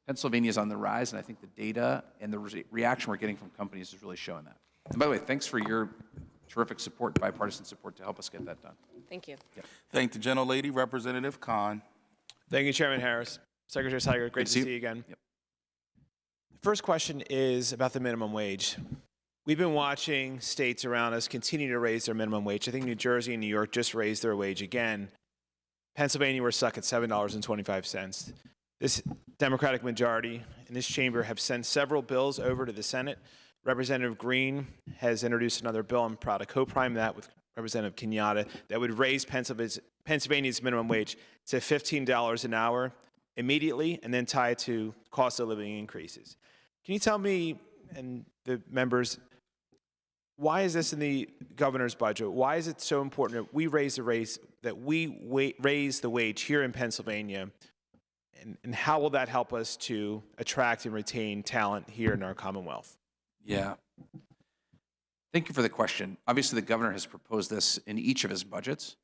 Pennsylvania is on the rise, and I think the data and the reaction we're getting from companies is really showing that. And by the way, thanks for your terrific support, bipartisan support, to help us get that done. Thank you. Yep. Thank the gentlelady, Representative Khan. Thank you, Chairman Harris. Secretary Tiger, great to see you again. Yep. The first question is about the minimum wage. We've been watching states around us continue to raise their minimum wage. I think New Jersey and New York just raised their wage again. Pennsylvania, we're stuck at $7.25. This Democratic majority in this chamber have sent several bills over to the Senate. Representative Green has introduced another bill. I'm proud to co-prime that with Representative Kenyatta that would raise Pennsylvania's minimum wage to $15 an hour immediately and then tie it to cost of living increases. Can you tell me and the members, why is this in the governor's budget? Why is it so important that we raise the wage here in Pennsylvania? And how will that help us to attract and retain talent here in our Commonwealth? Yeah. Thank you for the question. Obviously, the governor has proposed this in each of his budgets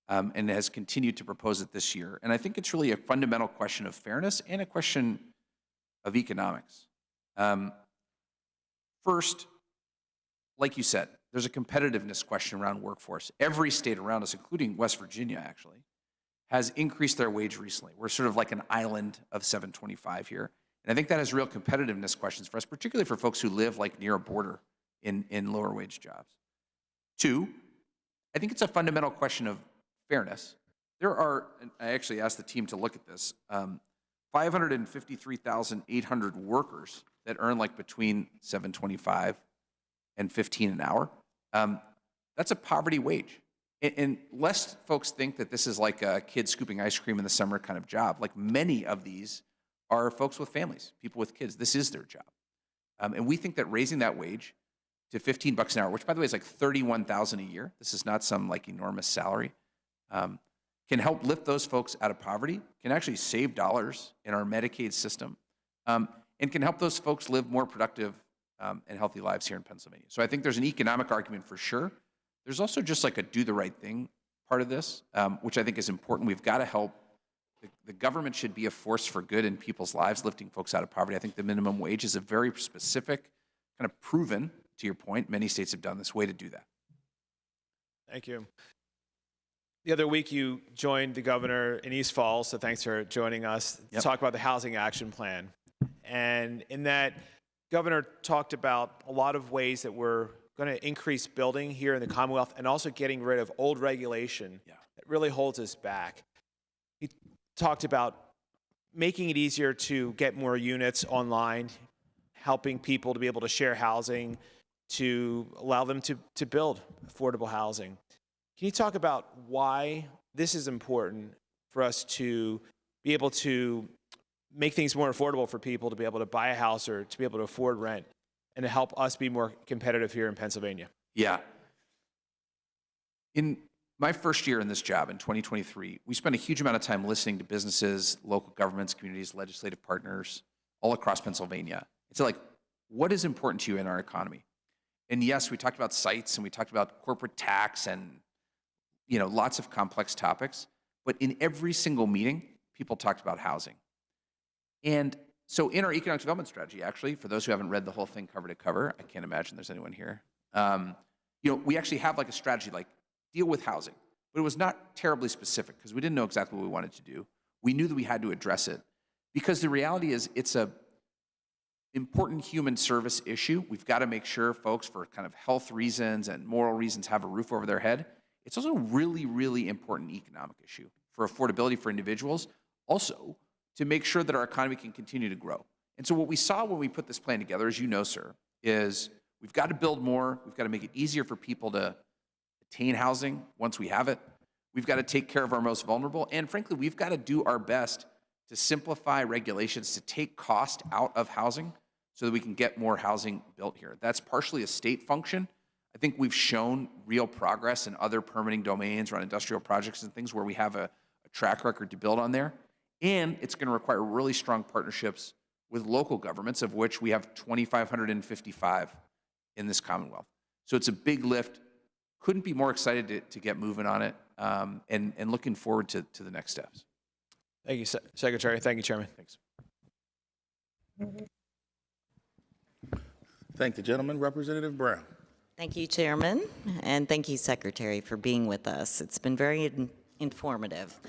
and has continued to propose it this year. And I think it's really a fundamental question of fairness and a question of economics. First, like you said, there's a competitiveness question around workforce. Every state around us, including West Virginia, actually, has increased their wage recently. We're sort of like an island of $7.25 here. And I think that has real competitiveness questions for us, particularly for folks who live like near a border in lower wage jobs. 2, I think it's a fundamental question of fairness. There are, and I actually asked the team to look at this, 553,800 workers that earn like between $7.25 and $15 an hour. That's a poverty wage. And lest folks think that this is like a kid scooping ice cream in the summer kind of job. Like many of these are folks with families, people with kids. This is their job. And we think that raising that wage to $15 an hour, which by the way is like $31,000 a year, this is not some like enormous salary, can help lift those folks out of poverty, can actually save dollars in our Medicaid system, and and can help those folks live more productive and healthy lives here in Pennsylvania. So I think there's an economic argument for sure. There's also just like a do the right thing part of this, which I think is important. We've got to help. The government should be a force for good in people's lives, lifting folks out of poverty. I think the minimum wage is a very specific, kind of proven, to your point, many states have done this way to do that. Thank you. The other week, you joined the governor in East Falls, so thanks for joining us to talk about the Housing Action Plan. And in that, governor talked about a lot of ways that we're going to increase building here in the Commonwealth and also getting rid of old regulation that really holds us back. He talked about making it easier to get more units online, helping people to be able to share housing, to allow them to build affordable housing. Can you talk about why this is important for us to be able to make things more affordable for people to be able to buy a house or to be able to afford rent and to help us be more competitive here in Pennsylvania? Yeah. In my first year in this job in 2023, we spent a huge amount of time listening to businesses, local governments, communities, legislative partners all across Pennsylvania. It's like, what is important to you in our economy? And yes, we talked about sites and we talked about corporate tax and lots of complex topics, but in every single meeting, people talked about housing. And so in our economic development strategy, actually, for those who haven't read the whole thing cover to cover, I can't imagine there's anyone here, we actually have like a strategy, like deal with housing, but it was not terribly specific because we didn't know exactly what we wanted to do. We knew that we had to address it because the reality is it's a important human service issue. We've got to make sure folks, for kind of health reasons and moral reasons, have a roof over their head. It's also a really, really important economic issue for affordability for individuals, also to make sure that our economy can continue to grow. And so what we saw when we put this plan together, as you know, sir, is we've got to build more. We've got to make it easier for people to attain housing once we have it. We've got to take care of our most vulnerable. And frankly, we've got to do our best to simplify regulations to take cost out of housing so that we can get more housing built here. That's partially a state function. I think we've shown real progress in other permitting domains around industrial projects and things where we have a track record to build on there. And it's going to require really strong partnerships with local governments, of which we have 2,555 in this Commonwealth. So it's a big lift. Couldn't be more excited to get moving on it, and looking forward to the next steps. Thank you, Secretary. Thank you, Chairman. Thanks. Thank the gentleman. Representative Brown. Thank you, Chairman, and thank you, Secretary, for being with us. It's been very informative.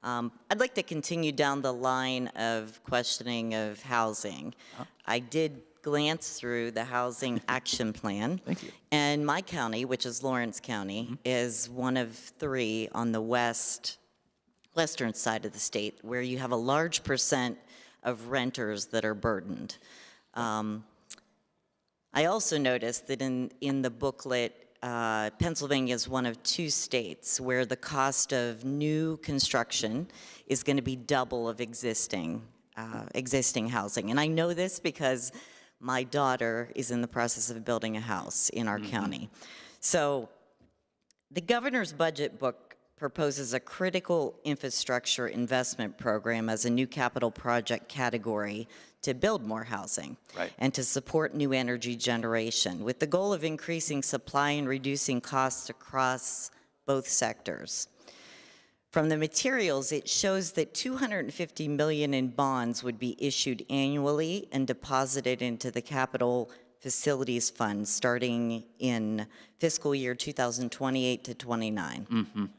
I'd like to continue down the line of questioning of housing. I did glance through the Housing Action Plan. Thank you. And my county, which is Lawrence County, is one of 3 on the western side of the state where you have a large percent of renters that are burdened. I also noticed that in the booklet, Pennsylvania is one of 2 states where the cost of new construction is going to be double of existing housing. And I know this because my daughter is in the process of building a house in our county. So the governor's budget book proposes a critical infrastructure investment program as a new capital project category to build more housing and to support new energy generation with the goal of increasing supply and reducing costs across both sectors. From the materials, it shows that $250 million in bonds would be issued annually and deposited into the Capital Facilities Fund starting in fiscal year 2028 to 29.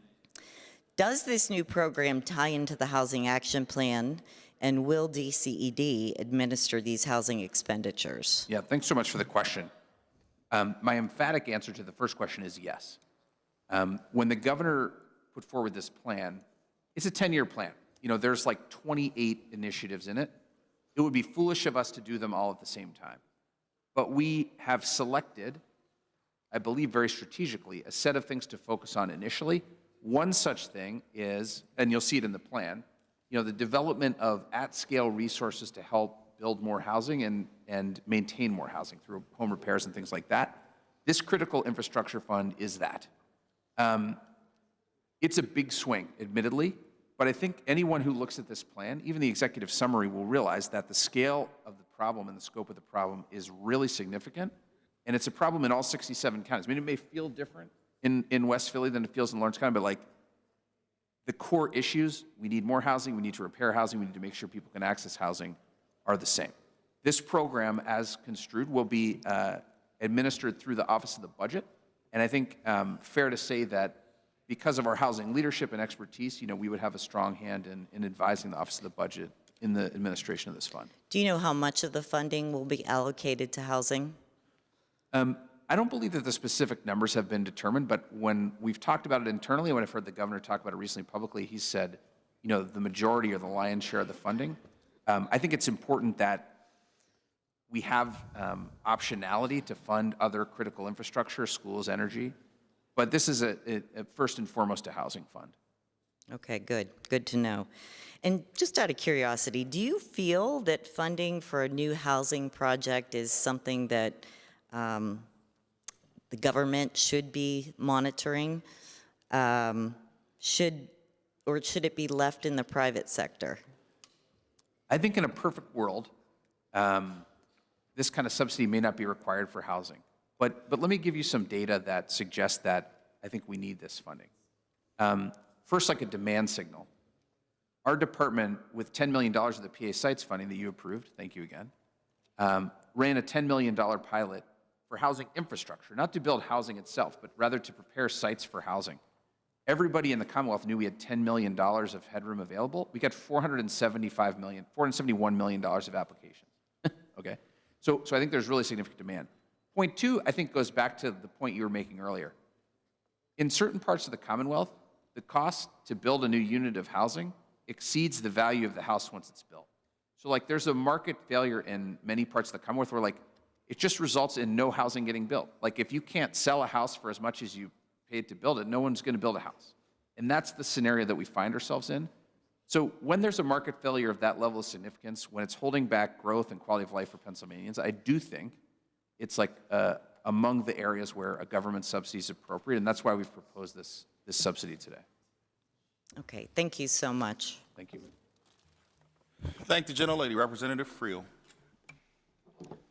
Does this new program tie into the Housing Action Plan, and will DCED administer these housing expenditures? Yeah, thanks so much for the question. My emphatic answer to the first question is yes. When the governor put forward this plan, it's a 10-year plan. There's like 28 initiatives in it. It would be foolish of us to do them all at the same time. But we have selected, I believe very strategically, a set of things to focus on initially. One such thing is, and you'll see it in the plan, the development of at-scale resources to help build more housing and maintain more housing through home repairs and things like that. This critical infrastructure fund is that. It's a big swing, admittedly, but I think anyone who looks at this plan, even the executive summary, will realize that the scale of the problem and the scope of the problem is really significant, and it's a problem in all 67 counties. I mean, it may feel different in West Philly than it feels in Lawrence County, but like the core issues, we need more housing, we need to repair housing, we need to make sure people can access housing, are the same. This program, as construed, will be administered through the Office of the Budget, and I think fair to say that because of our housing leadership and expertise, we would have a strong hand in advising the Office of the Budget in the administration of this fund. Do you know how much of the funding will be allocated to housing? I don't believe that the specific numbers have been determined, but when we've talked about it internally, when I've heard the governor talk about it recently publicly, he said, the majority or the lion's share of the funding. I think it's important that we have optionality to fund other critical infrastructure, schools, energy, but this is a first and foremost a housing fund. Okay, good. Good to know. And just out of curiosity, do you feel that funding for a new housing project is something that the government should be monitoring? Should it be left in the private sector? I think in a perfect world, this kind of subsidy may not be required for housing. But let me give you some data that suggests that I think we need this funding. First, like a demand signal. Our department, with $10 million of the PA sites funding that you approved, thank you again, ran a $10 million pilot for housing infrastructure, not to build housing itself, but rather to prepare sites for housing. Everybody in the Commonwealth knew we had $10 million of headroom available. We got $471 million of applications, okay? So I think there's really significant demand. Point two, I think, goes back to the point you were making earlier. In certain parts of the Commonwealth, the cost to build a new unit of housing exceeds the value of the house once it's built. So like there's a market failure in many parts of the Commonwealth where like it just results in no housing getting built. Like if you can't sell a house for as much as you paid to build it, no one's going to build a house. And that's the scenario that we find ourselves in. So when there's a market failure of that level of significance, when it's holding back growth and quality of life for Pennsylvanians, I do think it's like among the areas where a government subsidy is appropriate, and that's why we've proposed this subsidy today. Okay, thank you so much. Thank you. Thank the gentlelady, Representative Friel.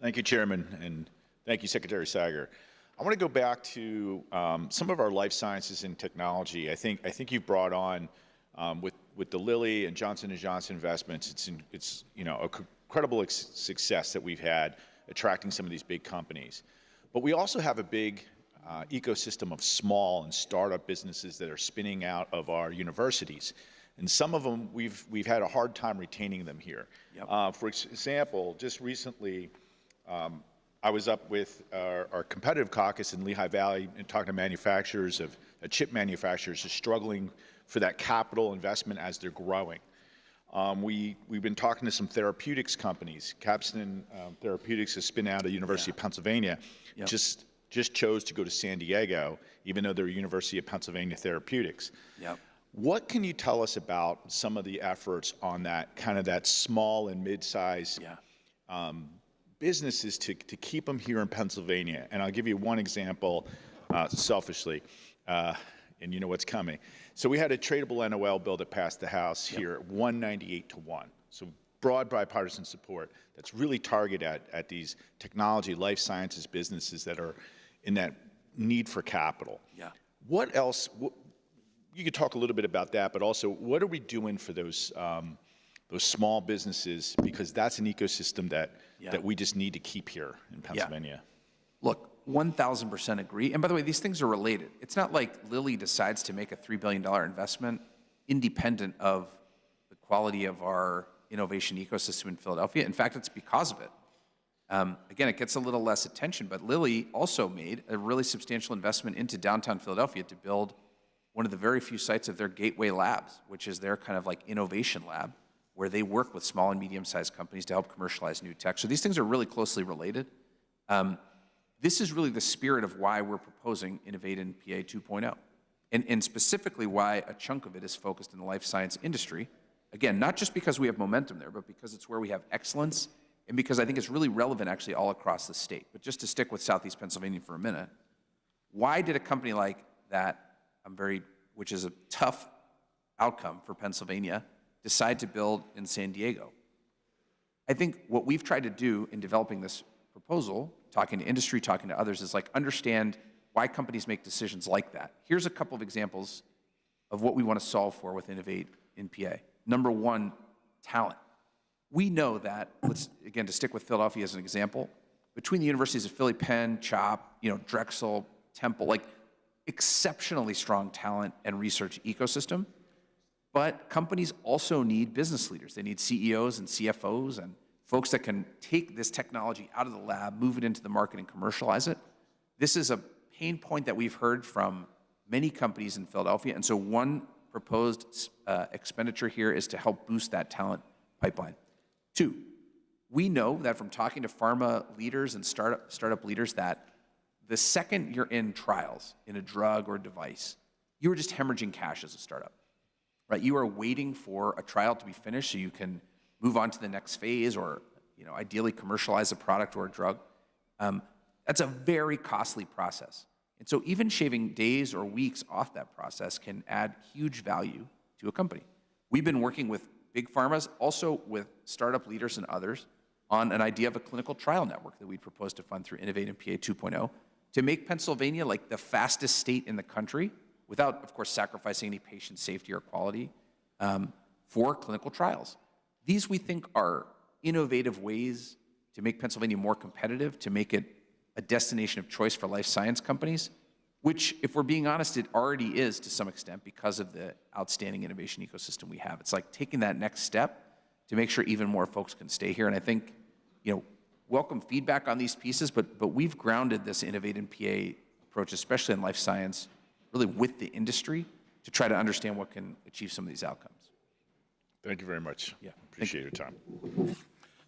Thank you, Chairman, and thank you, Secretary Sager. I want to go back to some of our life sciences and technology. I think you've brought on with the Lilly and Johnson & Johnson investments. It's a incredible success that we've had attracting some of these big companies. But we also have a big ecosystem of small and startup businesses that are spinning out of our universities. And some of them, we've had a hard time retaining them here. Yep. For example, just recently, I was up with our competitive caucus in Lehigh Valley and talking to manufacturers of chip manufacturers who are struggling for that capital investment as they're growing. We've been talking to some therapeutics companies. Capstan Therapeutics has spin out of the University of Pennsylvania. Yep. Just chose to go to San Diego, even though they're University of Pennsylvania Therapeutics. Yep. What can you tell us about some of the efforts on that kind of that small and mid-sized businesses to keep them here in Pennsylvania? And I'll give you one example, selfishly, and you know what's coming. So we had a tradable NOL bill that passed the House here, 198-1. So broad bipartisan support that's really targeted at these technology, life sciences businesses that are in that need for capital. Yeah. What else? You could talk a little bit about that, but also what are we doing for those small businesses, because that's an ecosystem that we just need to keep here in Pennsylvania. Yeah. Look, 1,000% agree. And by the way, these things are related. It's not like Lilly decides to make a $3 billion investment independent of the quality of our innovation ecosystem in Philadelphia. In fact, it's because of it. Again, it gets a little less attention, but Lilly also made a really substantial investment into downtown Philadelphia to build one of the very few sites of their Gateway Labs, which is their kind of like innovation lab, where they work with small and medium-sized companies to help commercialize new tech. So these things are really closely related. This is really the spirit of why we're proposing Innovate in PA 2.0, and specifically why a chunk of it is focused in the life science industry. Again, not just because we have momentum there, but because it's where we have excellence, and because I think it's really relevant actually all across the state. But just to stick with Southeast Pennsylvania for a minute, why did a company like that, which is a tough outcome for Pennsylvania, decide to build in San Diego? I think what we've tried to do in developing this proposal, talking to industry, talking to others, is like understand why companies make decisions like that. Here's a couple of examples of what we want to solve for with Innovate in PA. Number one, talent. We know that, let's, again, to stick with Philadelphia as an example, between the universities of Philly, Penn, CHOP, Drexel, Temple, like exceptionally strong talent and research ecosystem. But companies also need business leaders. They need CEOs and CFOs and folks that can take this technology out of the lab, move it into the market, and commercialize it. This is a pain point that we've heard from many companies in Philadelphia. And so one proposed expenditure here is to help boost that talent pipeline. Two, we know that from talking to pharma leaders and startup leaders that the second you're in trials in a drug or device, you are just hemorrhaging cash as a startup, right? You are waiting for a trial to be finished so you can move on to the next phase or, ideally commercialize a product or a drug. That's a very costly process. And so even shaving days or weeks off that process can add huge value to a company. We've been working with big pharmas, also with startup leaders and others, on an idea of a clinical trial network that we propose to fund through Innovate in PA 2.0 to make Pennsylvania like the fastest state in the country without, of course, sacrificing any patient safety or quality for clinical trials. These, we think, are innovative ways to make Pennsylvania more competitive, to make it a destination of choice for life science companies, which, if we're being honest, it already is to some extent because of the outstanding innovation ecosystem we have. It's like taking that next step to make sure even more folks can stay here. And I think, welcome feedback on these pieces, but we've grounded this Innovate in PA approach, especially in life science, really with the industry to try to understand what can achieve some of these outcomes. Thank you very much. Yeah, appreciate your time.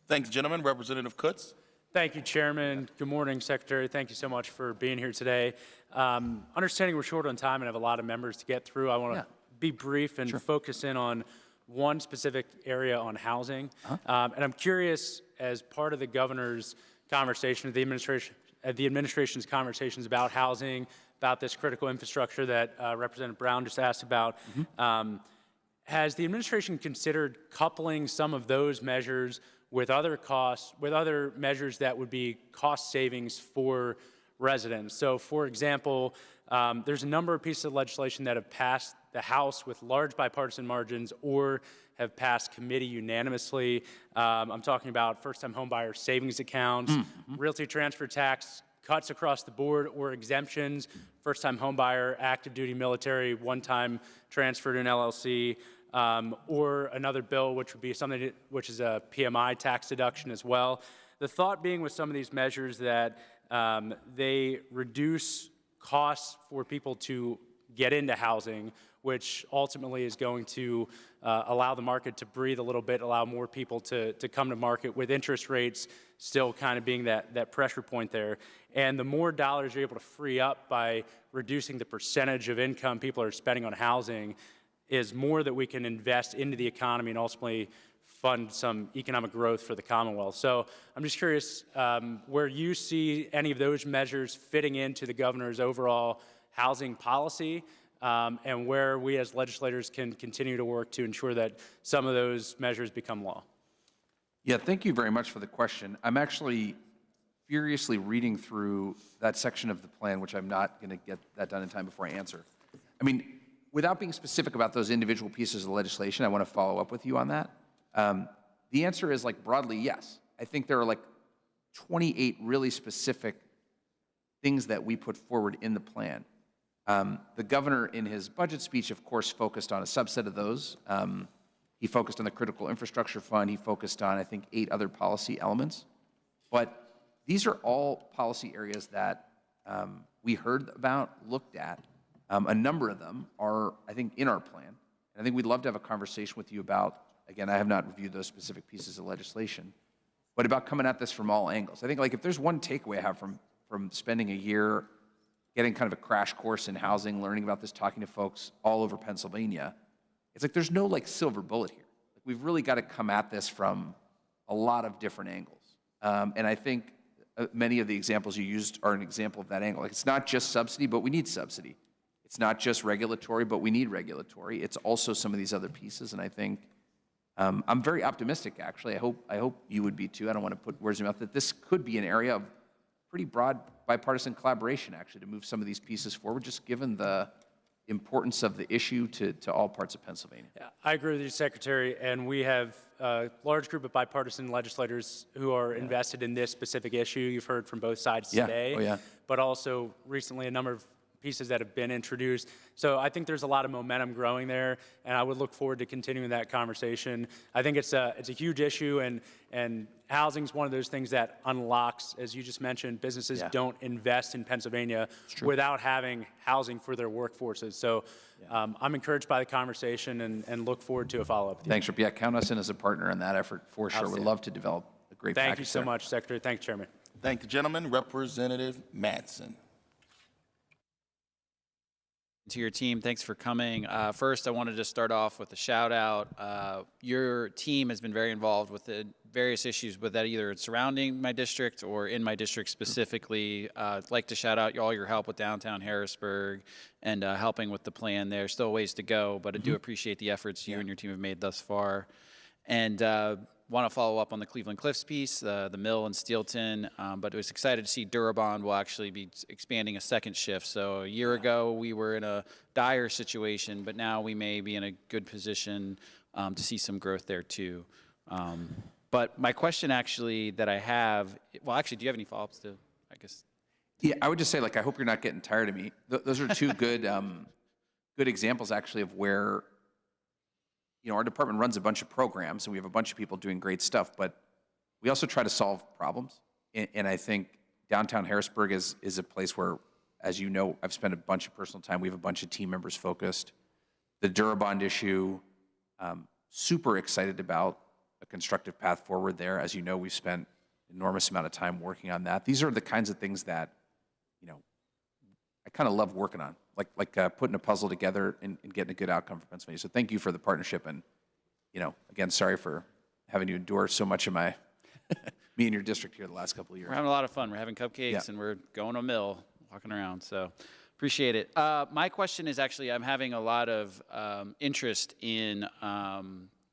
Thanks, gentlemen. Representative Kutz. Thank you, Chairman. Good morning, Secretary. Thank you so much for being here today. Understanding we're short on time and have a lot of members to get through, I want to be brief and focus in on one specific area on housing. And I'm curious, as part of the governor's conversation, the administration's conversations about housing, about this critical infrastructure that Representative Brown just asked about, has the administration considered coupling some of those measures with other measures that would be cost savings for residents? So, for example, there's a number of pieces of legislation that have passed the House with large bipartisan margins or have passed committee unanimously. I'm talking about first-time homebuyer savings accounts, realty transfer tax cuts across the board or exemptions, first-time homebuyer, active duty military, one-time transfer to an LLC, or another bill which would be something which is a PMI tax deduction as well. The thought being with some of these measures that they reduce costs for people to get into housing, which ultimately is going to allow the market to breathe a little bit, allow more people to come to market with interest rates still kind of being that pressure point there. And the more dollars you're able to free up by reducing the percentage of income people are spending on housing is more that we can invest into the economy and ultimately fund some economic growth for the Commonwealth. So I'm just curious where you see any of those measures fitting into the governor's overall housing policy, and where we as legislators can continue to work to ensure that some of those measures become law. Yeah, thank you very much for the question. I'm actually furiously reading through that section of the plan, which I'm not going to get that done in time before I answer. I mean, without being specific about those individual pieces of legislation, I want to follow up with you on that. The answer is broadly, yes. I think there are 28 really specific things that we put forward in the plan. The governor, in his budget speech, of course, focused on a subset of those. He focused on the critical infrastructure fund. He focused on, I think, 8 other policy elements. But these are all policy areas that we heard about, looked at. A number of them are, I think, in our plan. And I think we'd love to have a conversation with you about, again, I have not reviewed those specific pieces of legislation, but about coming at this from all angles. I think if there's one takeaway I have from spending a year getting kind of a crash course in housing, learning about this, talking to folks all over Pennsylvania, it's there's no silver bullet here. We've really got to come at this from a lot of different angles. And I think many of the examples you used are an example of that angle. It's not just subsidy, but we need subsidy. It's not just regulatory, but we need regulatory. It's also some of these other pieces. And I think I'm very optimistic, actually. I hope you would be too. I don't want to put words in your mouth, that this could be an area of pretty broad bipartisan collaboration, actually, to move some of these pieces forward, just given the importance of the issue to all parts of Pennsylvania. Yeah, I agree with you, Secretary, and we have a large group of bipartisan legislators who are invested in this specific issue. You've heard from both sides today, but also recently a number of pieces that have been introduced. So I think there's a lot of momentum growing there, and I would look forward to continuing that conversation. I think it's a huge issue, and housing is one of those things that unlocks, as you just mentioned, businesses don't invest in Pennsylvania without having housing for their workforces. So I'm encouraged by the conversation and look forward to a follow-up. Thanks, Rip. Yeah, count us in as a partner in that effort for sure. We'd love to develop a great package. Thank you so much, Secretary. Thank you, Chairman. Thank the gentleman. Representative Madsen. To your team, thanks for coming. First, I wanted to start off with a shout out. Your team has been very involved with the various issues with that, either surrounding my district or in my district specifically. I'd like to shout out all your help with downtown Harrisburg and helping with the plan there. Still ways to go, but I do appreciate the efforts you and your team have made thus far. And want to follow up on the Cleveland Cliffs piece, the mill in Steelton, but I was excited to see Durabond will actually be expanding a second shift. So a year ago, we were in a dire situation, but now we may be in a good position to see some growth there too. But my question actually that I have, well, actually, do you have any follow-ups to, I guess? Yeah, I would just say, like, I hope you're not getting tired of me. Those are two good, good examples, actually, of where, you know, our department runs a bunch of programs, and we have a bunch of people doing great stuff, but we also try to solve problems. And I think downtown Harrisburg is a place where, as you know, I've spent a bunch of personal time. We have a bunch of team members focused. The Durabond issue, super excited about a constructive path forward there. As you know, we've spent an enormous amount of time working on that. These are the kinds of things that, you know, I kind of love working on, like putting a puzzle together and getting a good outcome for Pennsylvania. So thank you for the partnership, and, you know, again, sorry for having to endure so much of my me and your district here the last couple of years. We're having a lot of fun. We're having cupcakes and we're going to a mill, walking around. So appreciate it. My question is actually, I'm having a lot of interest in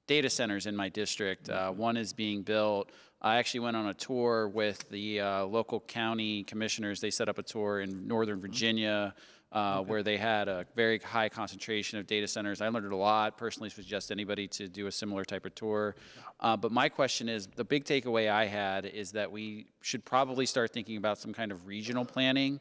data centers in my district. One is being built. I actually went on a tour with the local county commissioners. They set up a tour in Northern Virginia where they had a very high concentration of data centers. I learned a lot. Personally, suggest anybody to do a similar type of tour. But my question is, the big takeaway I had is that we should probably start thinking about some kind of regional planning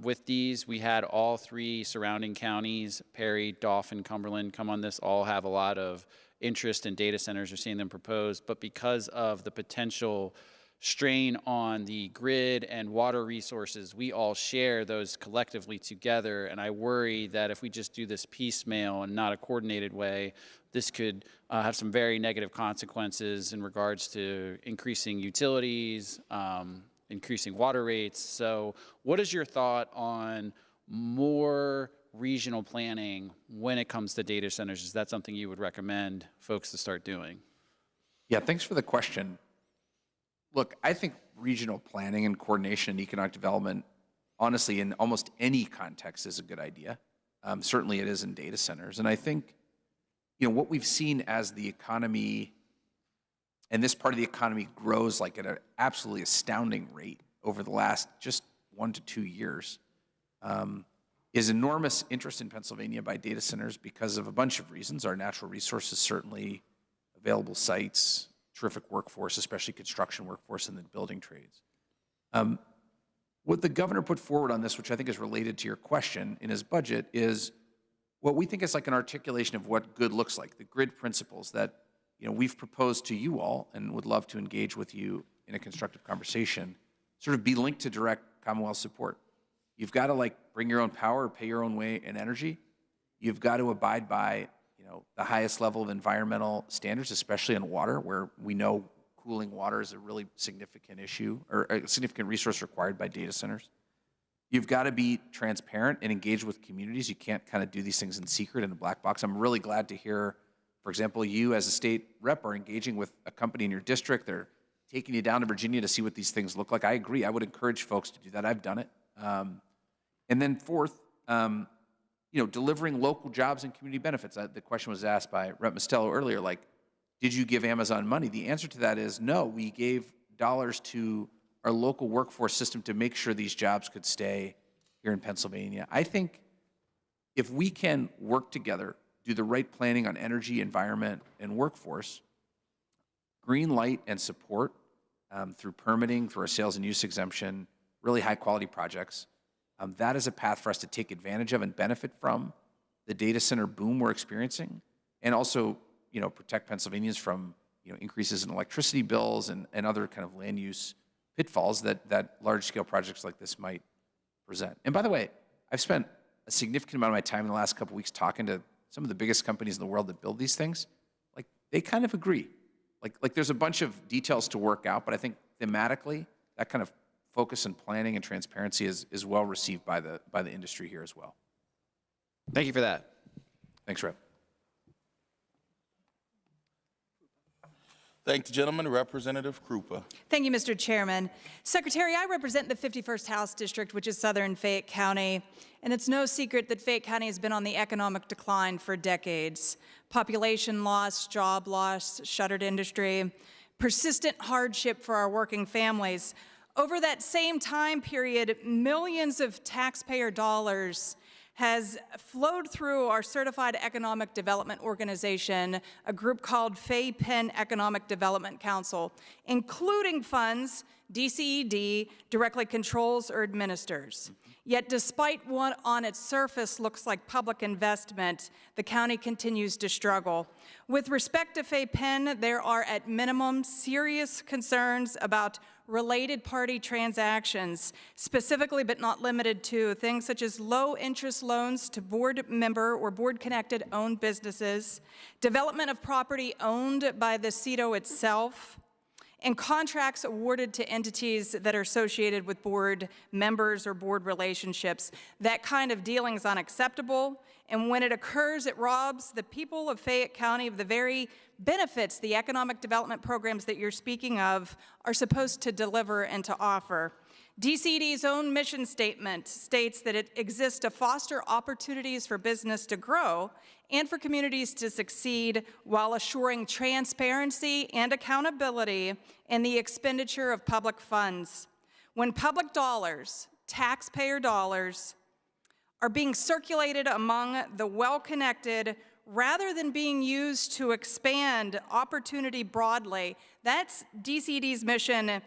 with these. We had all three surrounding counties, Perry, Dauphin, Cumberland, come on this, all have a lot of interest in data centers or seeing them proposed, but because of the potential strain on the grid and water resources, we all share those collectively together, and I worry that if we just do this piecemeal and not a coordinated way, this could have some very negative consequences in regards to increasing utilities, increasing water rates. So what is your thought on more regional planning when it comes to data centers? Is that something you would recommend folks to start doing? Yeah, thanks for the question. Look, I think regional planning and coordination and economic development, honestly, in almost any context is a good idea. Certainly it is in data centers. And I think, you know, what we've seen as the economy and this part of the economy grows like at an absolutely astounding rate over the last just 1 to 2 years, is enormous interest in Pennsylvania by data centers because of a bunch of reasons. Our natural resources, certainly available sites, terrific workforce, especially construction workforce in the building trades. What the governor put forward on this, which I think is related to your question in his budget, is what we think is like an articulation of what good looks like, the grid principles that, you know, we've proposed to you all and would love to engage with you in a constructive conversation, sort of be linked to direct Commonwealth support. You've got to, like, bring your own power, pay your own way in energy. You've got to abide by, you know, the highest level of environmental standards, especially in water, where we know cooling water is a really significant issue or a significant resource required by data centers. You've got to be transparent and engage with communities. You can't kind of do these things in secret in a black box. I'm really glad to hear, for example, you as a state rep are engaging with a company in your district. They're taking you down to Virginia to see what these things look like. I agree. I would encourage folks to do that. I've done it. And then fourth, you know, delivering local jobs and community benefits. The question was asked by Rep. Mostello earlier, like, did you give Amazon money? The answer to that is no. We gave dollars to our local workforce system to make sure these jobs could stay here in Pennsylvania. I think if we can work together, do the right planning on energy, environment, and workforce, green light and support through permitting, through our sales and use exemption, really high-quality projects, that is a path for us to take advantage of and benefit from the data center boom we're experiencing, and also, protect Pennsylvanians from, increases in electricity bills and other kind of land use pitfalls that large-scale projects like this might present. And by the way, I've spent a significant amount of my time in the last couple of weeks talking to some of the biggest companies in the world that build these things. Like, they kind of agree. Like there's a bunch of details to work out, but I think thematically, that kind of focus and planning and transparency is well received by the industry here as well. Thank you for that. Thanks, Rep. Thank the gentleman. Representative Krupa. Thank you, Mr. Chairman. Secretary, I represent the 51st House District, which is southern Fayette County, and it's no secret that Fayette County has been on the economic decline for decades. Population loss, job loss, shuttered industry, persistent hardship for our working families. Over that same time period, millions of taxpayer dollars has flowed through our Certified Economic Development Organization, a group called Fay-Penn Economic Development Council, including funds DCED directly controls or administers. Yet despite what on its surface looks like public investment, the county continues to struggle. With respect to Fay-Penn, there are at minimum serious concerns about related party transactions, specifically but not limited to things such as low interest loans to board member or board connected owned businesses, development of property owned by the CEDO itself, and contracts awarded to entities that are associated with board members or board relationships. That kind of dealing is unacceptable, and when it occurs, it robs the people of Fayette County of the very benefits the economic development programs that you're speaking of are supposed to deliver and to offer. DCED's own mission statement states that it exists to foster opportunities for business to grow and for communities to succeed while assuring transparency and accountability in the expenditure of public funds. When public dollars, taxpayer dollars, are being circulated among the well-connected rather than being used to expand opportunity broadly, that's DCED's mission.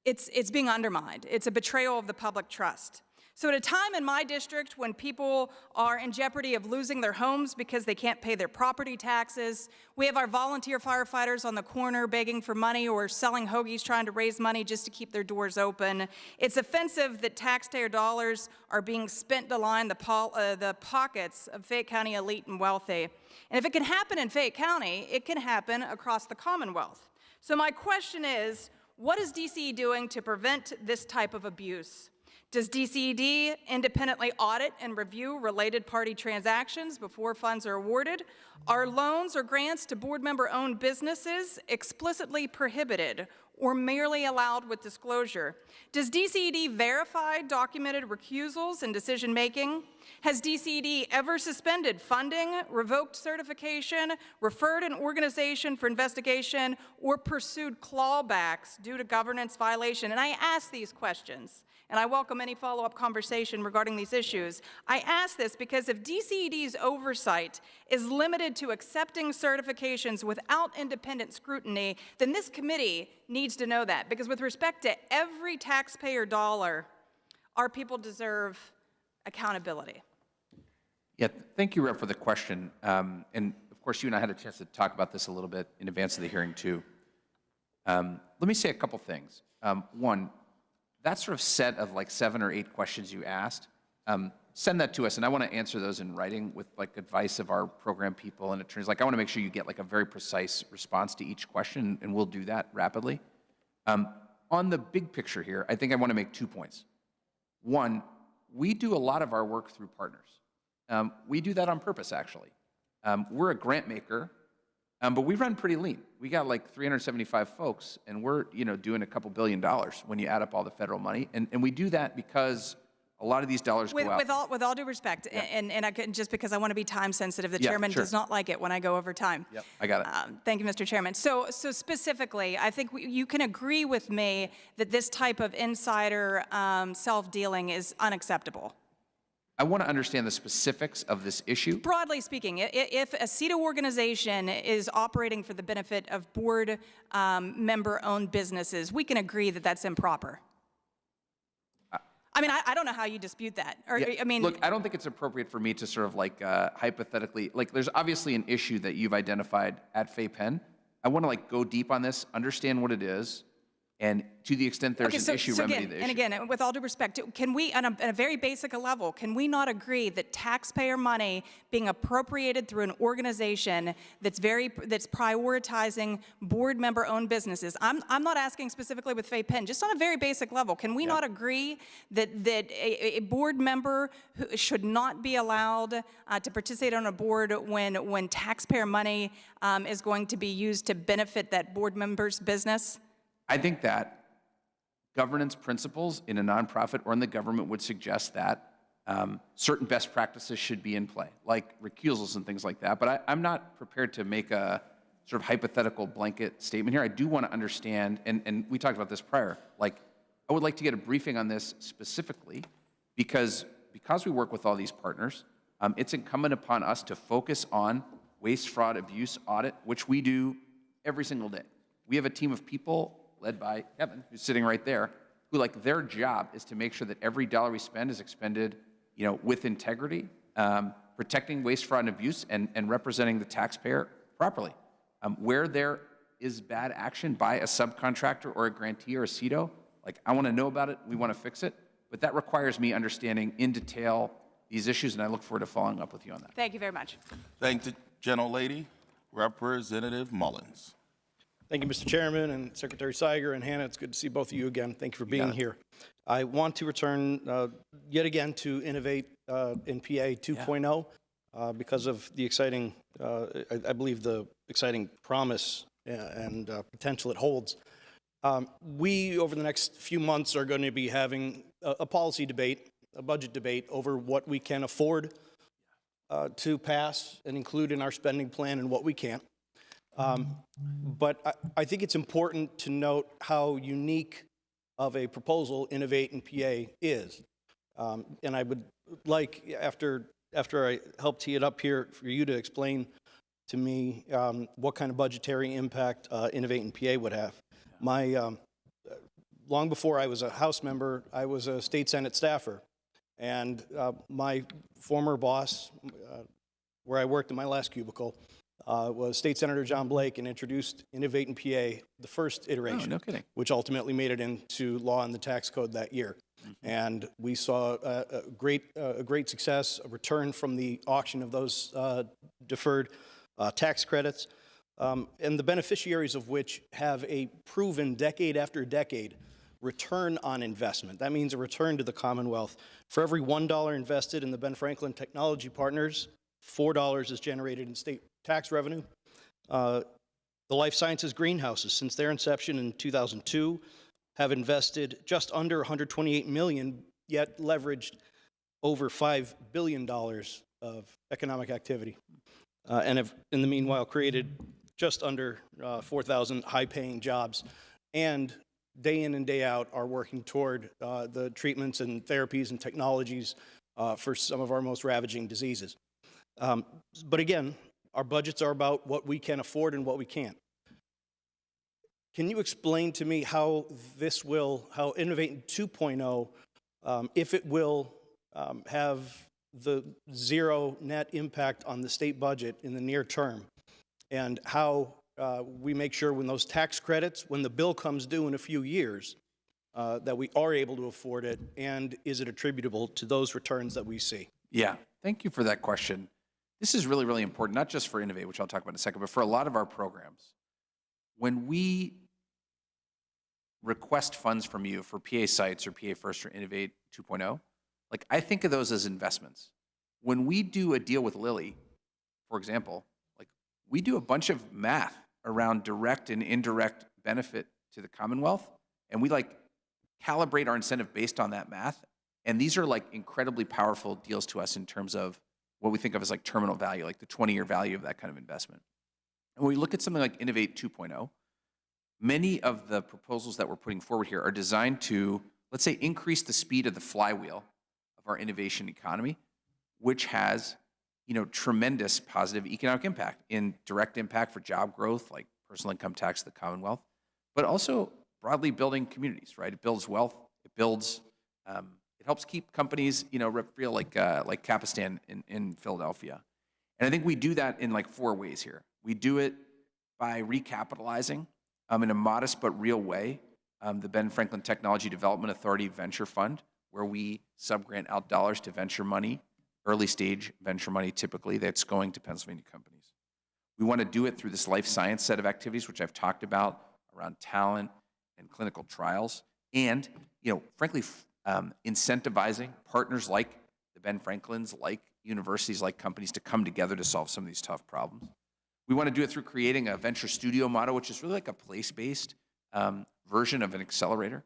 It's being undermined. It's a betrayal of the public trust. So at a time in my district when people are in jeopardy of losing their homes because they can't pay their property taxes, we have our volunteer firefighters on the corner begging for money or selling hoagies trying to raise money just to keep their doors open. It's offensive that taxpayer dollars are being spent to line the pockets of Fayette County elite and wealthy. And if it can happen in Fayette County, it can happen across the Commonwealth. So my question is, what is DCE doing to prevent this type of abuse? Does DCED independently audit and review related party transactions before funds are awarded? Are loans or grants to board member-owned businesses explicitly prohibited or merely allowed with disclosure? Does DCED verify documented recusals in decision-making? Has DCED ever suspended funding, revoked certification, referred an organization for investigation, or pursued clawbacks due to governance violation? And I ask these questions, and I welcome any follow-up conversation regarding these issues. I ask this because if DCED's oversight is limited to accepting certifications without independent scrutiny, then this committee needs to know that, because with respect to every taxpayer dollar, our people deserve accountability. Yeah, thank you, Rep, for the question. And of course, you and I had a chance to talk about this a little bit in advance of the hearing, too. Let me say a couple things. One, that sort of set of like 7 or 8 questions you asked, send that to us, and I want to answer those in writing with like advice of our program people and attorneys. Like, I want to make sure you get like a very precise response to each question, and we'll do that rapidly. On the big picture here, I think I want to make 2 points. One, we do a lot of our work through partners. We do that on purpose, actually. We're a grant maker, but we run pretty lean. We got like 375 folks, and we're doing a couple $1 billion when you add up all the federal money. And we do that because A lot of these dollars go out. With all due respect, and I could, just because I want to be time sensitive, the chairman sure. does not like it when I go over time. Yep, I got it. Thank you, Mr. Chairman. So specifically, I think you can agree with me that this type of insider self-dealing is unacceptable. I want to understand the specifics of this issue. Broadly speaking, if a CETA organization is operating for the benefit of board member-owned businesses, we can agree that that's improper. I mean, I don't know how you dispute that. Or, I mean, look, I don't think it's appropriate for me to sort of like hypothetically, like there's obviously an issue that you've identified at FAPEN. I want to like go deep on this, understand what it is, and to the extent there's an issue, remedy the issue. And again, with all due respect, can we, on a very basic level, can we not agree that taxpayer money being appropriated through an organization that's prioritizing board member-owned businesses? I'm not asking specifically with FAPEN, just on a very basic level. Can we not agree that a board member who should not be allowed to participate on a board when taxpayer money is going to be used to benefit that board member's business? I think that governance principles in a nonprofit or in the government would suggest that certain best practices should be in play, like recusals and things like that. But I'm not prepared to make a sort of hypothetical blanket statement here. I do want to understand, and we talked about this prior, like I would like to get a briefing on this specifically because we work with all these partners, it's incumbent upon us to focus on waste, fraud, abuse, audit, which we do every single day. We have a team of people led by Kevin, who's sitting right there, who like their job is to make sure that every dollar we spend is expended, with integrity, protecting waste, fraud, and abuse, and representing the taxpayer properly. Where there is bad action by a subcontractor or a grantee or a CETO, like I want to know about it, we want to fix it, but that requires me understanding in detail these issues, and I look forward to following up with you on that. Thank you very much. Thank the gentlelady, Representative Mullins. Thank you, Mr. Chairman, and Secretary Siger and Hannah. It's good to see both of you again. Thank you for being here. I want to return yet again to Innovate in PA 2.0 because of the exciting, I believe the exciting promise and potential it holds. We, over the next few months, are going to be having a policy debate, a budget debate over what we can afford to pass and include in our spending plan and what we can't. But I think it's important to note how unique of a proposal Innovate in PA is. And I would like, after I help tee it up here, for you to explain to me what kind of budgetary impact Innovate in PA would have. Long before I was a House member, I was a state Senate staffer. And my former boss, where I worked in my last cubicle, was State Senator John Blake, and introduced Innovate in PA, the first iteration, which ultimately made it into law in the tax code that year. And we saw a great success, a return from the auction of those deferred tax credits, and the beneficiaries of which have a proven decade after decade return on investment. That means a return to the Commonwealth. For every $1 invested in the Ben Franklin Technology Partners, $4 is generated in state tax revenue. The life sciences greenhouses, since their inception in 2002, have invested just under $128 million, yet leveraged over $5 billion of economic activity, and have, in the meanwhile, created just under 4,000 high-paying jobs, and day in and day out are working toward the treatments and therapies and technologies for some of our most ravaging diseases. But again, our budgets are about what we can afford and what we can't. Can you explain to me how how Innovate 2.0, if it will have the zero net impact on the state budget in the near term, and how we make sure when those tax credits, when the bill comes due in a few years, that we are able to afford it, and is it attributable to those returns that we see? Yeah, thank you for that question. This is really, really important, not just for Innovate, which I'll talk about in a second, but for a lot of our programs. When we request funds from you for PA Sites or PA First or Innovate 2.0, like I think of those as investments. When we do a deal with Lilly, for example, like we do a bunch of math around direct and indirect benefit to the Commonwealth, and we like calibrate our incentive based on that math. And these are like incredibly powerful deals to us in terms of what we think of as like terminal value, like the 20-year value of that kind of investment. And when we look at something like Innovate 2.0, many of the proposals that we're putting forward here are designed to, let's say, increase the speed of the flywheel of our innovation economy, which has, tremendous positive economic impact in direct impact for job growth, like personal income tax, the Commonwealth, but also broadly building communities, right? It builds wealth, it builds, it helps keep companies, real like Capistan in Philadelphia. And I think we do that in like 4 ways here. We do it by recapitalizing in a modest but real way the Ben Franklin Technology Development Authority Venture Fund, where we subgrant out dollars to venture money, early stage venture money typically, that's going to Pennsylvania companies. We want to do it through this life science set of activities, which I've talked about around talent and clinical trials, and frankly, incentivizing partners like the Ben Franklins, like universities, like companies to come together to solve some of these tough problems. We want to do it through creating a venture studio model, which is really like a place-based version of an accelerator.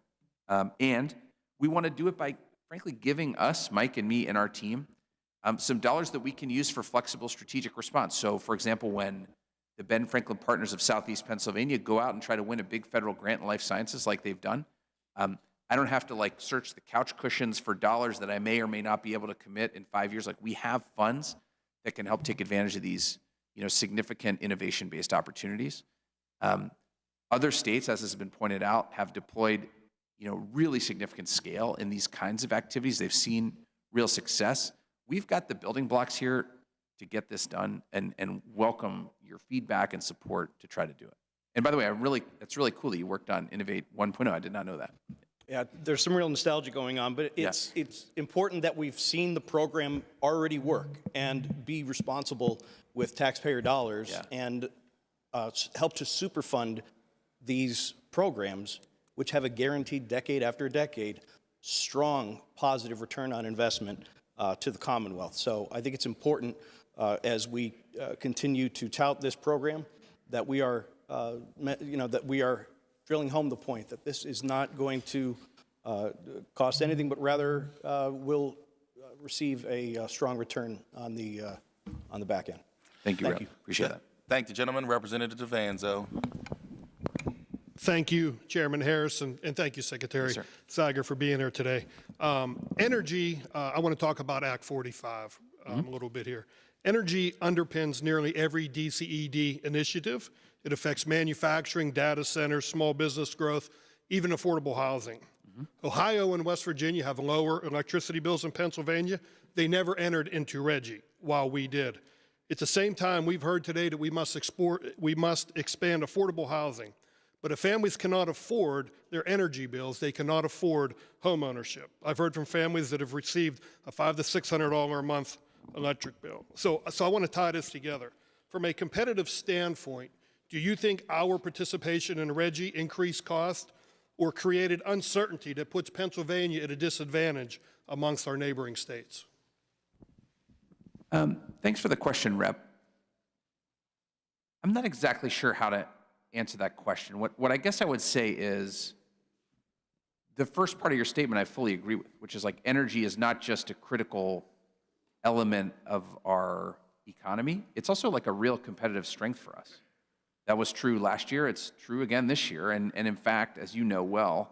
And we want to do it by, frankly, giving us, Mike and me and our team, some dollars that we can use for flexible strategic response. So, for example, when the Ben Franklin Partners of Southeast Pennsylvania go out and try to win a big federal grant in life sciences like they've done, I don't have to like search the couch cushions for dollars that I may or may not be able to commit in 5 years. Like, we have funds that can help take advantage of these, significant innovation-based opportunities. Other states, as has been pointed out, have deployed, really significant scale in these kinds of activities. They've seen real success. We've got the building blocks here to get this done, and welcome your feedback and support to try to do it. And by the way, it's really cool that you worked on Innovate 1.0. I did not know that. Yeah, there's some real nostalgia going on, but it's important that we've seen the program already work and be responsible with taxpayer dollars and help to superfund these programs, which have a guaranteed decade after decade, strong positive return on investment to the Commonwealth. So I think it's important as we continue to tout this program that we are, that we are drilling home the point that this is not going to cost anything, but rather will receive a strong return on the back end. Thank you, Rep. Appreciate that. Thank the gentleman, Representative Devanzo. Thank you, Chairman Harris, and thank you, Secretary Sager, for being here today. Energy, I want to talk about Act 45 a little bit here. Energy underpins nearly every DCED initiative. It affects manufacturing, data centers, small business growth, even affordable housing. Ohio and West Virginia have lower electricity bills than Pennsylvania. They never entered into RGGI, while we did. At the same time, we've heard today that we must expand affordable housing. But if families cannot afford their energy bills, they cannot afford home ownership. I've heard from families that have received a $500 to $600 a month electric bill. So I want to tie this together. From a competitive standpoint, do you think our participation in RGGI increased cost or created uncertainty that puts Pennsylvania at a disadvantage amongst our neighboring states? Thanks for the question, Rep. I'm not exactly sure how to answer that question. What I guess I would say is the first part of your statement I fully agree with, which is like energy is not just a critical element of our economy. It's also like a real competitive strength for us. That was true last year. It's true again this year. And in fact, as you know well,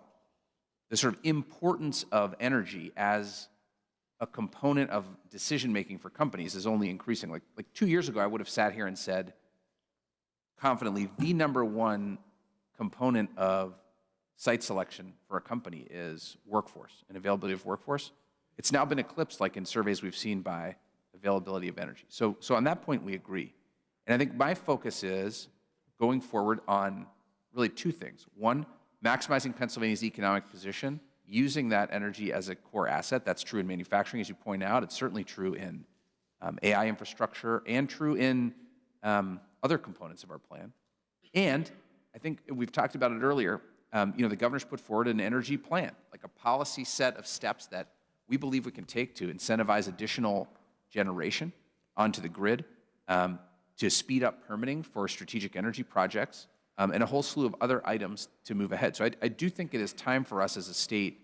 the sort of importance of energy as a component of decision-making for companies is only increasing. Like 2 years ago, I would have sat here and said confidently, the #1 component of site selection for a company is workforce and availability of workforce. It's now been eclipsed, like in surveys we've seen, by availability of energy. So on that point, we agree. And I think my focus is going forward on really 2 things. One, maximizing Pennsylvania's economic position, using that energy as a core asset. That's true in manufacturing, as you point out. It's certainly true in AI infrastructure and true in other components of our plan. And I think we've talked about it earlier. The governor's put forward an energy plan, like a policy set of steps that we believe we can take to incentivize additional generation onto the grid, to speed up permitting for strategic energy projects, and a whole slew of other items to move ahead. So I do think it is time for us as a state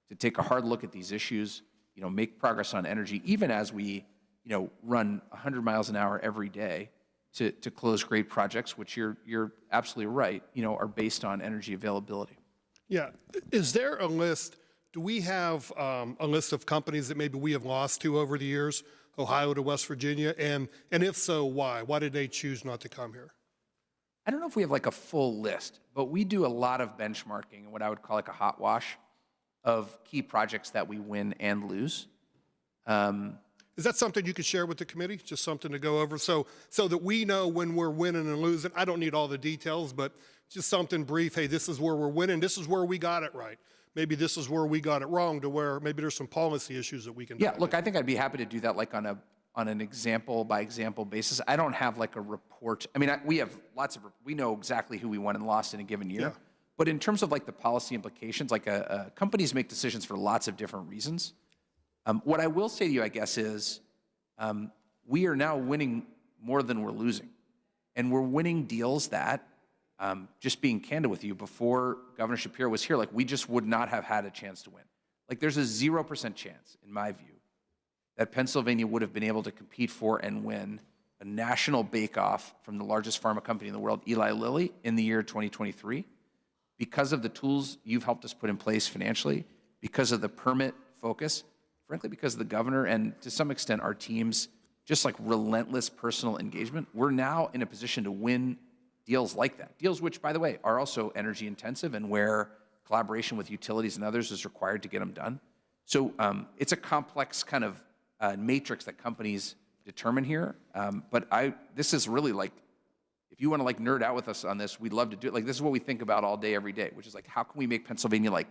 to take a hard look at these issues, make progress on energy, even as we, run 100 miles an hour every day to close great projects, which you're absolutely right, are based on energy availability. Yeah. Is there a list? Do we have a list of companies that maybe we have lost to over the years, Ohio to West Virginia? And if so, why? Why did they choose not to come here? I don't know if we have like a full list, but we do a lot of benchmarking and what I would call like a hot wash of key projects that we win and lose. Is that something you could share with the committee? Just something to go over so that we know when we're winning and losing. I don't need all the details, but just something brief. Hey, this is where we're winning. This is where we got it right. Maybe this is where we got it wrong, to where maybe there's some policy issues that we can. Yeah, look, I think I'd be happy to do that like on an example by example basis. I don't have like a report. I mean, we have we know exactly who we won and lost in a given year. Yeah. But in terms of like the policy implications, like companies make decisions for lots of different reasons. What I will say to you, I guess, is we are now winning more than we're losing. And we're winning deals that, just being candid with you, before Governor Shapiro was here, like we just would not have had a chance to win. Like there's a 0% chance, in my view, that Pennsylvania would have been able to compete for and win a national bake-off from the largest pharma company in the world, Eli Lilly, in the year 2023, because of the tools you've helped us put in place financially, because of the permit focus, frankly, because of the governor and to some extent our team's just like relentless personal engagement. We're now in a position to win deals like that. Deals which, by the way, are also energy intensive and where collaboration with utilities and others is required to get them done. So it's a complex kind of matrix that companies determine here. But this is really like, if you want to like nerd out with us on this, we'd love to do it. Like this is what we think about all day, every day, which is like, how can we make Pennsylvania like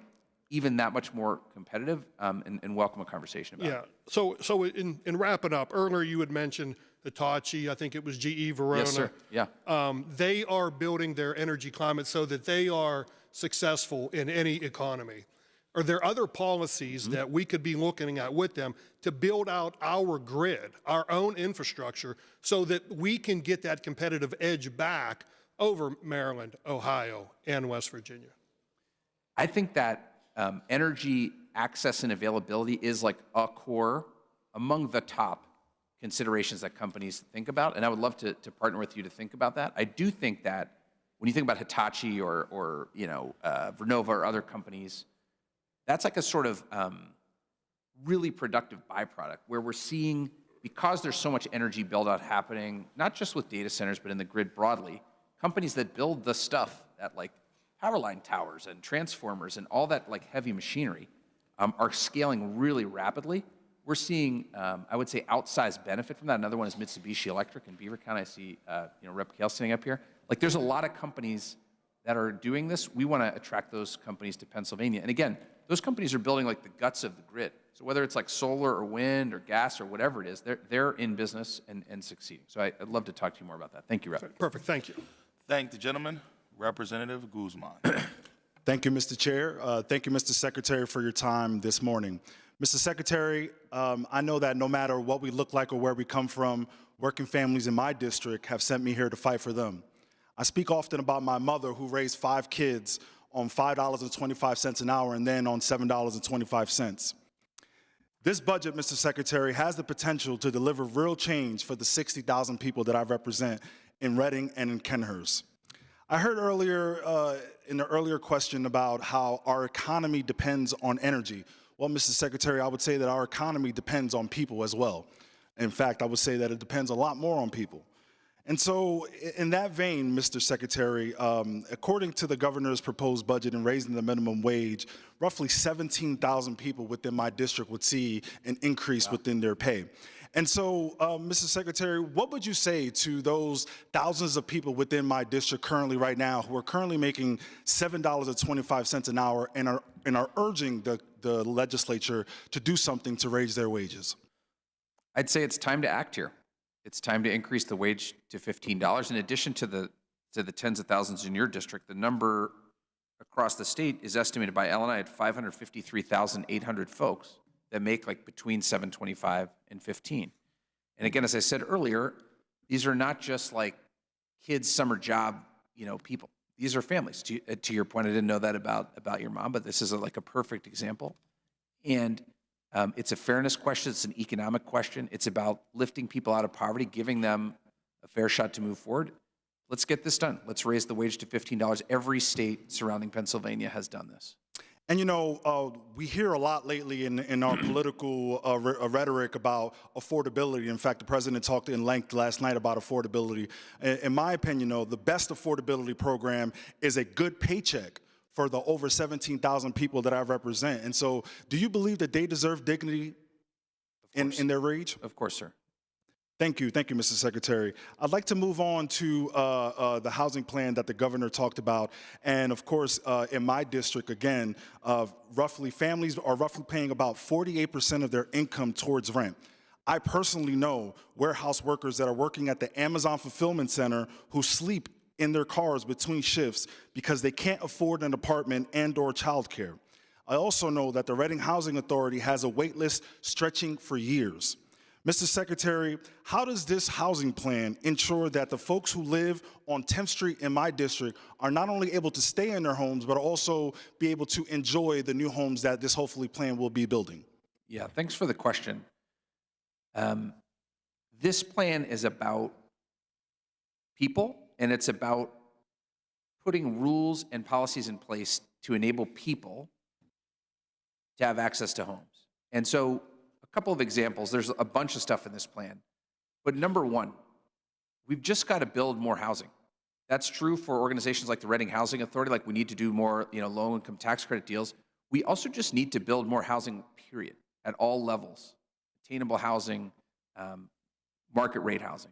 even that much more competitive and welcome a conversation about it. So in wrapping up, earlier you had mentioned Hitachi, I think it was GE Verona. Yes, sir. Yeah. They are building their energy climate so that they are successful in any economy. Are there other policies that we could be looking at with them to build out our grid, our own infrastructure, so that we can get that competitive edge back over Maryland, Ohio, and West Virginia? I think that energy access and availability is like a core among the top considerations that companies think about, and I would love to partner with you to think about that. I do think that when you think about Hitachi or Vernova or other companies, that's like a sort of really productive byproduct where we're seeing, because there's so much energy build-out happening, not just with data centers, but in the grid broadly, companies that build the stuff that like power line towers and transformers and all that like heavy machinery are scaling really rapidly. We're seeing, I would say, outsized benefit from that. Another one is Mitsubishi Electric in Beaver County. I see, Rep. Kale sitting up here. Like, there's a lot of companies that are doing this. We want to attract those companies to Pennsylvania. And again, those companies are building like the guts of the grid. So whether it's like solar or wind or gas or whatever it is, they're in business and succeeding. So I'd love to talk to you more about that. Thank you, Rep. Perfect. Thank you. Thank the gentleman. Representative Guzman. Thank you, Mr. Chair. Thank you, Mr. Secretary, for your time this morning. Mr. Secretary, I know that no matter what we look like or where we come from, working families in my district have sent me here to fight for them. I speak often about my mother who raised 5 kids on $5.25 an hour and then on $7.25. This budget, Mr. Secretary, has the potential to deliver real change for the 60,000 people that I represent in Reading and in Kenhurst. I heard earlier in the earlier question about how our economy depends on energy. Well, Mr. Secretary, I would say that our economy depends on people as well. In fact, I would say that it depends a lot more on people. And so in that vein, Mr. Secretary, according to the governor's proposed budget and raising the minimum wage, roughly 17,000 people within my district would see an increase within their pay. And so, Mr. Secretary, what would you say to those thousands of people within my district currently right now who are currently making $7.25 an hour and are urging the legislature to do something to raise their wages? I'd say it's time to act here. It's time to increase the wage to $15. In addition to the tens of thousands in your district, the number across the state is estimated by LNI at 553,800 folks that make like between $7.25 and $15. And again, as I said earlier, these are not just like kids' summer job, people. These are families. To your point, I didn't know that about your mom, but this is like a perfect example. And it's a fairness question. It's an economic question. It's about lifting people out of poverty, giving them a fair shot to move forward. Let's get this done. Let's raise the wage to $15. Every state surrounding Pennsylvania has done this. And you know, we hear a lot lately in our political rhetoric about affordability. In fact, the president talked in length last night about affordability. In my opinion, though, the best affordability program is a good paycheck for the over 17,000 people that I represent. And so, do you believe that they deserve dignity in their wage? Of course, sir. Thank you, Mr. Secretary. I'd like to move on to the housing plan that the governor talked about. And of course, in my district, again, families are roughly paying about 48% of their income towards rent. I personally know warehouse workers that are working at the Amazon Fulfillment Center who sleep in their cars between shifts because they can't afford an apartment and/or childcare. I also know that the Reading Housing Authority has a wait list stretching for years. Mr. Secretary, how does this housing plan ensure that the folks who live on 10th Street in my district are not only able to stay in their homes, but also be able to enjoy the new homes that this hopefully plan will be building? Yeah, thanks for the question. This plan is about people, and it's about putting rules and policies in place to enable people to have access to homes. And so, a couple of examples, there's a bunch of stuff in this plan. But number one, we've just got to build more housing. That's true for organizations like the Reading Housing Authority, like we need to do more, low-income tax credit deals. We also just need to build more housing, period, at all levels. Attainable housing, market rate housing.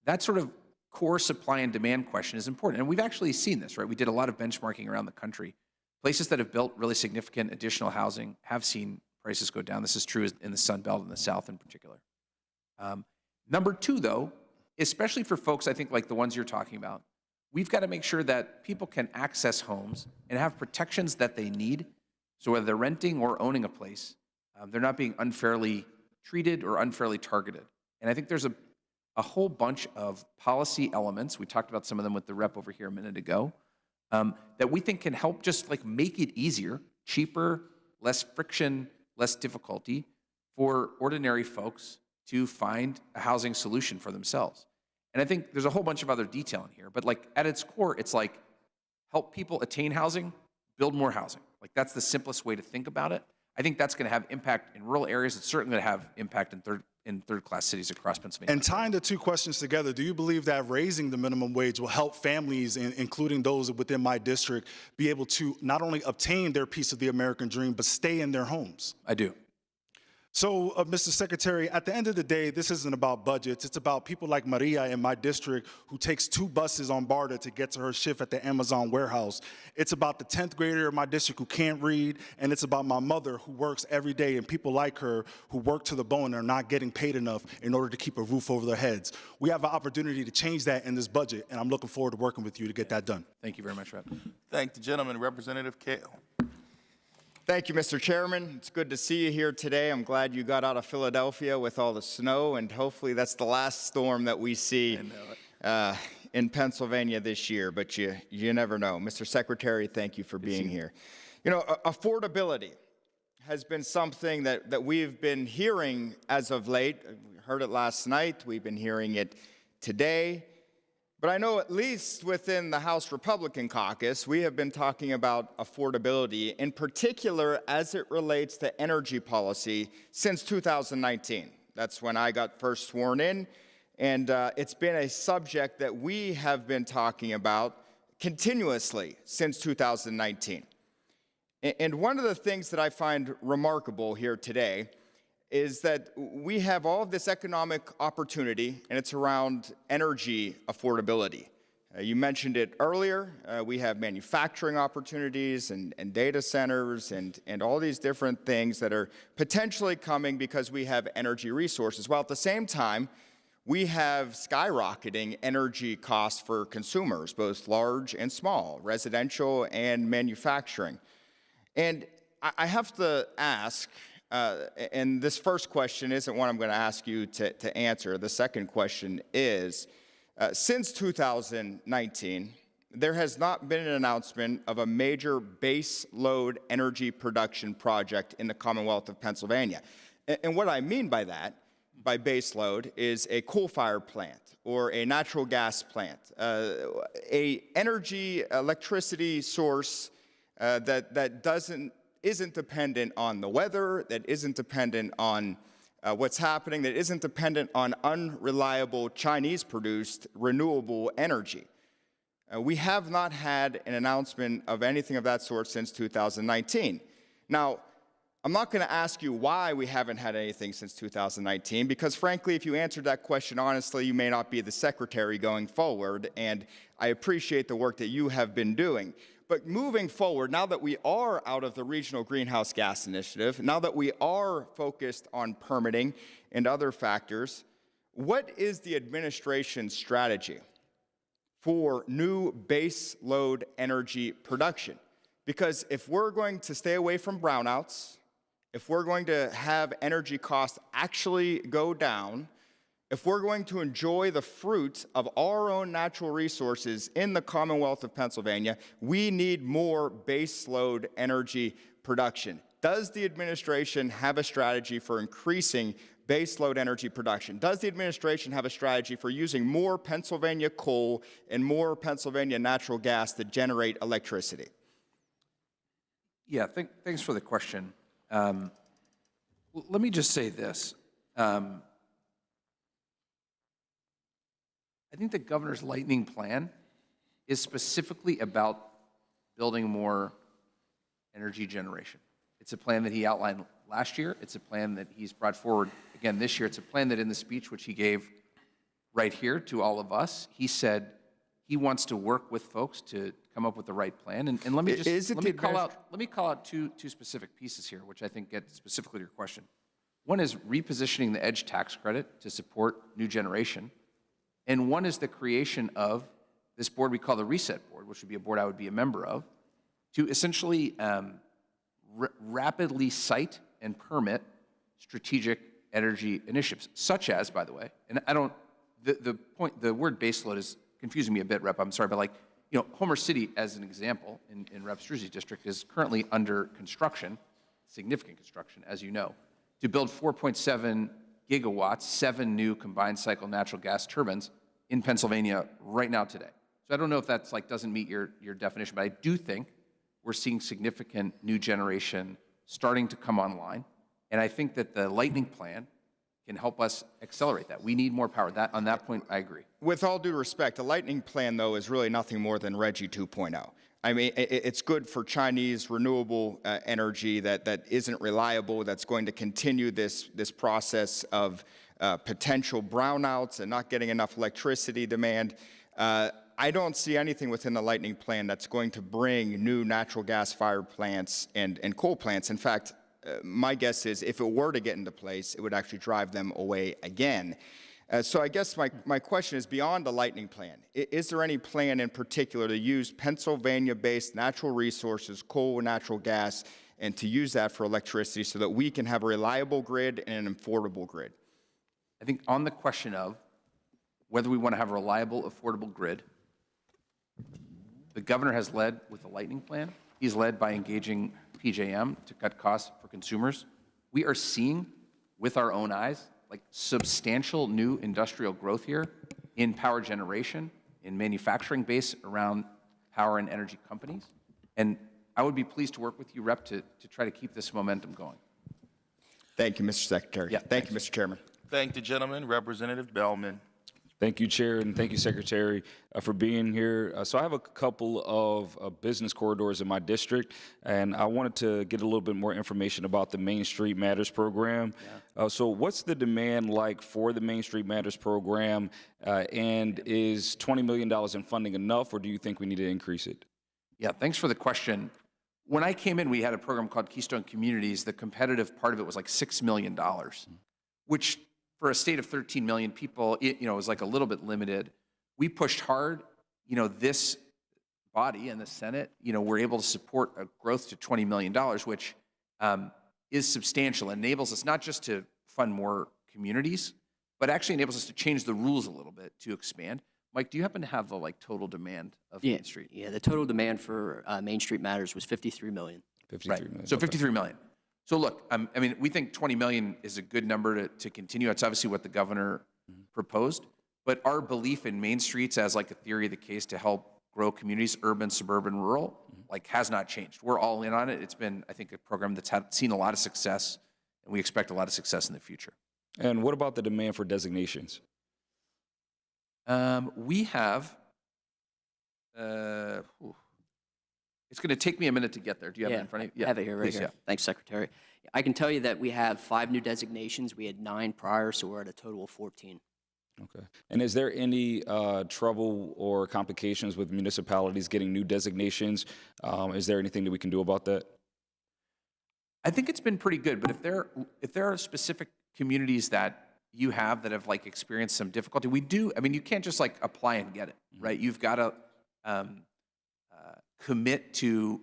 That sort of core supply and demand question is important. And we've actually seen this, right? We did a lot of benchmarking around the country. Places that have built really significant additional housing have seen prices go down. This is true in the Sun Belt and the South in particular. Number two, though, especially for folks, I think, like the ones you're talking about, we've got to make sure that people can access homes and have protections that they need. So whether they're renting or owning a place, they're not being unfairly treated or unfairly targeted. And I think there's a whole bunch of policy elements, we talked about some of them with the rep over here a minute ago, that we think can help just like make it easier, cheaper, less friction, less difficulty for ordinary folks to find a housing solution for themselves. And I think there's a whole bunch of other detail in here, but like at its core, it's like help people attain housing, build more housing. Like that's the simplest way to think about it. I think that's going to have impact in rural areas. It's certainly going to have impact in third-class cities across Pennsylvania. And tying the two questions together, do you believe that raising the minimum wage will help families, including those within my district, be able to not only obtain their piece of the American dream, but stay in their homes? I do. So, Mr. Secretary, at the end of the day, this isn't about budgets. It's about people like Maria in my district who takes 2 buses on barter to get to her shift at the Amazon warehouse. It's about the 10th grader in my district who can't read, and it's about my mother who works every day and people like her who work to the bone and are not getting paid enough in order to keep a roof over their heads. We have an opportunity to change that in this budget, and I'm looking forward to working with you to get that done. Thank you very much, Rep. Thank the gentleman, Representative Kale. Thank you, Mr. Chairman. It's good to see you here today. I'm glad you got out of Philadelphia with all the snow, and hopefully that's the last storm that we see in Pennsylvania this year, but you never know. Mr. Secretary, thank you for being here. You know, affordability has been something that we've been hearing as of late. We heard it last night. We've been hearing it today. But I know at least within the House Republican caucus, we have been talking about affordability, in particular as it relates to energy policy since 2019. That's when I got first sworn in, and it's been a subject that we have been talking about continuously since 2019. And one of the things that I find remarkable here today is that we have all of this economic opportunity, and it's around energy affordability. You mentioned it earlier. We have manufacturing opportunities and data centers and all these different things that are potentially coming because we have energy resources. While at the same time, we have skyrocketing energy costs for consumers, both large and small, residential and manufacturing. And I have to ask, and this first question isn't one I'm going to ask you to answer. The second question is, since 2019, there has not been an announcement of a major base load energy production project in the Commonwealth of Pennsylvania. And what I mean by that, by base load, is a coal-fired plant or a natural gas plant, a energy, electricity source that isn't dependent on the weather, that isn't dependent on what's happening, that isn't dependent on unreliable Chinese-produced renewable energy. We have not had an announcement of anything of that sort since 2019. Now, I'm not going to ask you why we haven't had anything since 2019, because frankly, if you answered that question honestly, you may not be the secretary going forward, and I appreciate the work that you have been doing. But moving forward, now that we are out of the Regional Greenhouse Gas Initiative, now that we are focused on permitting and other factors, what is the administration's strategy for new base load energy production? Because if we're going to stay away from brownouts, if we're going to have energy costs actually go down, if we're going to enjoy the fruit of our own natural resources in the Commonwealth of Pennsylvania, we need more base load energy production. Does the administration have a strategy for increasing baseload energy production? Does the administration have a strategy for using more Pennsylvania coal and more Pennsylvania natural gas to generate electricity? Yeah, thanks for the question. Let me just say this. I think the governor's lightning plan is specifically about building more energy generation. It's a plan that he outlined last year. It's a plan that he's brought forward again this year. It's a plan that in the speech which he gave right here to all of us, he said he wants to work with folks to come up with the right plan. And let me just let me call out two specific pieces here, which I think get specifically to your question. One is repositioning the EDGE tax credit to support new generation. And one is the creation of this board we call the Reset Board, which would be a board I would be a member of, to essentially rapidly cite and permit strategic energy initiatives, such as, by the way, and I don't, the word baseload is confusing me a bit, Rep. I'm sorry, but like, you know, Homer City, as an example, in Rep. Struzzi's district, is currently under construction, significant construction, as you know, to build 4.7 gigawatts, 7 new combined cycle natural gas turbines in Pennsylvania right now today. So I don't know if that's like doesn't meet your definition, but I do think we're seeing significant new generation starting to come online. And I think that the Lightning Plan can help us accelerate that. We need more power. On that point, I agree. With all due respect, the Lightning Plan, though, is really nothing more than Reggie 2.0. I mean, it's good for Chinese renewable energy that isn't reliable, that's going to continue this process of potential brownouts and not getting enough electricity demand. I don't see anything within the Lightning Plan that's going to bring new natural gas-fired plants and coal plants. In fact, my guess is if it were to get into place, it would actually drive them away again. So I guess my question is, beyond the Lightning Plan, is there any plan in particular to use Pennsylvania-based natural resources, coal and natural gas, and to use that for electricity so that we can have a reliable grid and an affordable grid? I think on the question of whether we want to have a reliable, affordable grid, the governor has led with the Lightning Plan. He's led by engaging PJM to cut costs for consumers. We are seeing with our own eyes like substantial new industrial growth here in power generation, in manufacturing base around power and energy companies. And I would be pleased to work with you, Rep, to try to keep this momentum going. Thank you, Mr. Secretary. Yeah, Thank you, Mr. Chairman. Thank the gentleman, Representative Bellman. Thank you, Chair, and thank you, Secretary, for being here. So I have a couple of business corridors in my district, and I wanted to get a little bit more information about the Main Street Matters program. Yeah. So what's the demand like for the Main Street Matters program, and is $20 million in funding enough, or do you think we need to increase it? Yeah, thanks for the question. When I came in, we had a program called Keystone Communities. The competitive part of it was like $6 million, which for a state of 13 million people, it was like a little bit limited. We pushed hard. This body and the Senate, we're able to support a growth to $20 million, which is substantial. It enables us not just to fund more communities, but actually enables us to change the rules a little bit to expand. Mike, do you happen to have the like total demand of Main Street? Yeah, the total demand for Main Street Matters was 53 million. 53 million. So 53 million. So look, I mean, we think 20 million is a good number to continue. That's obviously what the governor proposed. But our belief in Main Streets as like a theory of the case to help grow communities, urban, suburban, rural, like has not changed. We're all in on it. It's been, I think, a program that's seen a lot of success, and we expect a lot of success in the future. And what about the demand for designations? We have, it's going to take me a minute to get there. Do you have it in front of you? I have it here, right Please, here. yeah. Thanks, Secretary. I can tell you that we have 5 new designations. We had 9 prior, so we're at a total of 14. Okay. And is there any trouble or complications with municipalities getting new designations? Is there anything that we can do about that? I think it's been pretty good, but if there are specific communities that you have that have like experienced some difficulty, we do. I mean, you can't just like apply and get it, right? You've got to commit to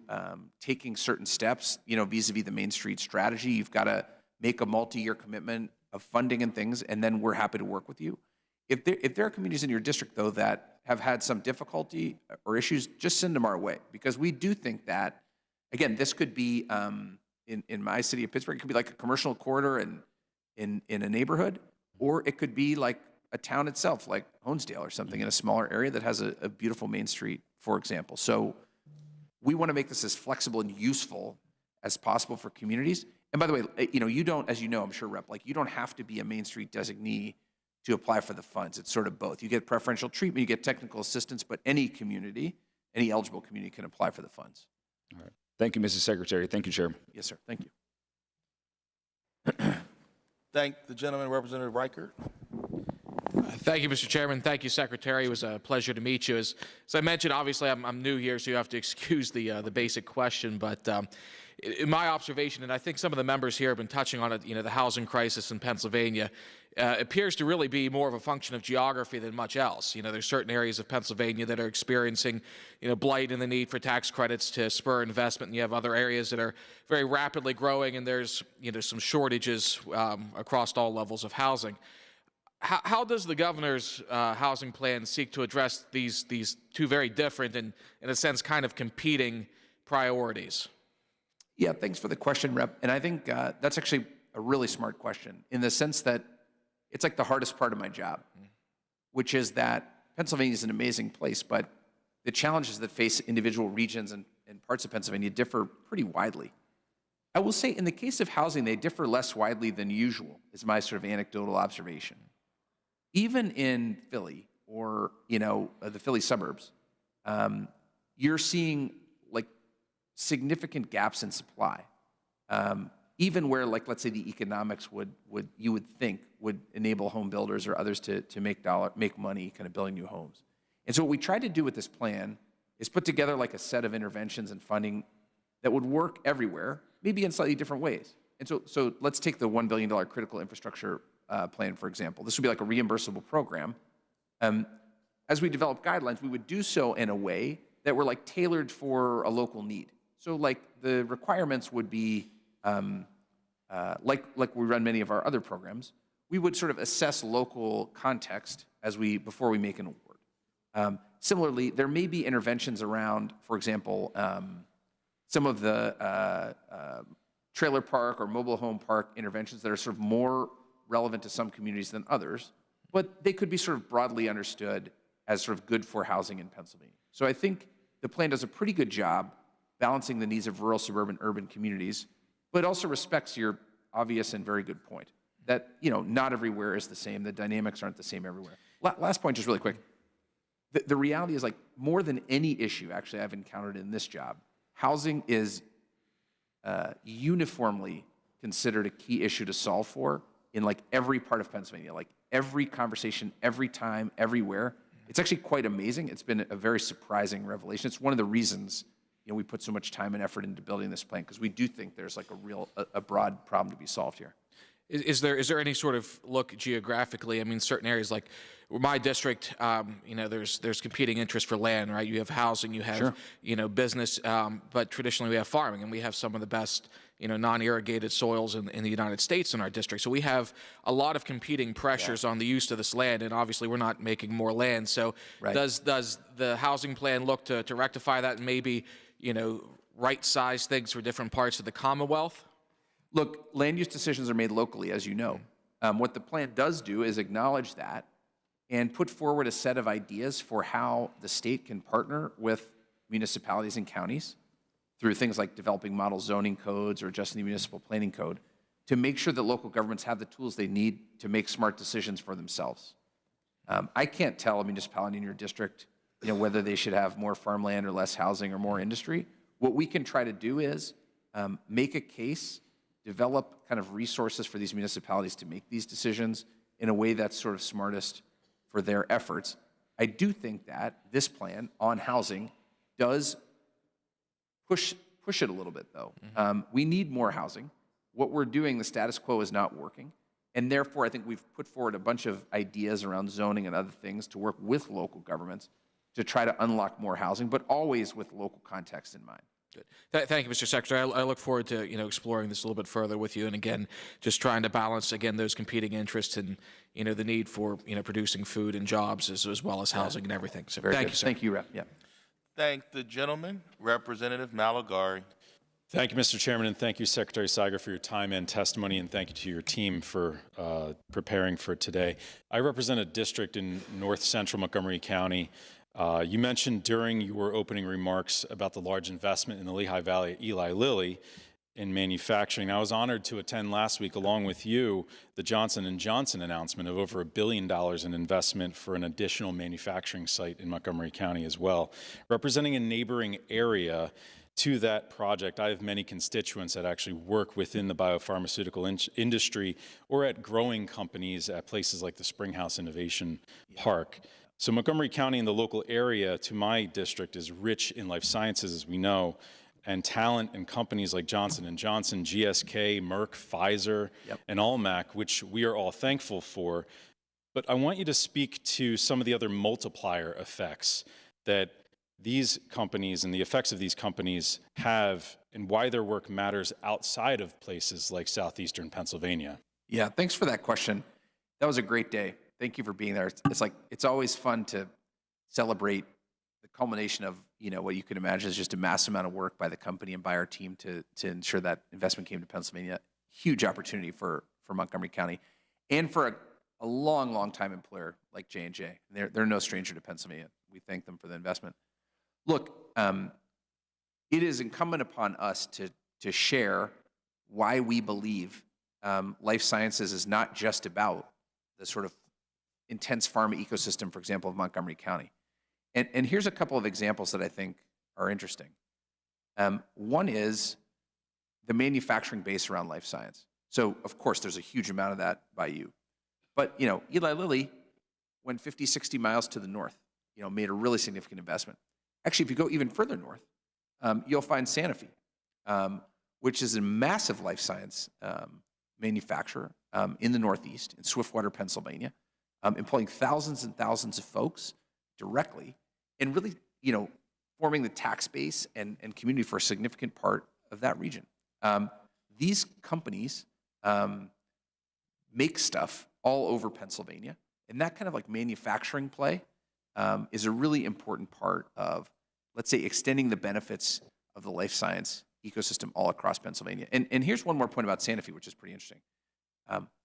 taking certain steps, you know, vis-a-vis the Main Street strategy. You've got to make a multi-year commitment of funding and things, and then we're happy to work with you. If there are communities in your district, though, that have had some difficulty or issues, just send them our way, because we do think that, again, this could be, in my city of Pittsburgh, it could be like a commercial corridor in a neighborhood, or it could be like a town itself, like Honesdale or something, in a smaller area that has a beautiful Main Street, for example. So we want to make this as flexible and useful as possible for communities. And by the way, you know, you don't, as you know, I'm sure, Rep, like you don't have to be a Main Street designee to apply for the funds. It's sort of both. You get preferential treatment, you get technical assistance, but any community, any eligible community can apply for the funds. All right. Thank you, Mr. Secretary. Thank you, Chairman. Yes, sir. Thank you. Thank the gentleman, Representative Reichert. Thank you, Mr. Chairman. Thank you, Secretary. It was a pleasure to meet you. As I mentioned, obviously, I'm new here, so you have to excuse the basic question. But in my observation, and I think some of the members here have been touching on it, you know, the housing crisis in Pennsylvania appears to really be more of a function of geography than much else. You know, there's certain areas of Pennsylvania that are experiencing, you know, blight and the need for tax credits to spur investment, and you have other areas that are very rapidly growing, and there's, you know, some shortages across all levels of housing. How does the governor's housing plan seek to address these two very different and, in a sense, kind of competing priorities? Yeah, thanks for the question, Rep. And I think that's actually a really smart question, in the sense that it's like the hardest part of my job, which is that Pennsylvania is an amazing place, but the challenges that face individual regions and parts of Pennsylvania differ pretty widely. I will say in the case of housing, they differ less widely than usual, is my sort of anecdotal observation. Even in Philly, or, you know, the Philly suburbs, you're seeing like significant gaps in supply. Even where, like, let's say the economics you would think would enable home builders or others to make money kind of building new homes. And so what we tried to do with this plan is put together like a set of interventions and funding that would work everywhere, maybe in slightly different ways. And so let's take the $1 billion critical infrastructure plan, for example. This would be like a reimbursable program. As we develop guidelines, we would do so in a way that were like tailored for a local need. So like the requirements would be, like we run many of our other programs, we would sort of assess local context before we make an award. Similarly, there may be interventions around, for example, some of the trailer park or mobile home park interventions that are sort of more relevant to some communities than others, but they could be sort of broadly understood as sort of good for housing in Pennsylvania. So I think the plan does a pretty good job balancing the needs of rural, suburban, urban communities, but also respects your obvious and very good point that, you know, not everywhere is the same. The dynamics aren't the same everywhere. Last point, just really quick. The reality is, like, more than any issue actually I've encountered in this job, housing is uniformly considered a key issue to solve for in like every part of Pennsylvania, like every conversation, every time, everywhere. It's actually quite amazing. It's been a very surprising revelation. It's one of the reasons, you know, we put so much time and effort into building this plan, because we do think there's like a broad problem to be solved here. Is there any sort of look geographically? I mean, certain areas like my district, you know, there's competing interests for land, right? You have housing, you have, you know, business, but traditionally we have farming, and we have some of the best, you know, non-irrigated soils in the United States in our district. So we have a lot of competing pressures on the use of this land, and obviously we're not making more land. So does the housing plan look to rectify that and maybe, you know, right-size things for different parts of the Commonwealth? Look, land use decisions are made locally, as you know. What the plan does do is acknowledge that and put forward a set of ideas for how the state can partner with municipalities and counties through things like developing model zoning codes or adjusting the municipal planning code to make sure that local governments have the tools they need to make smart decisions for themselves. I can't tell a municipality in your district, you know, whether they should have more farmland or less housing or more industry. What we can try to do is make a case, develop kind of resources for these municipalities to make these decisions in a way that's sort of smartest for their efforts. I do think that this plan on housing does push it a little bit, though. We need more housing. What we're doing, the status quo, is not working. And therefore, I think we've put forward a bunch of ideas around zoning and other things to work with local governments to try to unlock more housing, but always with local context in mind. Good. Thank you, Mr. Secretary. I look forward to, you know, exploring this a little bit further with you, and again, just trying to balance again those competing interests and, you know, the need for, you know, producing food and jobs as well as housing and everything. So thank you, sir. Thank you, Rep. Yeah. Thank the gentleman, Representative Malagari. Thank you, Mr. Chairman, and thank you, Secretary Seiger, for your time and testimony, and thank you to your team for preparing for today. I represent a district in north central Montgomery County. You mentioned during your opening remarks about the large investment in the Lehigh Valley at Eli Lilly in manufacturing. I was honored to attend last week, along with you, the Johnson & Johnson announcement of over $1 billion in investment for an additional manufacturing site in Montgomery County as well. Representing a neighboring area to that project, I have many constituents that actually work within the biopharmaceutical industry or at growing companies at places like the Springhouse Innovation Park. So Montgomery County and the local area to my district is rich in life sciences, as we know, and talent and companies like Johnson & Johnson, GSK, Merck, Pfizer, and Almac, which we are all thankful for. But I want you to speak to some of the other multiplier effects that these companies and the effects of these companies have and why their work matters outside of places like southeastern Pennsylvania. Yeah, thanks for that question. That was a great day. Thank you for being there. It's always fun to celebrate the culmination of, you know, what you can imagine is just a massive amount of work by the company and by our team to ensure that investment came to Pennsylvania. Huge opportunity for Montgomery County and for a long time employer like J&J. They're no stranger to Pennsylvania. We thank them for the investment. Look, it is incumbent upon us to share why we believe life sciences is not just about the sort of intense pharma ecosystem, for example, of Montgomery County. And here's a couple of examples that I think are interesting. One is the manufacturing base around life science. So, of course, there's a huge amount of that by you. But, you know, Eli Lilly went 50, 60 miles to the north, you know, made a really significant investment. Actually, if you go even further north, you'll find Sanofi, which is a massive life science manufacturer in the Northeast, in Swiftwater, Pennsylvania, employing thousands and thousands of folks directly, and really, you know, forming the tax base and community for a significant part of that region. These companies make stuff all over Pennsylvania, and that kind of like manufacturing play is a really important part of, let's say, extending the benefits of the life science ecosystem all across Pennsylvania. And here's one more point about Sanofi, which is pretty interesting.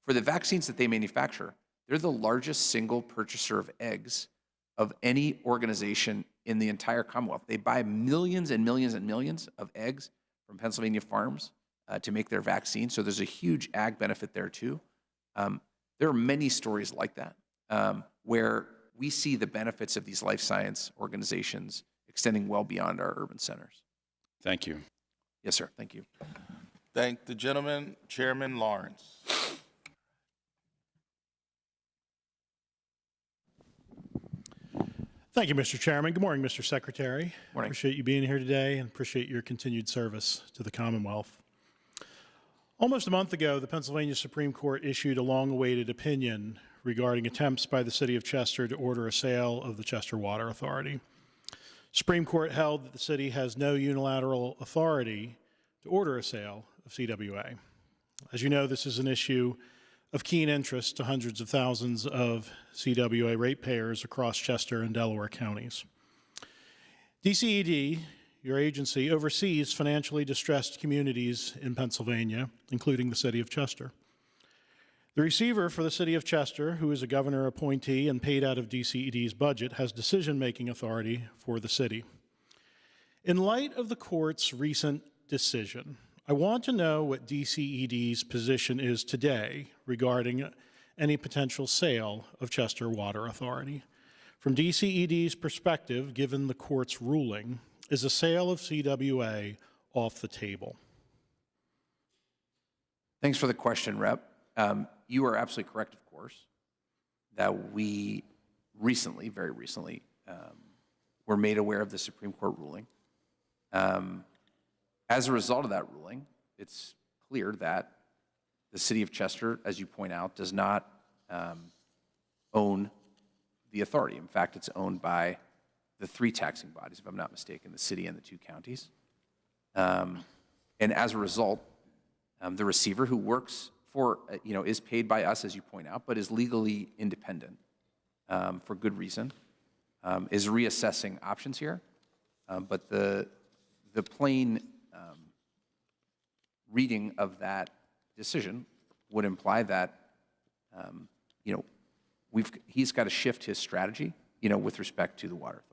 For the vaccines that they manufacture, they're the largest single purchaser of eggs of any organization in the entire Commonwealth. They buy millions and millions and millions of eggs from Pennsylvania farms to make their vaccine. So there's a huge ag benefit there too. There are many stories like that where we see the benefits of these life science organizations extending well beyond our urban centers. Thank you. Yes, sir. Thank you. Thank the gentleman, Chairman Lawrence. Thank you, Mr. Chairman. Good morning, Mr. Secretary. Morning. Appreciate you being here today and appreciate your continued service to the Commonwealth. Almost a month ago, the Pennsylvania Supreme Court issued a long-awaited opinion regarding attempts by the City of Chester to order a sale of the Chester Water Authority. Supreme Court held that the city has no unilateral authority to order a sale of CWA. As you know, this is an issue of keen interest to hundreds of thousands of CWA ratepayers across Chester and Delaware counties. DCED, your agency, oversees financially distressed communities in Pennsylvania, including the City of Chester. The receiver for the City of Chester, who is a governor appointee and paid out of DCED's budget, has decision-making authority for the city. In light of the court's recent decision, I want to know what DCED's position is today regarding any potential sale of Chester Water Authority. From DCED's perspective, given the court's ruling, is a sale of CWA off the table? Thanks for the question, Rep. You are absolutely correct, of course, that we recently, very recently, were made aware of the Supreme Court ruling. As a result of that ruling, it's clear that the City of Chester, as you point out, does not own the authority. In fact, it's owned by the three taxing bodies, if I'm not mistaken, the city and the two counties. And as a result, the receiver, who works for, is paid by us, as you point out, but is legally independent for good reason, is reassessing options here. But the plain reading of that decision would imply that, he's got to shift his strategy, with respect to the water authority.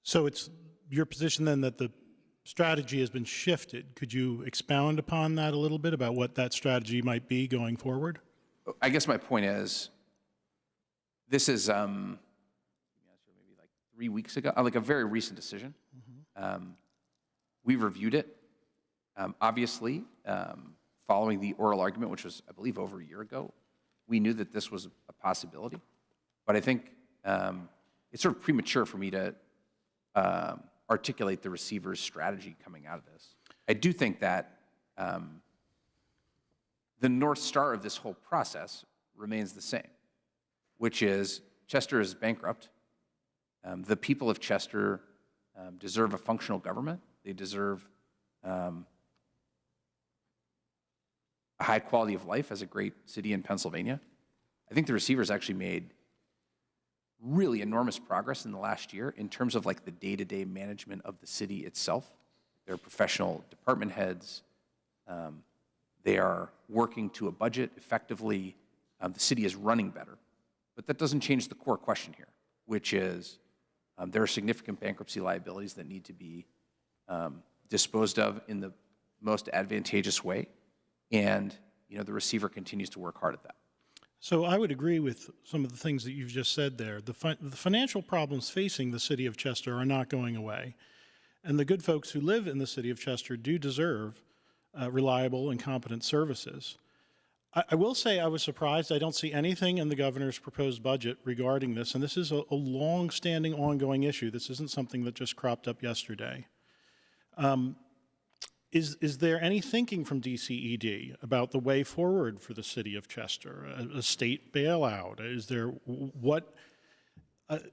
So it's your position then that the strategy has been shifted. Could you expound upon that a little bit about what that strategy might be going forward? I guess my point is, this is maybe like 3 weeks ago, like a very recent decision. We reviewed it. Obviously, following the oral argument, which was, I believe, over a year ago, we knew that this was a possibility. But I think it's sort of premature for me to articulate the receiver's strategy coming out of this. I do think that the North Star of this whole process remains the same, which is Chester is bankrupt. The people of Chester deserve a functional government. They deserve a high quality of life as a great city in Pennsylvania. I think the receiver's actually made really enormous progress in the last year in terms of like the day-to-day management of the city itself. They're professional department heads. They are working to a budget effectively. The city is running better. But that doesn't change the core question here, which is there are significant bankruptcy liabilities that need to be disposed of in the most advantageous way. And the receiver continues to work hard at that. So I would agree with some of the things that you've just said there. The financial problems facing the City of Chester are not going away. And the good folks who live in the City of Chester do deserve reliable and competent services. I will say I was surprised. I don't see anything in the governor's proposed budget regarding this. And this is a long-standing, ongoing issue. This isn't something that just cropped up yesterday. Is there any thinking from DCED about the way forward for the City of Chester, a state bailout? Is there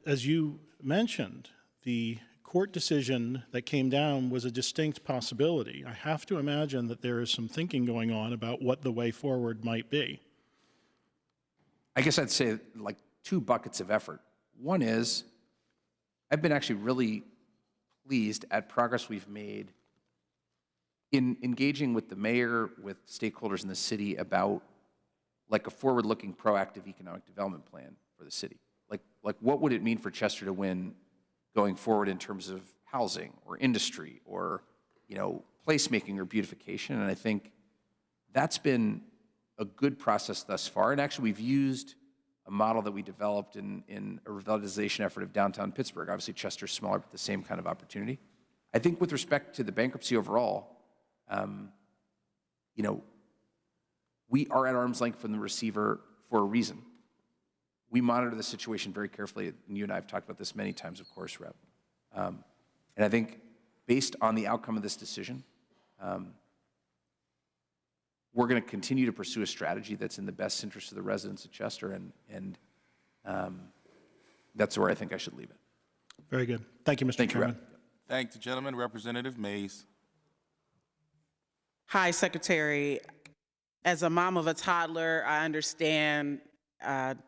as you mentioned, the court decision that came down was a distinct possibility. I have to imagine that there is some thinking going on about what the way forward might be. I guess I'd say like 2 buckets of effort. One is I've been actually really pleased at progress we've made in engaging with the mayor, with stakeholders in the city about like a forward-looking, proactive economic development plan for the city. Like what would it mean for Chester to win going forward in terms of housing or industry or, placemaking or beautification? And I think that's been a good process thus far. And actually, we've used a model that we developed in a revitalization effort of downtown Pittsburgh. Obviously, Chester's smaller, but the same kind of opportunity. I think with respect to the bankruptcy overall, we are at arm's length from the receiver for a reason. We monitor the situation very carefully, and you and I have talked about this many times, of course, Rep. And I think based on the outcome of this decision, we're going to continue to pursue a strategy that's in the best interest of the residents of Chester, and that's where I think I should leave it. Very good. Thank you, Mr. Chairman. Thank the gentleman. Representative Mays. Hi, Secretary. As a mom of a toddler, I understand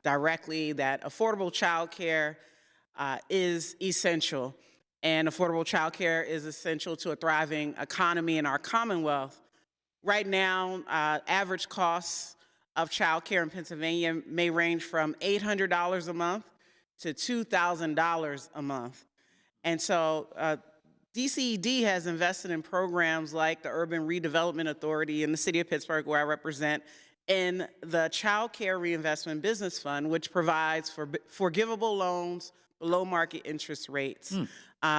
directly that affordable childcare is essential, and affordable childcare is essential to a thriving economy in our Commonwealth. Right now, average costs of childcare in Pennsylvania may range from $800 a month to $2,000 a month. And so DCED has invested in programs like the Urban Redevelopment Authority in the city of Pittsburgh, where I represent, in the Child Care Reinvestment Business Fund, which provides for forgivable loans below market interest rates.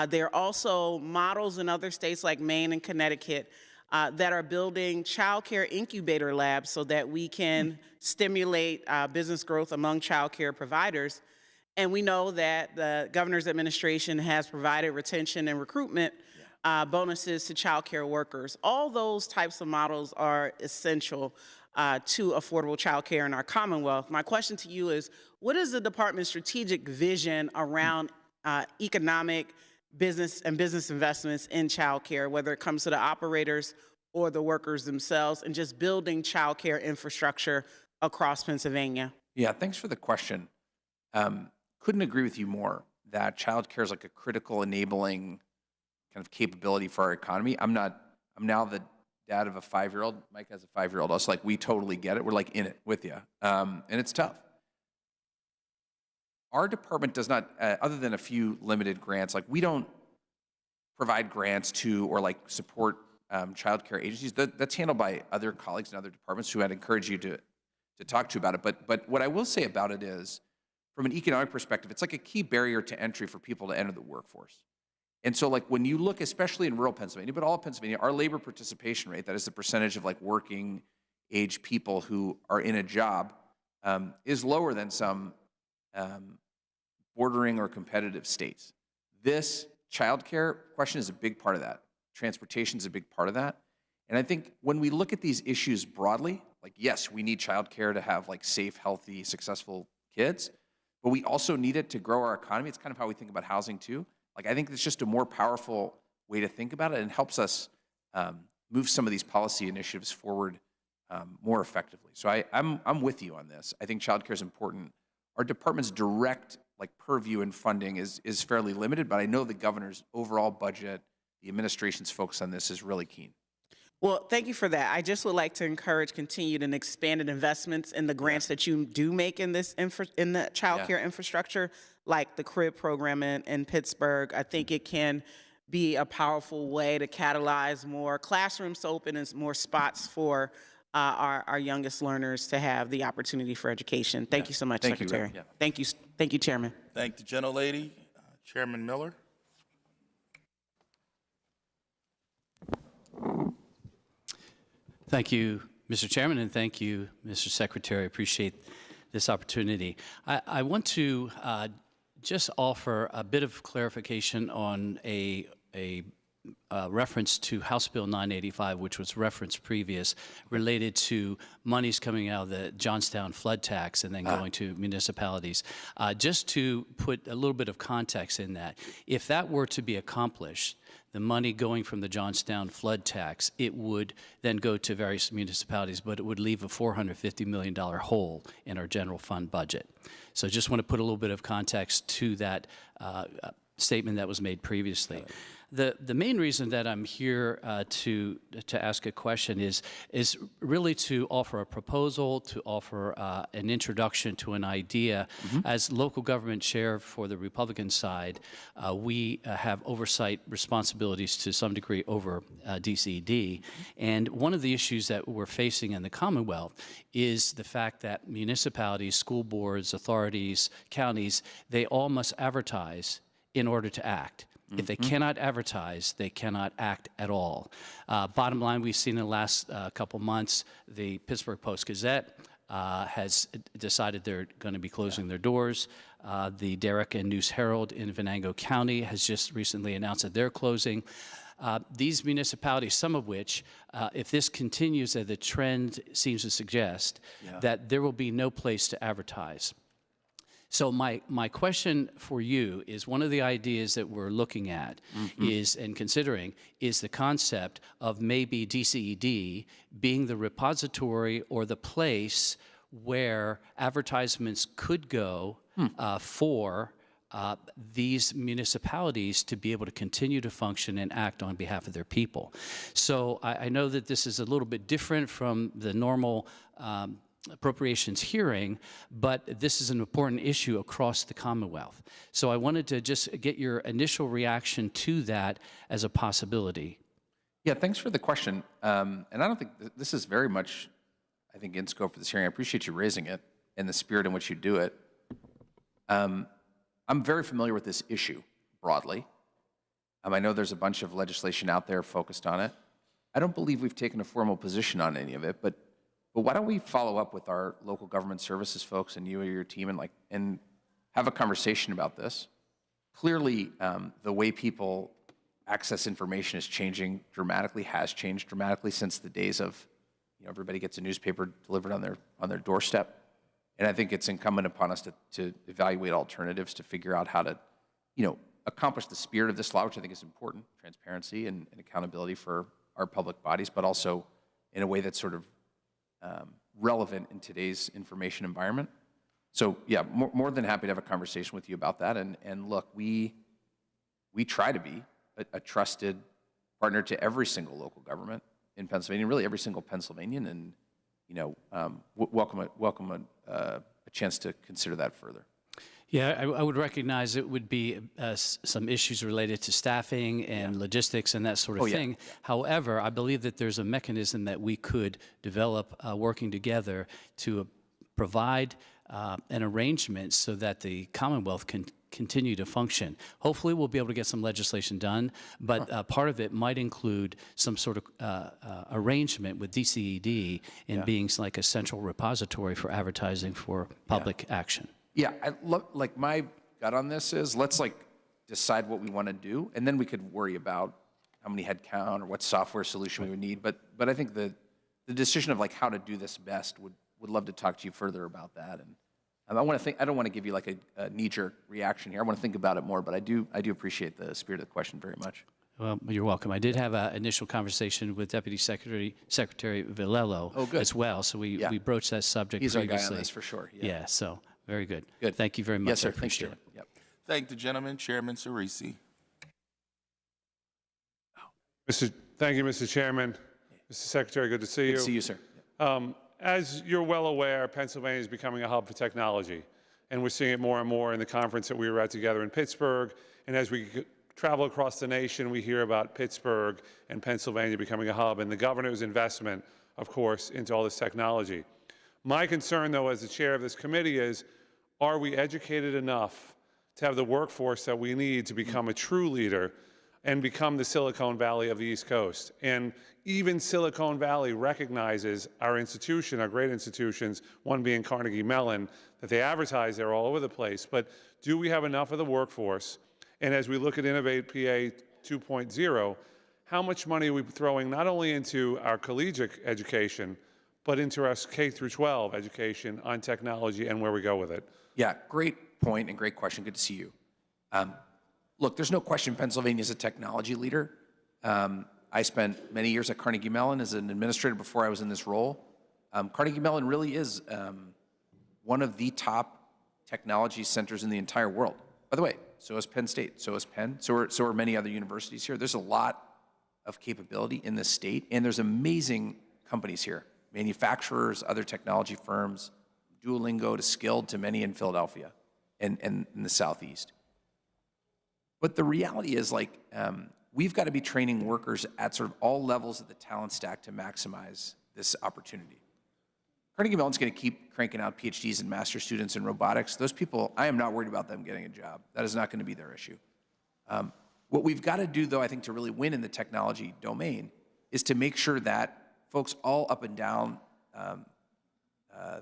There are also models in other states like Maine and Connecticut that are building child care incubator labs so that we can stimulate business growth among child care providers. And we know that the governor's administration has provided retention and recruitment bonuses to child care workers. All those types of models are essential to affordable child care in our Commonwealth. My question to you is, what is the department's strategic vision around economic business investments in child care, whether it comes to the operators or the workers themselves, and just building child care infrastructure across Pennsylvania? Yeah, thanks for the question. Couldn't agree with you more that child care is like a critical enabling kind of capability for our economy. I'm now the dad of a 5-year-old. Mike has a 5-year-old. Us, like, we totally get it. We're like in it with you. And it's tough. Our department does not, other than a few limited grants, like we don't provide grants to or like support child care agencies. That's handled by other colleagues in other departments who I'd encourage you to talk to about it. But what I will say about it is, from an economic perspective, it's like a key barrier to entry for people to enter the workforce. And so like when you look, especially in rural Pennsylvania, but all of Pennsylvania, our labor participation rate, that is the percentage of like working age people who are in a job, is lower than some bordering or competitive states. This childcare question is a big part of that. Transportation is a big part of that. And I think when we look at these issues broadly, like, yes, we need childcare to have like safe, healthy, successful kids, but we also need it to grow our economy. It's kind of how we think about housing too. Like, I think it's just a more powerful way to think about it, and helps us move some of these policy initiatives forward more effectively. So I'm with you on this. I think childcare is important. Our department's direct like purview and funding is fairly limited, but I know the governor's overall budget, the administration's focus on this is really keen. Well, thank you for that. I just would like to encourage continued and expanded investments in the grants that you do make in this in the child care infrastructure, like the CRIB program in Pittsburgh. I think it can be a powerful way to catalyze more classrooms to open and more spots for our youngest learners to have the opportunity for education. Thank you so much, Secretary. Thank you, Chairman. Thank the gentlelady. Chairman Miller. Thank you, Mr. Chairman, and thank you, Mr. Secretary. I appreciate this opportunity. I want to just offer a bit of clarification on a reference to House Bill 985, which was referenced previous, related to monies coming out of the Johnstown flood tax and then going to municipalities. Just to put a little bit of context in that, if that were to be accomplished, the money going from the Johnstown flood tax, it would then go to various municipalities, but it would leave a $450 million hole in our general fund budget. So just want to put a little bit of context to that statement that was made previously. The main reason that I'm here to ask a question is really to offer a proposal, to offer an introduction to an idea. As local government chair for the Republican side, we have oversight responsibilities to some degree over DCD. And one of the issues that we're facing in the Commonwealth is the fact that municipalities, school boards, authorities, counties, they all must advertise in order to act. If they cannot advertise, they cannot act at all. Bottom line, we've seen in the last couple months, the Pittsburgh Post-Gazette has decided they're going to be closing their doors. The Derrick and News Herald in Venango County has just recently announced that they're closing. these municipalities, some of which, if this continues as the trend seems to suggest, that there will be no place to advertise. So my question for you is, one of the ideas that we're looking at is, and considering, is the concept of maybe DCED being the repository or the place where advertisements could go for these municipalities to be able to continue to function and act on behalf of their people. So I know that this is a little bit different from the normal appropriations hearing, but this is an important issue across the Commonwealth. So I wanted to just get your initial reaction to that as a possibility. Yeah, thanks for the question. And I don't think this is very much, I think, in scope for this hearing. I appreciate you raising it and the spirit in which you do it. I'm very familiar with this issue broadly. I know there's a bunch of legislation out there focused on it. I don't believe we've taken a formal position on any of it, but why don't we follow up with our local government services folks and you or your team and have a conversation about this? Clearly, the way people access information is changing dramatically, has changed dramatically since the days of, everybody gets a newspaper delivered on their doorstep. And I think it's incumbent upon us to evaluate alternatives to figure out how to, accomplish the spirit of this law, which I think is important, transparency and accountability for our public bodies, but also in a way that's sort of relevant in today's information environment. So yeah, more than happy to have a conversation with you about that. And look, we try to be a trusted partner to every single local government in Pennsylvania, really every single Pennsylvanian, and welcome a chance to consider that further. Yeah, I would recognize it would be some issues related to staffing and logistics and that sort of thing. Yeah. However, I believe that there's a mechanism that we could develop working together to provide an arrangement so that the Commonwealth can continue to function. Hopefully we'll be able to get some legislation done, but part of it might include some sort of arrangement with DCED in being like a central repository for advertising for public action. Yeah, my gut on this is let's decide what we want to do, and then we could worry about how many head count or what software solution we would need. But I think the decision of how to do this best would love to talk to you further about that. And I don't want to give you a knee-jerk reaction here. I want to think about it more, but I do appreciate the spirit of the question very much. Well, you're welcome. I did have an initial conversation with Deputy Secretary Villello as well, so we broached that subject He's previously. Our guy on this for sure. Yeah, so very good. Good. Thank you very much. Yes, sir. I appreciate it. Yep. Thank the gentleman, Chairman Cerisi. Thank you, Mr. Chairman. Mr. Secretary, good to see you. Good to see you, sir. As you're well aware, Pennsylvania is becoming a hub for technology, and we're seeing it more and more in the conference that we were at together in Pittsburgh. And as we travel across the nation, we hear about Pittsburgh and Pennsylvania becoming a hub, and the governor's investment, of course, into all this technology. My concern, though, as the chair of this committee is, are we educated enough to have the workforce that we need to become a true leader and become the Silicon Valley of the East Coast? And even Silicon Valley recognizes our institution, our great institutions, one being Carnegie Mellon, that they advertise there all over the place. But do we have enough of the workforce? And as we look at Innovate PA 2.0, how much money are we throwing not only into our collegiate education, but into our K through 12 education on technology and where we go with it? Yeah, great point and great question. Good to see you. Look, there's no question Pennsylvania is a technology leader. I spent many years at Carnegie Mellon as an administrator before I was in this role. Carnegie Mellon really is one of the top technology centers in the entire world. By the way, so is Penn State, so is Penn, so are many other universities here. There's a lot of capability in this state, and there's amazing companies here, manufacturers, other technology firms, Duolingo to Skilled to many in Philadelphia and in the Southeast. But the reality is, we've got to be training workers at sort of all levels of the talent stack to maximize this opportunity. Carnegie Mellon's going to keep cranking out PhDs and master students in robotics. Those people, I am not worried about them getting a job. That is not going to be their issue. What we've got to do, though, I think, to really win in the technology domain is to make sure that folks all up and down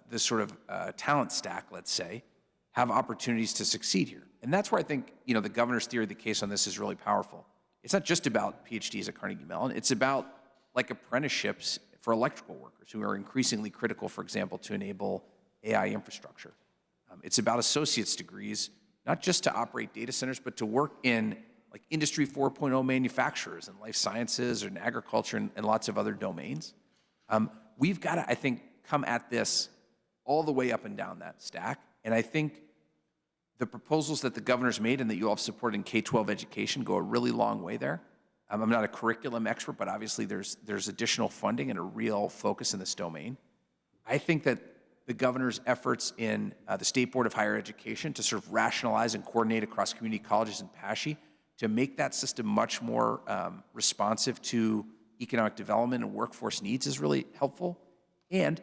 this sort of talent stack, let's say, have opportunities to succeed here. And that's where I think, the governor's theory of the case on this is really powerful. it's not just about PhDs at Carnegie Mellon. It's about like apprenticeships for electrical workers who are increasingly critical, for example, to enable AI infrastructure. It's about associate's degrees, not just to operate data centers, but to work in like Industry 4.0 manufacturers and life sciences and agriculture and lots of other domains. We've got to, I think, come at this all the way up and down that stack. And I think the proposals that the governor's made and that you all have supported in K-12 education go a really long way there. I'm not a curriculum expert, but obviously there's additional funding and a real focus in this domain. I think that the governor's efforts in the State Board of Higher Education to sort of rationalize and coordinate across community colleges and PASHE to make that system much more responsive to economic development and workforce needs is really helpful. And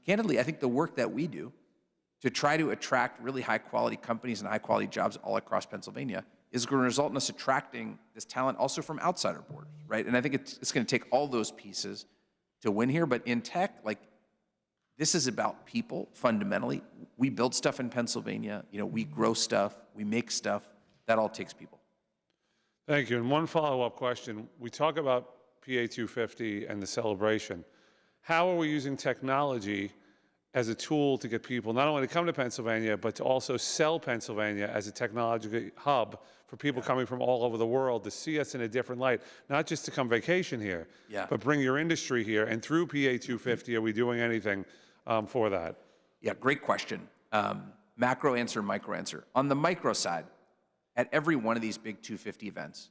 candidly, I think the work that we do to try to attract really high-quality companies and high-quality jobs all across Pennsylvania is going to result in us attracting this talent also from outside our borders, right? And I think it's going to take all those pieces to win here. But in tech, like, this is about people fundamentally. We build stuff in Pennsylvania. You know, we grow stuff. We make stuff. That all takes people. Thank you. And one follow-up question. We talk about PA 250 and the celebration. How are we using technology as a tool to get people not only to come to Pennsylvania, but to also sell Pennsylvania as a technology hub for people coming from all over the world to see us in a different light, not just to come vacation here, but bring your industry here. And through PA 250, are we doing anything for that? Yeah, great question. Macro answer, micro answer. On the micro side, at every one of these big 250 events,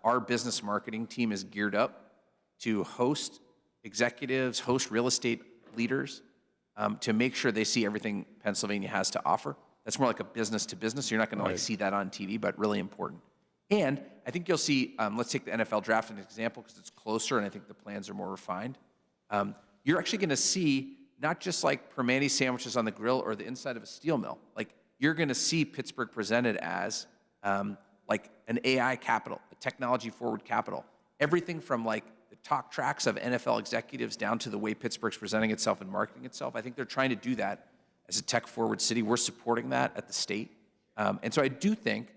our business marketing team is geared up to host executives, host real estate leaders, to make sure they see everything Pennsylvania has to offer. That's more like a business to business. You're not going to like see that on TV, but really important. And I think you'll see, let's take the NFL draft as an example because it's closer and I think the plans are more refined. You're actually going to see not just like Permane sandwiches on the grill or the inside of a steel mill. Like you're going to see Pittsburgh presented as like an AI capital, a technology forward capital. Everything from like the talk tracks of NFL executives down to the way Pittsburgh's presenting itself and marketing itself. I think they're trying to do that as a tech-forward city. We're supporting that at the state. And so I do think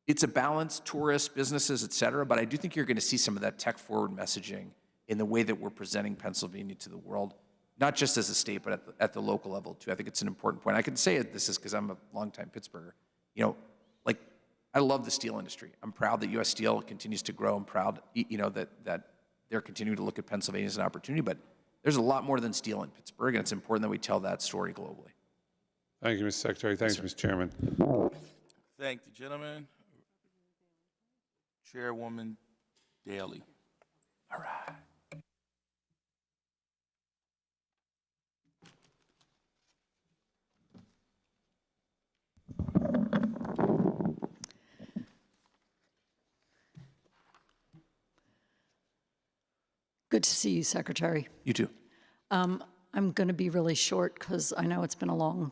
it's a balance, tourists, businesses, et cetera, but I do think you're going to see some of that tech-forward messaging in the way that we're presenting Pennsylvania to the world, not just as a state, but at the local level, too. I think it's an important point. I can say this is because I'm a longtime Pittsburgher. You know, like, I love the steel industry. I'm proud that U.S. Steel continues to grow. I'm proud, you know, that they're continuing to look at Pennsylvania as an opportunity. But there's a lot more than steel in Pittsburgh, and it's important that we tell that story globally. Thank you, Mr. Secretary. Thanks, Mr. Chairman. Thank the gentleman. Chairwoman Daly. All right. Good to see you, Secretary. You too. I'm going to be really short because I know it's been a long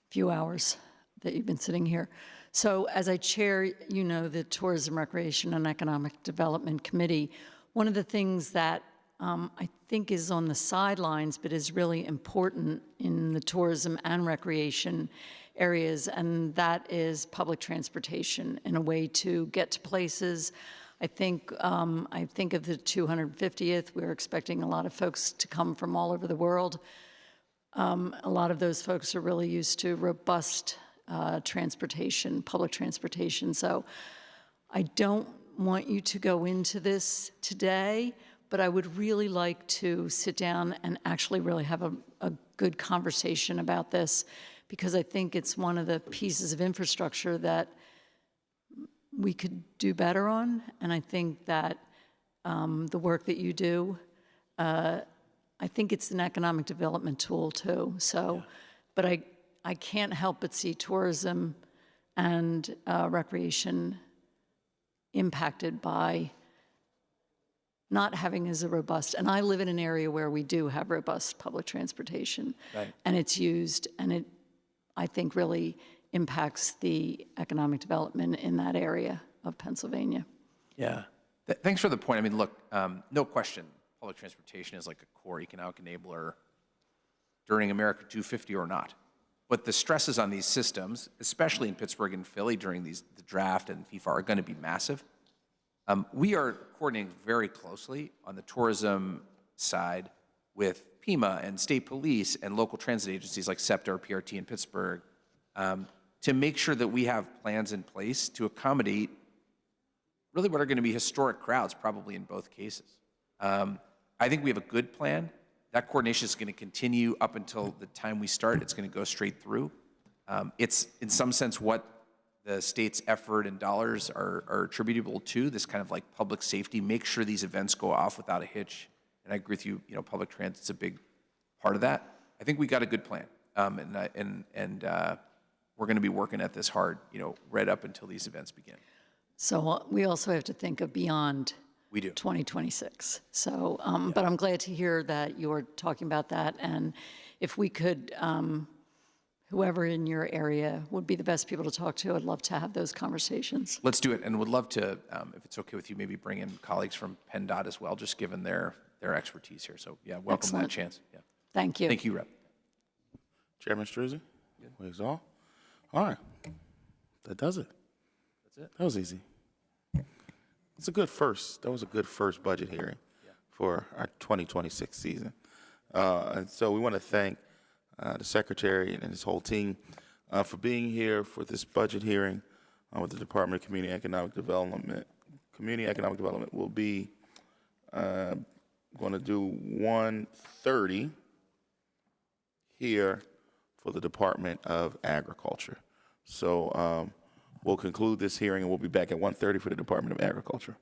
few hours that you've been sitting here. So as I chair, you know, the Tourism, Recreation, and Economic Development Committee, one of the things that I think is on the sidelines but is really important in the tourism and recreation areas, and that is public transportation and a way to get to places. I think of the 250th. We're expecting a lot of folks to come from all over the world. A lot of those folks are really used to robust transportation, public transportation. So I don't want you to go into this today, but I would really like to sit down and actually really have a good conversation about this, because I think it's one of the pieces of infrastructure that we could do better on. And I think that the work that you do, I think it's an economic development tool too. So, but I can't help but see tourism and recreation impacted by not having as a robust, and I live in an area where we do have robust public transportation, and it's used, and it, I think, really impacts the economic development in that area of Pennsylvania. Yeah. Thanks for the point. I mean, look, no question, public transportation is like a core economic enabler during America 250 or not. But the stresses on these systems, especially in Pittsburgh and Philly during the draft and FIFA, are going to be massive. We are coordinating very closely on the tourism side with PEMA and state police and local transit agencies like SEPTA or PRT in Pittsburgh to make sure that we have plans in place to accommodate really what are going to be historic crowds, probably in both cases. I think we have a good plan. That coordination is going to continue up until the time we start. It's going to go straight through. It's, in some sense, what the state's effort and dollars are attributable to, this kind of like public safety, make sure these events go off without a hitch. And I agree with you, public transit's a big part of that. I think we got a good plan. And we're going to be working at this hard, right up until these events begin. So we also have to think of beyond we do 2026. So, but I'm glad to hear that you're talking about that. And if we could, whoever in your area would be the best people to talk to, I'd love to have those conversations. Let's do it, and would love to, if it's okay with you, maybe bring in colleagues from PennDOT as well, just given their expertise here. So yeah, welcome Excellent. that chance. Yeah. Thank you. Thank you, Rep. Chairman Struzzi? Waves all? All right. That does it. That's it. That was easy. It's a good first. That was a good first budget hearing for our 2026 season. And so we want to thank the Secretary and his whole team for being here for this budget hearing with the Department of Community Economic Development. Community Economic Development will be going to do 1:30 here for the Department of Agriculture. So we'll conclude this hearing and we'll be back at 1:30 for the Department of Agriculture.